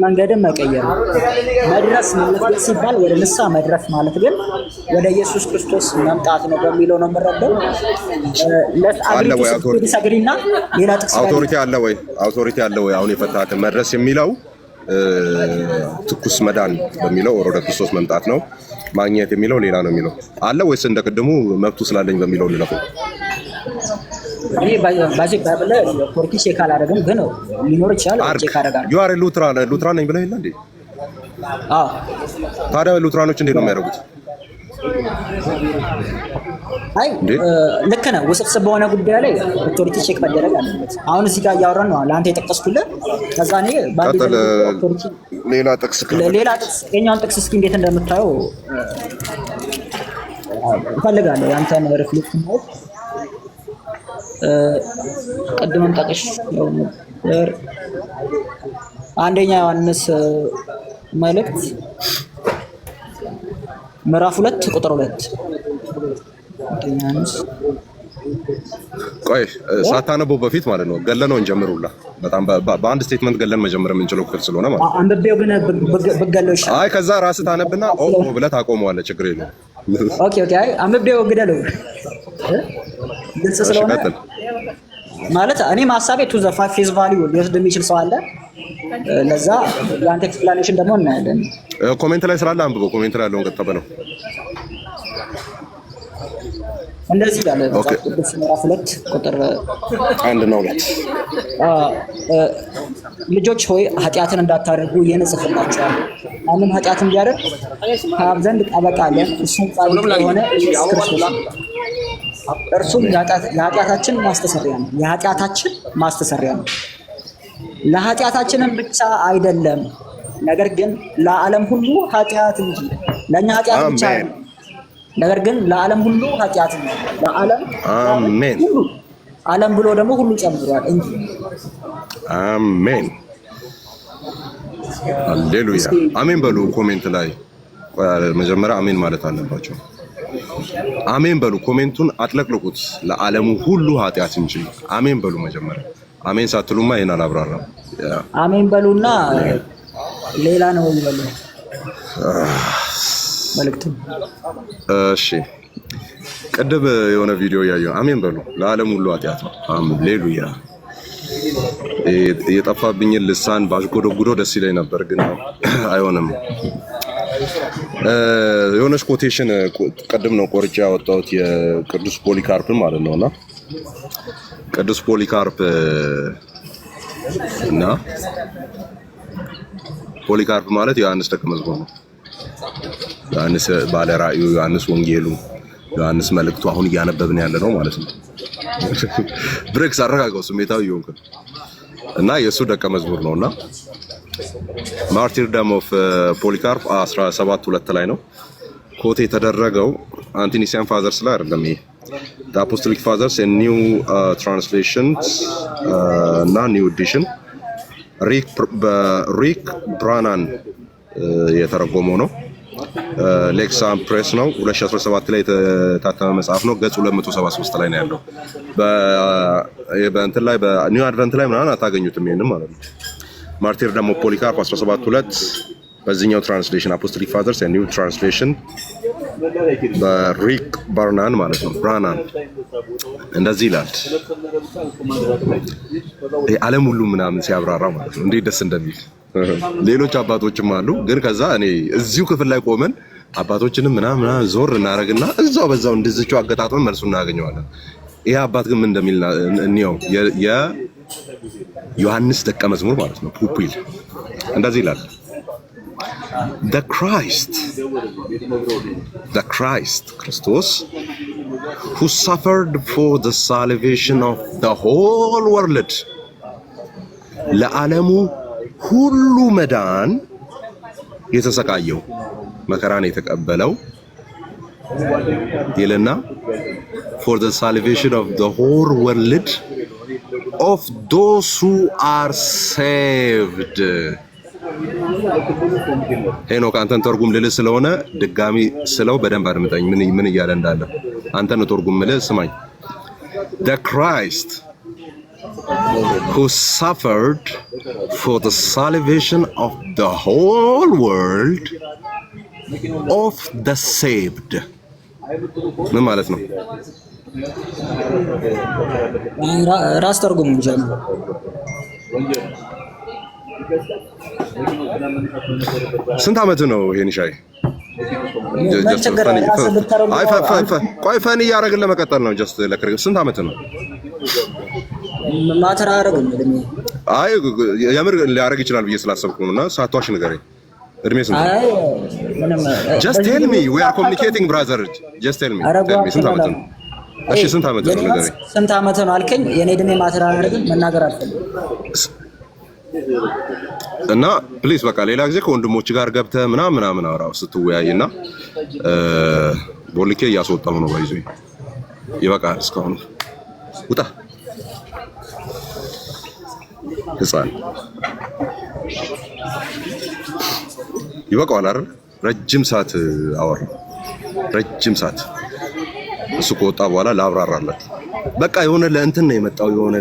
መንገድን መቀየር ነው። መድረስ ማለት ሲባል ወደ ንስሐ መድረስ ማለት ግን ወደ ኢየሱስ ክርስቶስ መምጣት ነው በሚለው ነው የምረዳው። ለአግሪና ሌላ ጥቅስ አውቶሪቲ አለ ወይ አሁን የፈታትን መድረስ የሚለው ትኩስ መዳን በሚለው ወደ ክርስቶስ መምጣት ነው። ማግኘት የሚለው ሌላ ነው የሚለው አለ ወይስ እንደቀደሙ መብቱ ስላለኝ በሚለው ልለፉ? እኔ ባዚ ባይብል ፖርኪ ቼክ አላደረግም፣ ግን ሊኖር ይችላል። ቼክ አደርጋለሁ። ዩ አር ሉትራን ነኝ ብለህ የለ እንዴ? አዎ። ታዲያ ሉትራኖች እንዴት ነው የሚያደርጉት? አይ ልክ ነህ። ውስብስብ በሆነ ጉዳይ ላይ ኦቶሪቲ ቼክ መደረግ አለበት። አሁን እዚህ ጋር እያወራን ነው ለአንተ የጠቀስኩልህ። ከዛ እኔ ሌላ ጥቅስ የኛውን ጥቅስ እስኪ እንዴት እንደምታየው እፈልጋለሁ። ያንተን ሪፍሌክት ነው ቀድመን ጠቅሽ ነው ነበር። አንደኛ ዮሐንስ መልእክት ምዕራፍ 2 ቁጥር 2 ቆይ ሳታነበው በፊት ማለት ነው ገለነው እንጀምሩላ። በጣም በአንድ ስቴትመንት ገለን መጀመር የምንችለው ክፍል ስለሆነ ማለት ነው። አንብቤው ግን ብገለው ይሻላል። አይ ከዛ ራስህ ታነብና ብለህ ታቆመዋለህ። ችግር የለውም። ኦኬ አይ አንብቤው ግደለው ግልጽ ስለሆነ ማለት እኔ ማሳቤ ቱ ዘ ፋይቭ ፌዝ ቫልዩ ሊወስድ የሚችል ሰው አለ። ለዛ የአንተ ኤክስፕላኔሽን ደግሞ እናያለን። ኮሜንት ላይ ስላለ አንብበው። ኮሜንት ላይ ያለውን ቀጥታ በለው። እንደዚህ ያለ ቅዱስ ምዕራፍ 2 ቁጥር 1 እና 2 ልጆች ሆይ ኃጢአትን እንዳታደርጉ ይህን እጽፍላችኋለሁ። ማንም ኃጢአትን ቢያደርግ ከአብ ዘንድ ጠበቃ አለን፣ እርሱም ጻድቅ የሆነ ኢየሱስ ክርስቶስ ነው። እርሱም የኃጢአታችን ማስተሰሪያ ነው። ለኃጢአታችንም ብቻ አይደለም፣ ነገር ግን ለዓለም ሁሉ ኃጢአት እንጂ ለእኛ ኃጢአት ብቻ አይደለም፣ ነገር ግን ለዓለም ሁሉ ኃጢአት እንጂ ለዓለም አሜን። ዓለም ብሎ ደግሞ ሁሉ ጨምሯል እንጂ አሜን። ሃሌሉያ አሜን በሉ። ኮሜንት ላይ መጀመሪያ አሜን ማለት አለባቸው። አሜን በሉ። ኮሜንቱን አጥለቅልቁት። ለዓለሙ ሁሉ ኃጢአት እንጂ አሜን በሉ። መጀመሪያ አሜን ሳትሉማ ይሄን አላብራራም። አሜን በሉና ሌላ ነው ይበሉ መልእክቱ። እሺ ቅድም የሆነ ቪዲዮ ያየው አሜን በሉ ለዓለም ሁሉ ኃጢአት ነው። ሃሌሉያ። የጠፋብኝን ልሳን ባሽጎደጉዶ ደስ ይለኝ ነበር፣ ግን አይሆንም። የሆነች ኮቴሽን ቅድም ነው ቆርጬ ያወጣሁት የቅዱስ ፖሊካርፕን ማለት ነውና ቅዱስ ፖሊካርፕ እና ፖሊካርፕ ማለት ዮሐንስ ደቀ መዝሙር ነው። ዮሐንስ ባለ ራእዩ፣ ዮሐንስ ወንጌሉ፣ ዮሐንስ መልእክቱ አሁን እያነበብን ያለ ነው ማለት ነው። ብሬክስ አረጋጋው ስሜታዊ ይሆንክ እና የእሱ ደቀ መዝሙር ነውና ማርቲርደም ኦፍ ፖሊካርፕ 17:2 ላይ ነው ኮት የተደረገው። አንቲኒሲያን ፋዘርስ ላይ አይደለም። ይሄ አፖስቶሊክ ፋዘርስ ኒው ትራንስሌሽንስ እና ኒው ኤዲሽን ሪክ ብራናን የተረጎመው ነው። ሌክሳም ፕሬስ ነው። 2017 ላይ የታተመ መጽሐፍ ነው። ገጽ 273 ላይ ነው ያለው። በእንትን ላይ በኒው አድቨንት ላይ ምናምን አታገኙትም ይሄንን ማለት ነው። ማርቲርደም ኦፍ ፖሊካርፕ 17:2 በዚህኛው ትራንስሌሽን አፖስቶሊክ ፋዘርስ ኒው ትራንስሌሽን በሪክ ባርናን ማለት ነው። ብራናን እንደዚህ ይላል። ዓለም ሁሉ ምናምን ሲያብራራ ማለት ነው እንዴት ደስ እንደሚል። ሌሎች አባቶችም አሉ፣ ግን ከዛ እኔ እዚሁ ክፍል ላይ ቆመን አባቶችንም ምናምን ዞር እናደርግና እዛው በዛው እንደዚህው አገጣጥመን መልሱ እናገኘዋለን። ይሄ አባት ግን ምን እንደሚል እንየው። ዮሐንስ ደቀ መዝሙር ማለት ነው። ፑፒል እንደዚህ ይላል the Christ ክርስቶስ who suffered for the salvation of the whole world ለዓለሙ ሁሉ መዳን የተሰቃየው መከራን የተቀበለው ይልና for the salvation of the whole world of those who are saved ሄኖክ አንተን ተርጉም ልልህ ስለሆነ ድጋሚ ስለው በደንብ አድምጠኝ ምን እያለ እንዳለ አንተን ተርጉም ልልህ ስማኝ the Christ who suffered for the salvation of the whole world of the saved ምን ማለት ነው? ራስ ተርጉም እንጂ ስንት ዓመት ነው ይሄን ሻይ? ቆይ ፈን እያደረግን ለመቀጠል ነው። ጀስት ለክርክ ስንት ዓመት ነው? ማተራ አረግም እድሜ አይ የምር ሊያደርግ ይችላል ብዬ ስላሰብኩ ነውና ሳቷሽ ንገረኝ። እድሜ ስንት ነው? just tell me we are communicating brother just tell me ስንት ዓመት ነው? እሺ ስንት ዓመት ነው ንገረኝ። ስንት ዓመት ነው አልከኝ? የኔ እድሜ ማተራ አረግም መናገር አልፈልግም። እና ፕሊዝ በቃ ሌላ ጊዜ ከወንድሞች ጋር ገብተህ ምናምን አውራው ስትወያይና ቦልኬ እያስወጣሁ ነው ባይዞ ይበቃል። እስካሁን ውጣ ህፃን ይበቃዋል አይደል? ረጅም ሰዓት አወራ ረጅም ሰዓት እሱ ከወጣ በኋላ ላብራራለት በቃ የሆነ ለእንትን ነው የመጣው የሆነ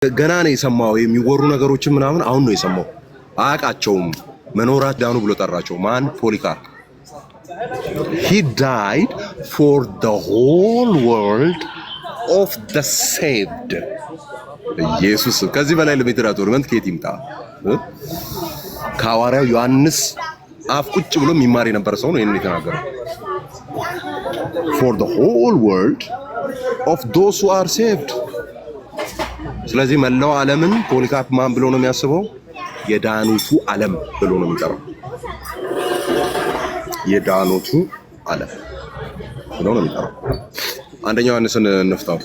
ገና ነው የሰማው የሚወሩ ነገሮችን ምናምን አሁን ነው የሰማው። አያውቃቸውም። መኖራት ዳኑ ብሎ ጠራቸው። ማን? ፖሊካርፕ he died for the whole world of the saved ኢየሱስ ከዚህ በላይ ለሜትራቶር መንት ከየት ይምጣ? ከሐዋርያው ዮሐንስ አፍ ቁጭ ብሎ የሚማር የነበረ ሰው ነው ይሄን የተናገረው። for the whole world of those who are saved ስለዚህ መላው ዓለምን ፖሊካርፕ ማን ብሎ ነው የሚያስበው? የዳኑቱ ዓለም ብሎ ነው የሚጠራው። የዳኑቱ ዓለም ብሎ ነው የሚጠራው። አንደኛው ዮሐንስን እንፍታው።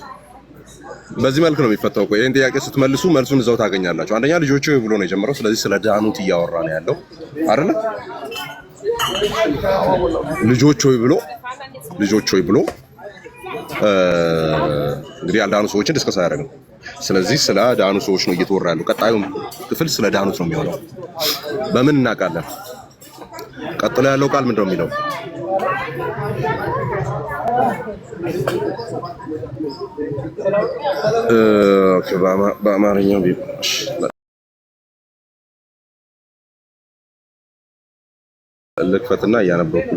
በዚህ መልክ ነው የሚፈታው። ቆይ ይሄን ጥያቄ ስትመልሱ መልሱን እዛው ታገኛላችሁ። አንደኛ ልጆች ሆይ ብሎ ነው የጀመረው። ስለዚህ ስለ ዳኑት እያወራ ነው ያለው አይደለ? ልጆች ሆይ ብሎ እንግዲህ ያልዳኑ ሰዎችን ዲስከስ አያደርግም። ስለዚህ ስለ ዳኑ ሰዎች ነው እየተወራ ያለው። ቀጣዩም ክፍል ስለ ዳኑት ነው የሚሆነው። በምን እናውቃለን? ቀጥሎ ያለው ቃል ምንድነው የሚለው? በአማርኛው ቢሆንሽ ልክፈትና እያነበብኩ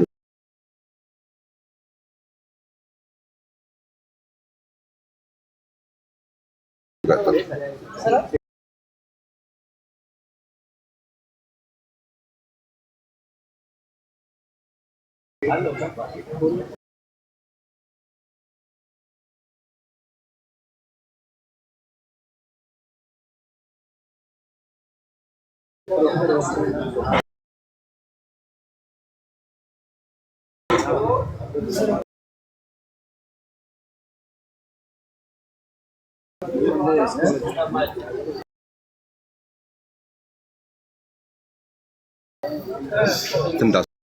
እንዳሰሩ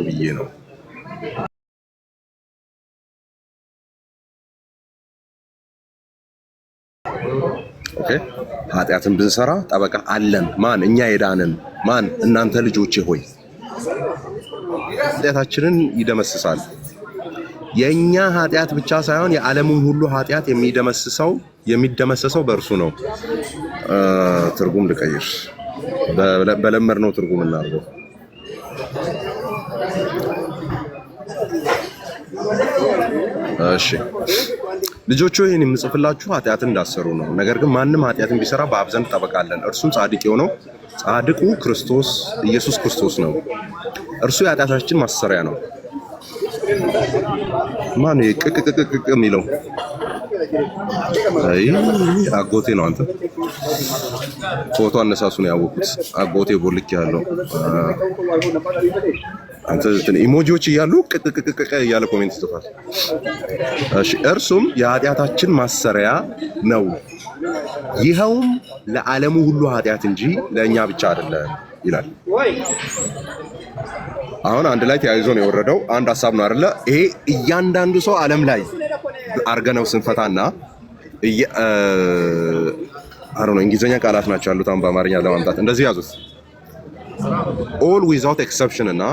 ብዬ ነው። ኦኬ ኃጢአትን ብንሰራ ጠበቃ አለን። ማን? እኛ የዳንን ማን? እናንተ ልጆቼ ሆይ ኃጢአታችንን ይደመስሳል። የኛ ኃጢአት ብቻ ሳይሆን የዓለሙን ሁሉ ኃጢአት የሚደመሰሰው በእርሱ ነው። ትርጉም ልቀይር። በለመድነው ትርጉም እናድርገው። እሺ ልጆቹ ይህን የምጽፍላችሁ ኃጢአትን እንዳሰሩ ነው። ነገር ግን ማንም ኃጢአትን ቢሰራ በአብ ዘንድ ጠበቃ አለን፣ እርሱም ጻድቅ የሆነው ጻድቁ ክርስቶስ ኢየሱስ ክርስቶስ ነው። እርሱ የኃጢአታችን ማሰሪያ ነው። ማን ቅቅቅቅቅ የሚለው? አይ አጎቴ ነው አንተ ፎቶ አነሳሱን ያወቁት አጎቴ ቦልክ ያለው አንተ ኢሞጂዎች እያሉ ቅቅቅቅቅ እያለ ኮሜንት ጽፏል። እሺ እርሱም የኃጢአታችን ማሰሪያ ነው ይኸውም ለዓለሙ ሁሉ ኃጢአት እንጂ ለእኛ ብቻ አይደለም ይላል። አሁን አንድ ላይ ተያይዞ ነው የወረደው አንድ ሐሳብ ነው አይደለ? ይሄ እያንዳንዱ ሰው ዓለም ላይ አርገነው ስንፈታና አሁን እንግሊዘኛ ቃላት ናቸው ያሉት አሁን በአማርኛ ለማምጣት እንደዚህ ያዙት። all without exception እና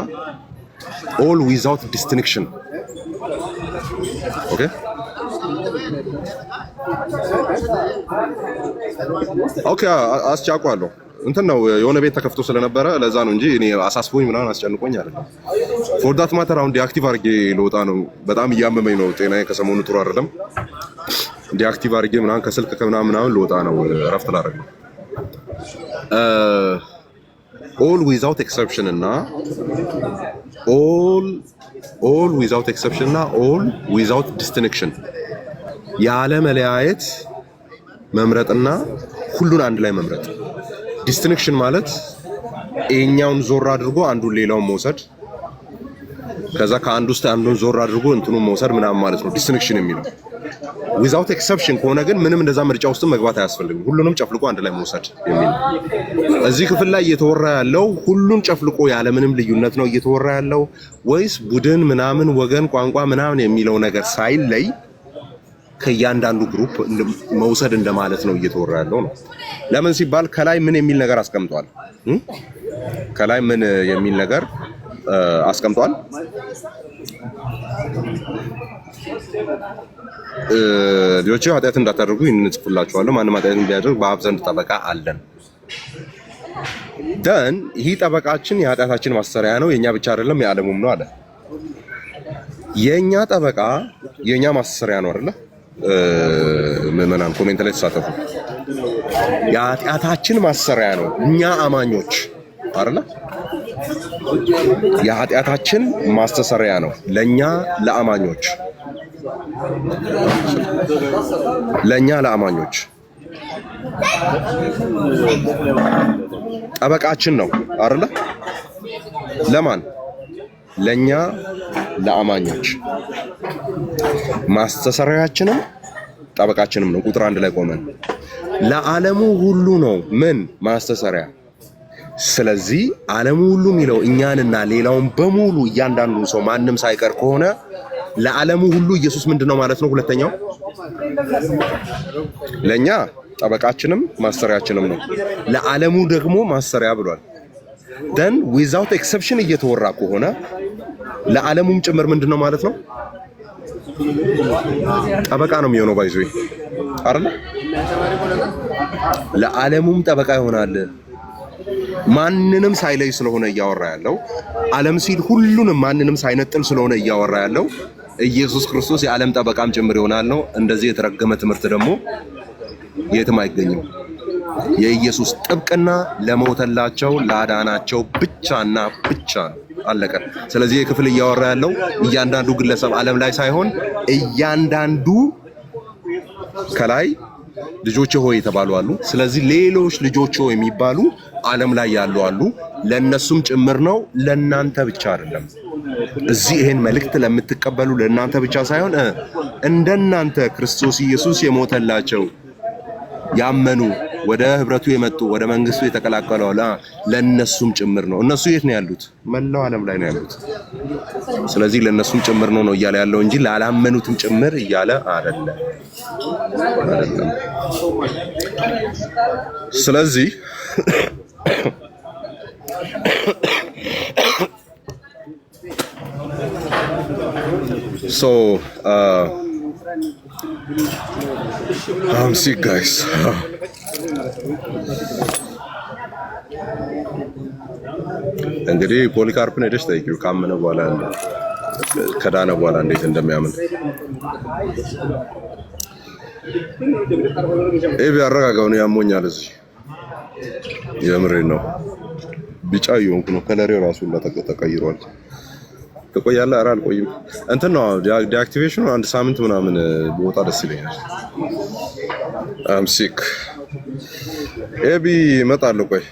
all without distinction ኦኬ ኦኬ አስቻቋለሁ እንትን ነው የሆነ ቤት ተከፍቶ ስለነበረ ለዛ ነው እንጂ እኔ አሳስቦኝ ምናምን አስጨንቆኝ አይደለም። ፎር ዳት ማተር አሁን ዲአክቲቭ አድርጌ ልወጣ ነው። በጣም እያመመኝ ነው። ጤናዬ ከሰሞኑ ጥሩ አይደለም። ዲአክቲቭ አድርጌ ምናምን ከስልክ ከምናምን ልወጣ ነው። እረፍት ላደርግ ነው። all without exception እና all without exception እና all without distinction ያለ መለያየት መምረጥና ሁሉን አንድ ላይ መምረጥ። ዲስቲንክሽን ማለት እኛውን ዞር አድርጎ አንዱን ሌላውን መውሰድ ከዛ ከአንዱ ውስጥ አንዱን ዞር አድርጎ እንትኑን መውሰድ ምናምን ማለት ነው ዲስቲንክሽን የሚለው። ዊዛውት ኤክሰፕሽን ከሆነ ግን ምንም እንደዛ ምርጫ ውስጥ መግባት አያስፈልግም። ሁሉንም ጨፍልቆ አንድ ላይ መውሰድ የሚል እዚህ ክፍል ላይ እየተወራ ያለው ሁሉን ጨፍልቆ ያለ ምንም ልዩነት ነው እየተወራ ያለው ወይስ ቡድን ምናምን ወገን ቋንቋ ምናምን የሚለው ነገር ሳይለይ ከእያንዳንዱ ግሩፕ መውሰድ እንደማለት ነው እየተወራ ያለው ነው። ለምን ሲባል ከላይ ምን የሚል ነገር አስቀምጧል? ከላይ ምን የሚል ነገር አስቀምጧል? ልጆቼ ኃጢአት እንዳታደርጉ ይህንን እጽፍላችኋለሁ። ማንም ኃጢአት ቢያደርግ በአብ ዘንድ ጠበቃ አለን። ደን ይህ ጠበቃችን የኃጢአታችን ማሰሪያ ነው፣ የእኛ ብቻ አይደለም የዓለሙም ነው አለ። የእኛ ጠበቃ የእኛ ማሰሪያ ነው አይደለ? ምዕመናን ኮሜንት ላይ ተሳተፉ። የኃጢአታችን ማሰሪያ ነው እኛ አማኞች አይደለ? የኃጢአታችን ማስተሰሪያ ነው ለኛ ለአማኞች ጠበቃችን ነው አይደለ? ለማን? ለኛ ለአማኞች ማስተሰሪያችንም ጠበቃችንም ነው። ቁጥር 1 ላይ ቆመን ለዓለሙ ሁሉ ነው ምን ማስተሰሪያ። ስለዚህ ዓለሙ ሁሉ የሚለው እኛንና ሌላውን በሙሉ እያንዳንዱ ሰው ማንም ሳይቀር ከሆነ ለዓለሙ ሁሉ ኢየሱስ ምንድነው ማለት ነው? ሁለተኛው ለኛ ጠበቃችንም ማስተሰሪያችንም ነው፣ ለዓለሙ ደግሞ ማስተሰሪያ ብሏል። then without exception እየተወራ ከሆነ ለዓለሙም ጭምር ምንድነው ማለት ነው? ጠበቃ ነው የሚሆነው። ባይዞ አይደል? ለዓለሙም ጠበቃ ይሆናል። ማንንም ሳይለይ ስለሆነ እያወራ ያለው ዓለም ሲል ሁሉንም ማንንም ሳይነጥል ስለሆነ እያወራ ያለው ኢየሱስ ክርስቶስ የዓለም ጠበቃም ጭምር ይሆናል ነው። እንደዚህ የተረገመ ትምህርት ደግሞ የትም አይገኝም። የኢየሱስ ጥብቅና ለሞተላቸው ላዳናቸው ብቻና ብቻ ነው። አለቀ። ስለዚህ የክፍል እያወራ ያለው እያንዳንዱ ግለሰብ ዓለም ላይ ሳይሆን እያንዳንዱ ከላይ ልጆች ሆይ የተባሉ አሉ። ስለዚህ ሌሎች ልጆች ሆይ የሚባሉ ዓለም ላይ ያሉ አሉ። ለነሱም ጭምር ነው፣ ለናንተ ብቻ አይደለም። እዚህ ይሄን መልእክት ለምትቀበሉ ለናንተ ብቻ ሳይሆን እንደናንተ ክርስቶስ ኢየሱስ የሞተላቸው ያመኑ ወደ ህብረቱ የመጡ ወደ መንግስቱ የተቀላቀሉ ለነሱም ጭምር ነው። እነሱ የት ነው ያሉት? መላው ዓለም ላይ ነው ያሉት። ስለዚህ ለነሱም ጭምር ነው እያለ ያለው እንጂ ላላመኑትም ጭምር እያለ አይደለም። ስለዚህ so I'm sick guys. እንግዲህ ፖሊካርፕን ሄደሽ ጠይቂው ካመነ በኋላ ከዳነ በኋላ እንዴት እንደሚያምን ያረጋጋው ነው። ያሞኛል እዚህ የምሬን ነው። ቢጫ እየሆንኩ ነው። ከለሬው ራሱ ተቀይሯል። ትቆያለህ? ኧረ አልቆይም። እንትን ነው ዲአክቲቬሽኑ አንድ ሳምንት ምናምን ቦታ ደስ ይለኛል። አም ሲክ ኤቢ እመጣለሁ። ቆይ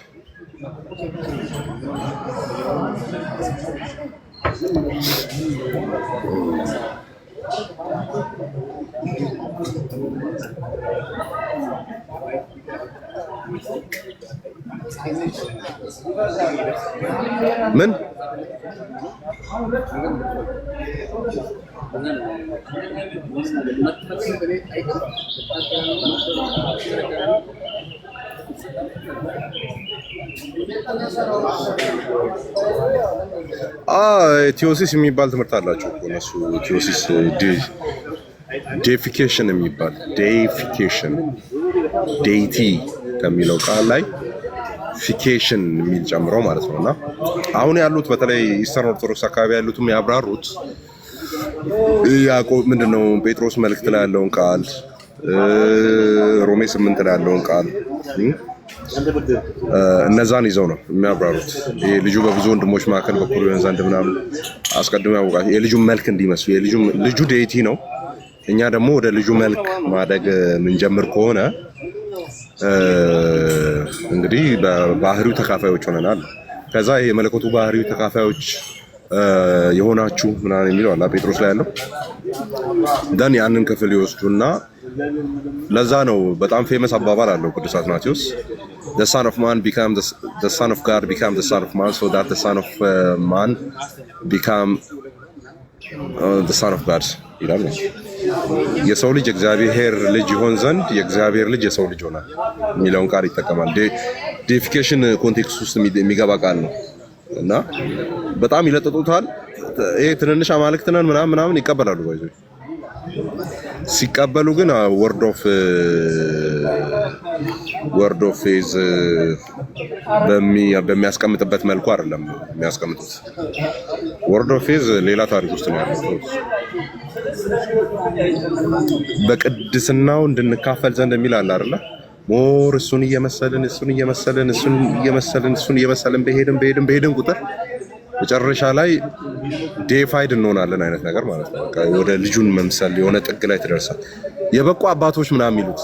ምን ቲዮሲስ የሚባል ትምህርት አላቸው እነሱ። ቲዮሲስ ዴፊኬሽን የሚባል ዴፊኬሽን ዴይቲ ከሚለው ቃል ላይ ፊኬሽን የሚል ጨምረው ማለት ነውና አሁን ያሉት በተለይ ኢስተርን ኦርቶዶክስ አካባቢ ያሉትም ያብራሩት ያዕቆብ ምንድነው ጴጥሮስ መልእክት ላይ ያለውን ቃል ሮሜ 8 ላይ ያለውን ቃል እነዛን ይዘው ነው የሚያብራሩት። ይሄ ልጁ በብዙ ወንድሞች መካከል በኩል ይሆን ዘንድ ምናምን አስቀድሞ ያውቃል። የልጁ መልክ እንዲመስሉ ልጁ ዴይቲ ነው። እኛ ደግሞ ወደ ልጁ መልክ ማደግ ምንጀምር ከሆነ እንግዲህ በባህሪው ተካፋዮች ሆነናል። ከዛ ይሄ የመለኮቱ ባህሪው ተካፋዮች የሆናችሁ ምናምን የሚለው አላ ጴጥሮስ ላይ ያለው ደን ያንን ክፍል ይወስዱና ለዛ ነው በጣም ፌመስ አባባል አለው ቅዱስ አትናቴዎስ the son of man become the son of God become the son of man so that the son of man become the son of God ይላል። የሰው ልጅ እግዚአብሔር ልጅ ይሆን ዘንድ የእግዚአብሔር ልጅ የሰው ልጅ ሆናል የሚለውን ቃል ይጠቀማል። ዴፊኬሽን ኮንቴክስት ውስጥ የሚገባ ቃል ነው እና በጣም ይለጥጡታል። ይሄ ትንንሽ አማልክት ነን ምናምን ይቀበላሉ። ባይዘው ሲቀበሉ ግን ወርድ ኦፍ ፌዝ በሚያስቀምጥበት መልኩ አይደለም የሚያስቀምጡት። ወርድ ኦፍ ፌዝ ሌላ ታሪክ ውስጥ ነው ያለው። በቅድስናው እንድንካፈል ዘንድ የሚል አለ አይደለ? ሞር እሱን እየመሰልን በሄድን ቁጥር መጨረሻ ላይ ዴፋይድ እንሆናለን አይነት ነገር ማለት ነው። በቃ ወደ ልጁን መምሰል የሆነ ጥግ ላይ ትደርሳል። የበቁ አባቶች ምናምን የሚሉት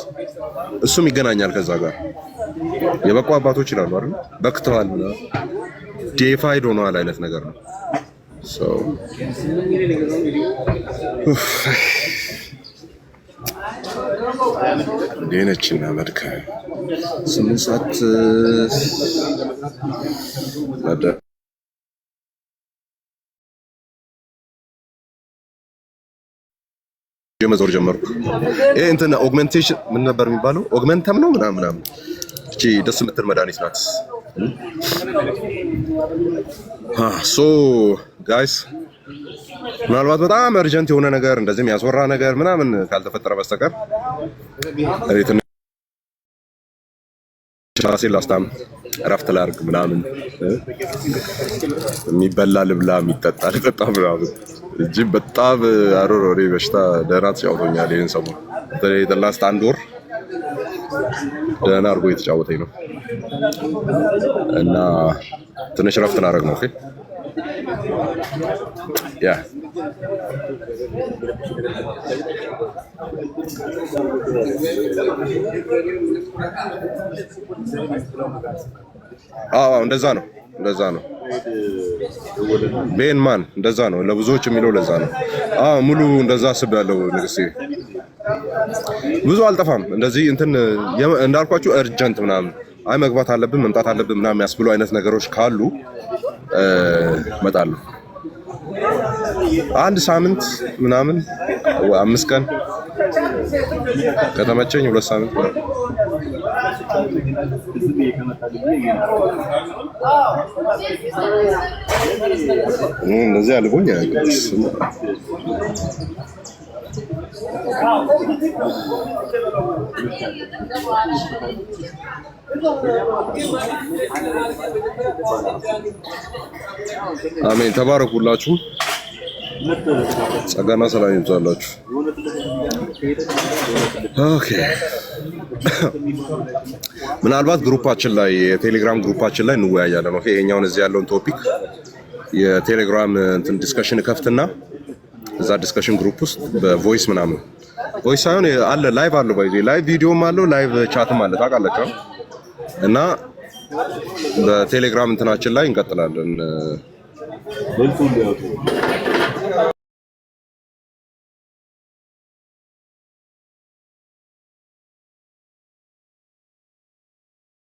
እሱም ይገናኛል ከዛ ጋር። የበቁ አባቶች ይላሉ አይደል? በክተዋል ምናምን ዴፋይድ ሆነዋል አይነት ነገር ነው። ዴነችና መልካ 8 ሰዓት መዞር ጀመርኩ። ይሄ እንትን ኦግመንቴሽን ምን ነበር የሚባለው? ኦግመንተም ነው ምናምን እቺ ደስ የምትል መድኃኒት ናት። ሶ ጋይስ ምናልባት በጣም እርጀንት የሆነ ነገር እንደዚህ የሚያስወራ ነገር ምናምን ካልተፈጠረ በስተቀር ራሴን ላስታም እረፍት ላድርግ ምናምን የሚበላ ልብላ የሚጠጣ ልጠጣ ምናምን እንጂ በጣም አሮሮሬ በሽታ ደህና ተጫውቶኛል። ይሄን ሰሞን በተለይ ላስት አንድ ወር ደህና አድርጎ የተጫወተኝ ነው እና ትንሽ እረፍት እናደርግ ነው። ኦኬ ያ እንደዛ ነው ቤንማን እንደዛ ነው ለብዙዎች የሚለው ለዛ ነው። ሙሉ እንደዛ አስቤያለሁ። ንግስቴ ብዙ አልጠፋም። እንደዚህ እንትን እንዳልኳችሁ እርጀንት ምናምን አይ መግባት አለብን መምጣት አለብን ምናምን የሚያስብሉ አይነት ነገሮች ካሉ እመጣለሁ። አንድ ሳምንት ምናምን 5 ቀን ከተመቸኝ 2 ሳምንት እንደዚህ አልቦኝ አይገርምሽ። አሜን። ተባረኩላችሁ። ጸጋና ሰላም ይብዛላችሁ። ኦኬ ምናልባት ግሩፓችን ላይ የቴሌግራም ግሩፓችን ላይ እንወያያለን። ኦኬ ይሄኛውን እዚህ ያለውን ቶፒክ የቴሌግራም እንትን ዲስከሽን ከፍትና እዛ ዲስከሽን ግሩፕ ውስጥ በቮይስ ምናምን ቮይስ ሳይሆን አለ ላይቭ አለው ባይዚ ላይቭ ቪዲዮም አለው ላይቭ ቻትም አለ ታውቃላችሁ። እና በቴሌግራም እንትናችን ላይ እንቀጥላለን።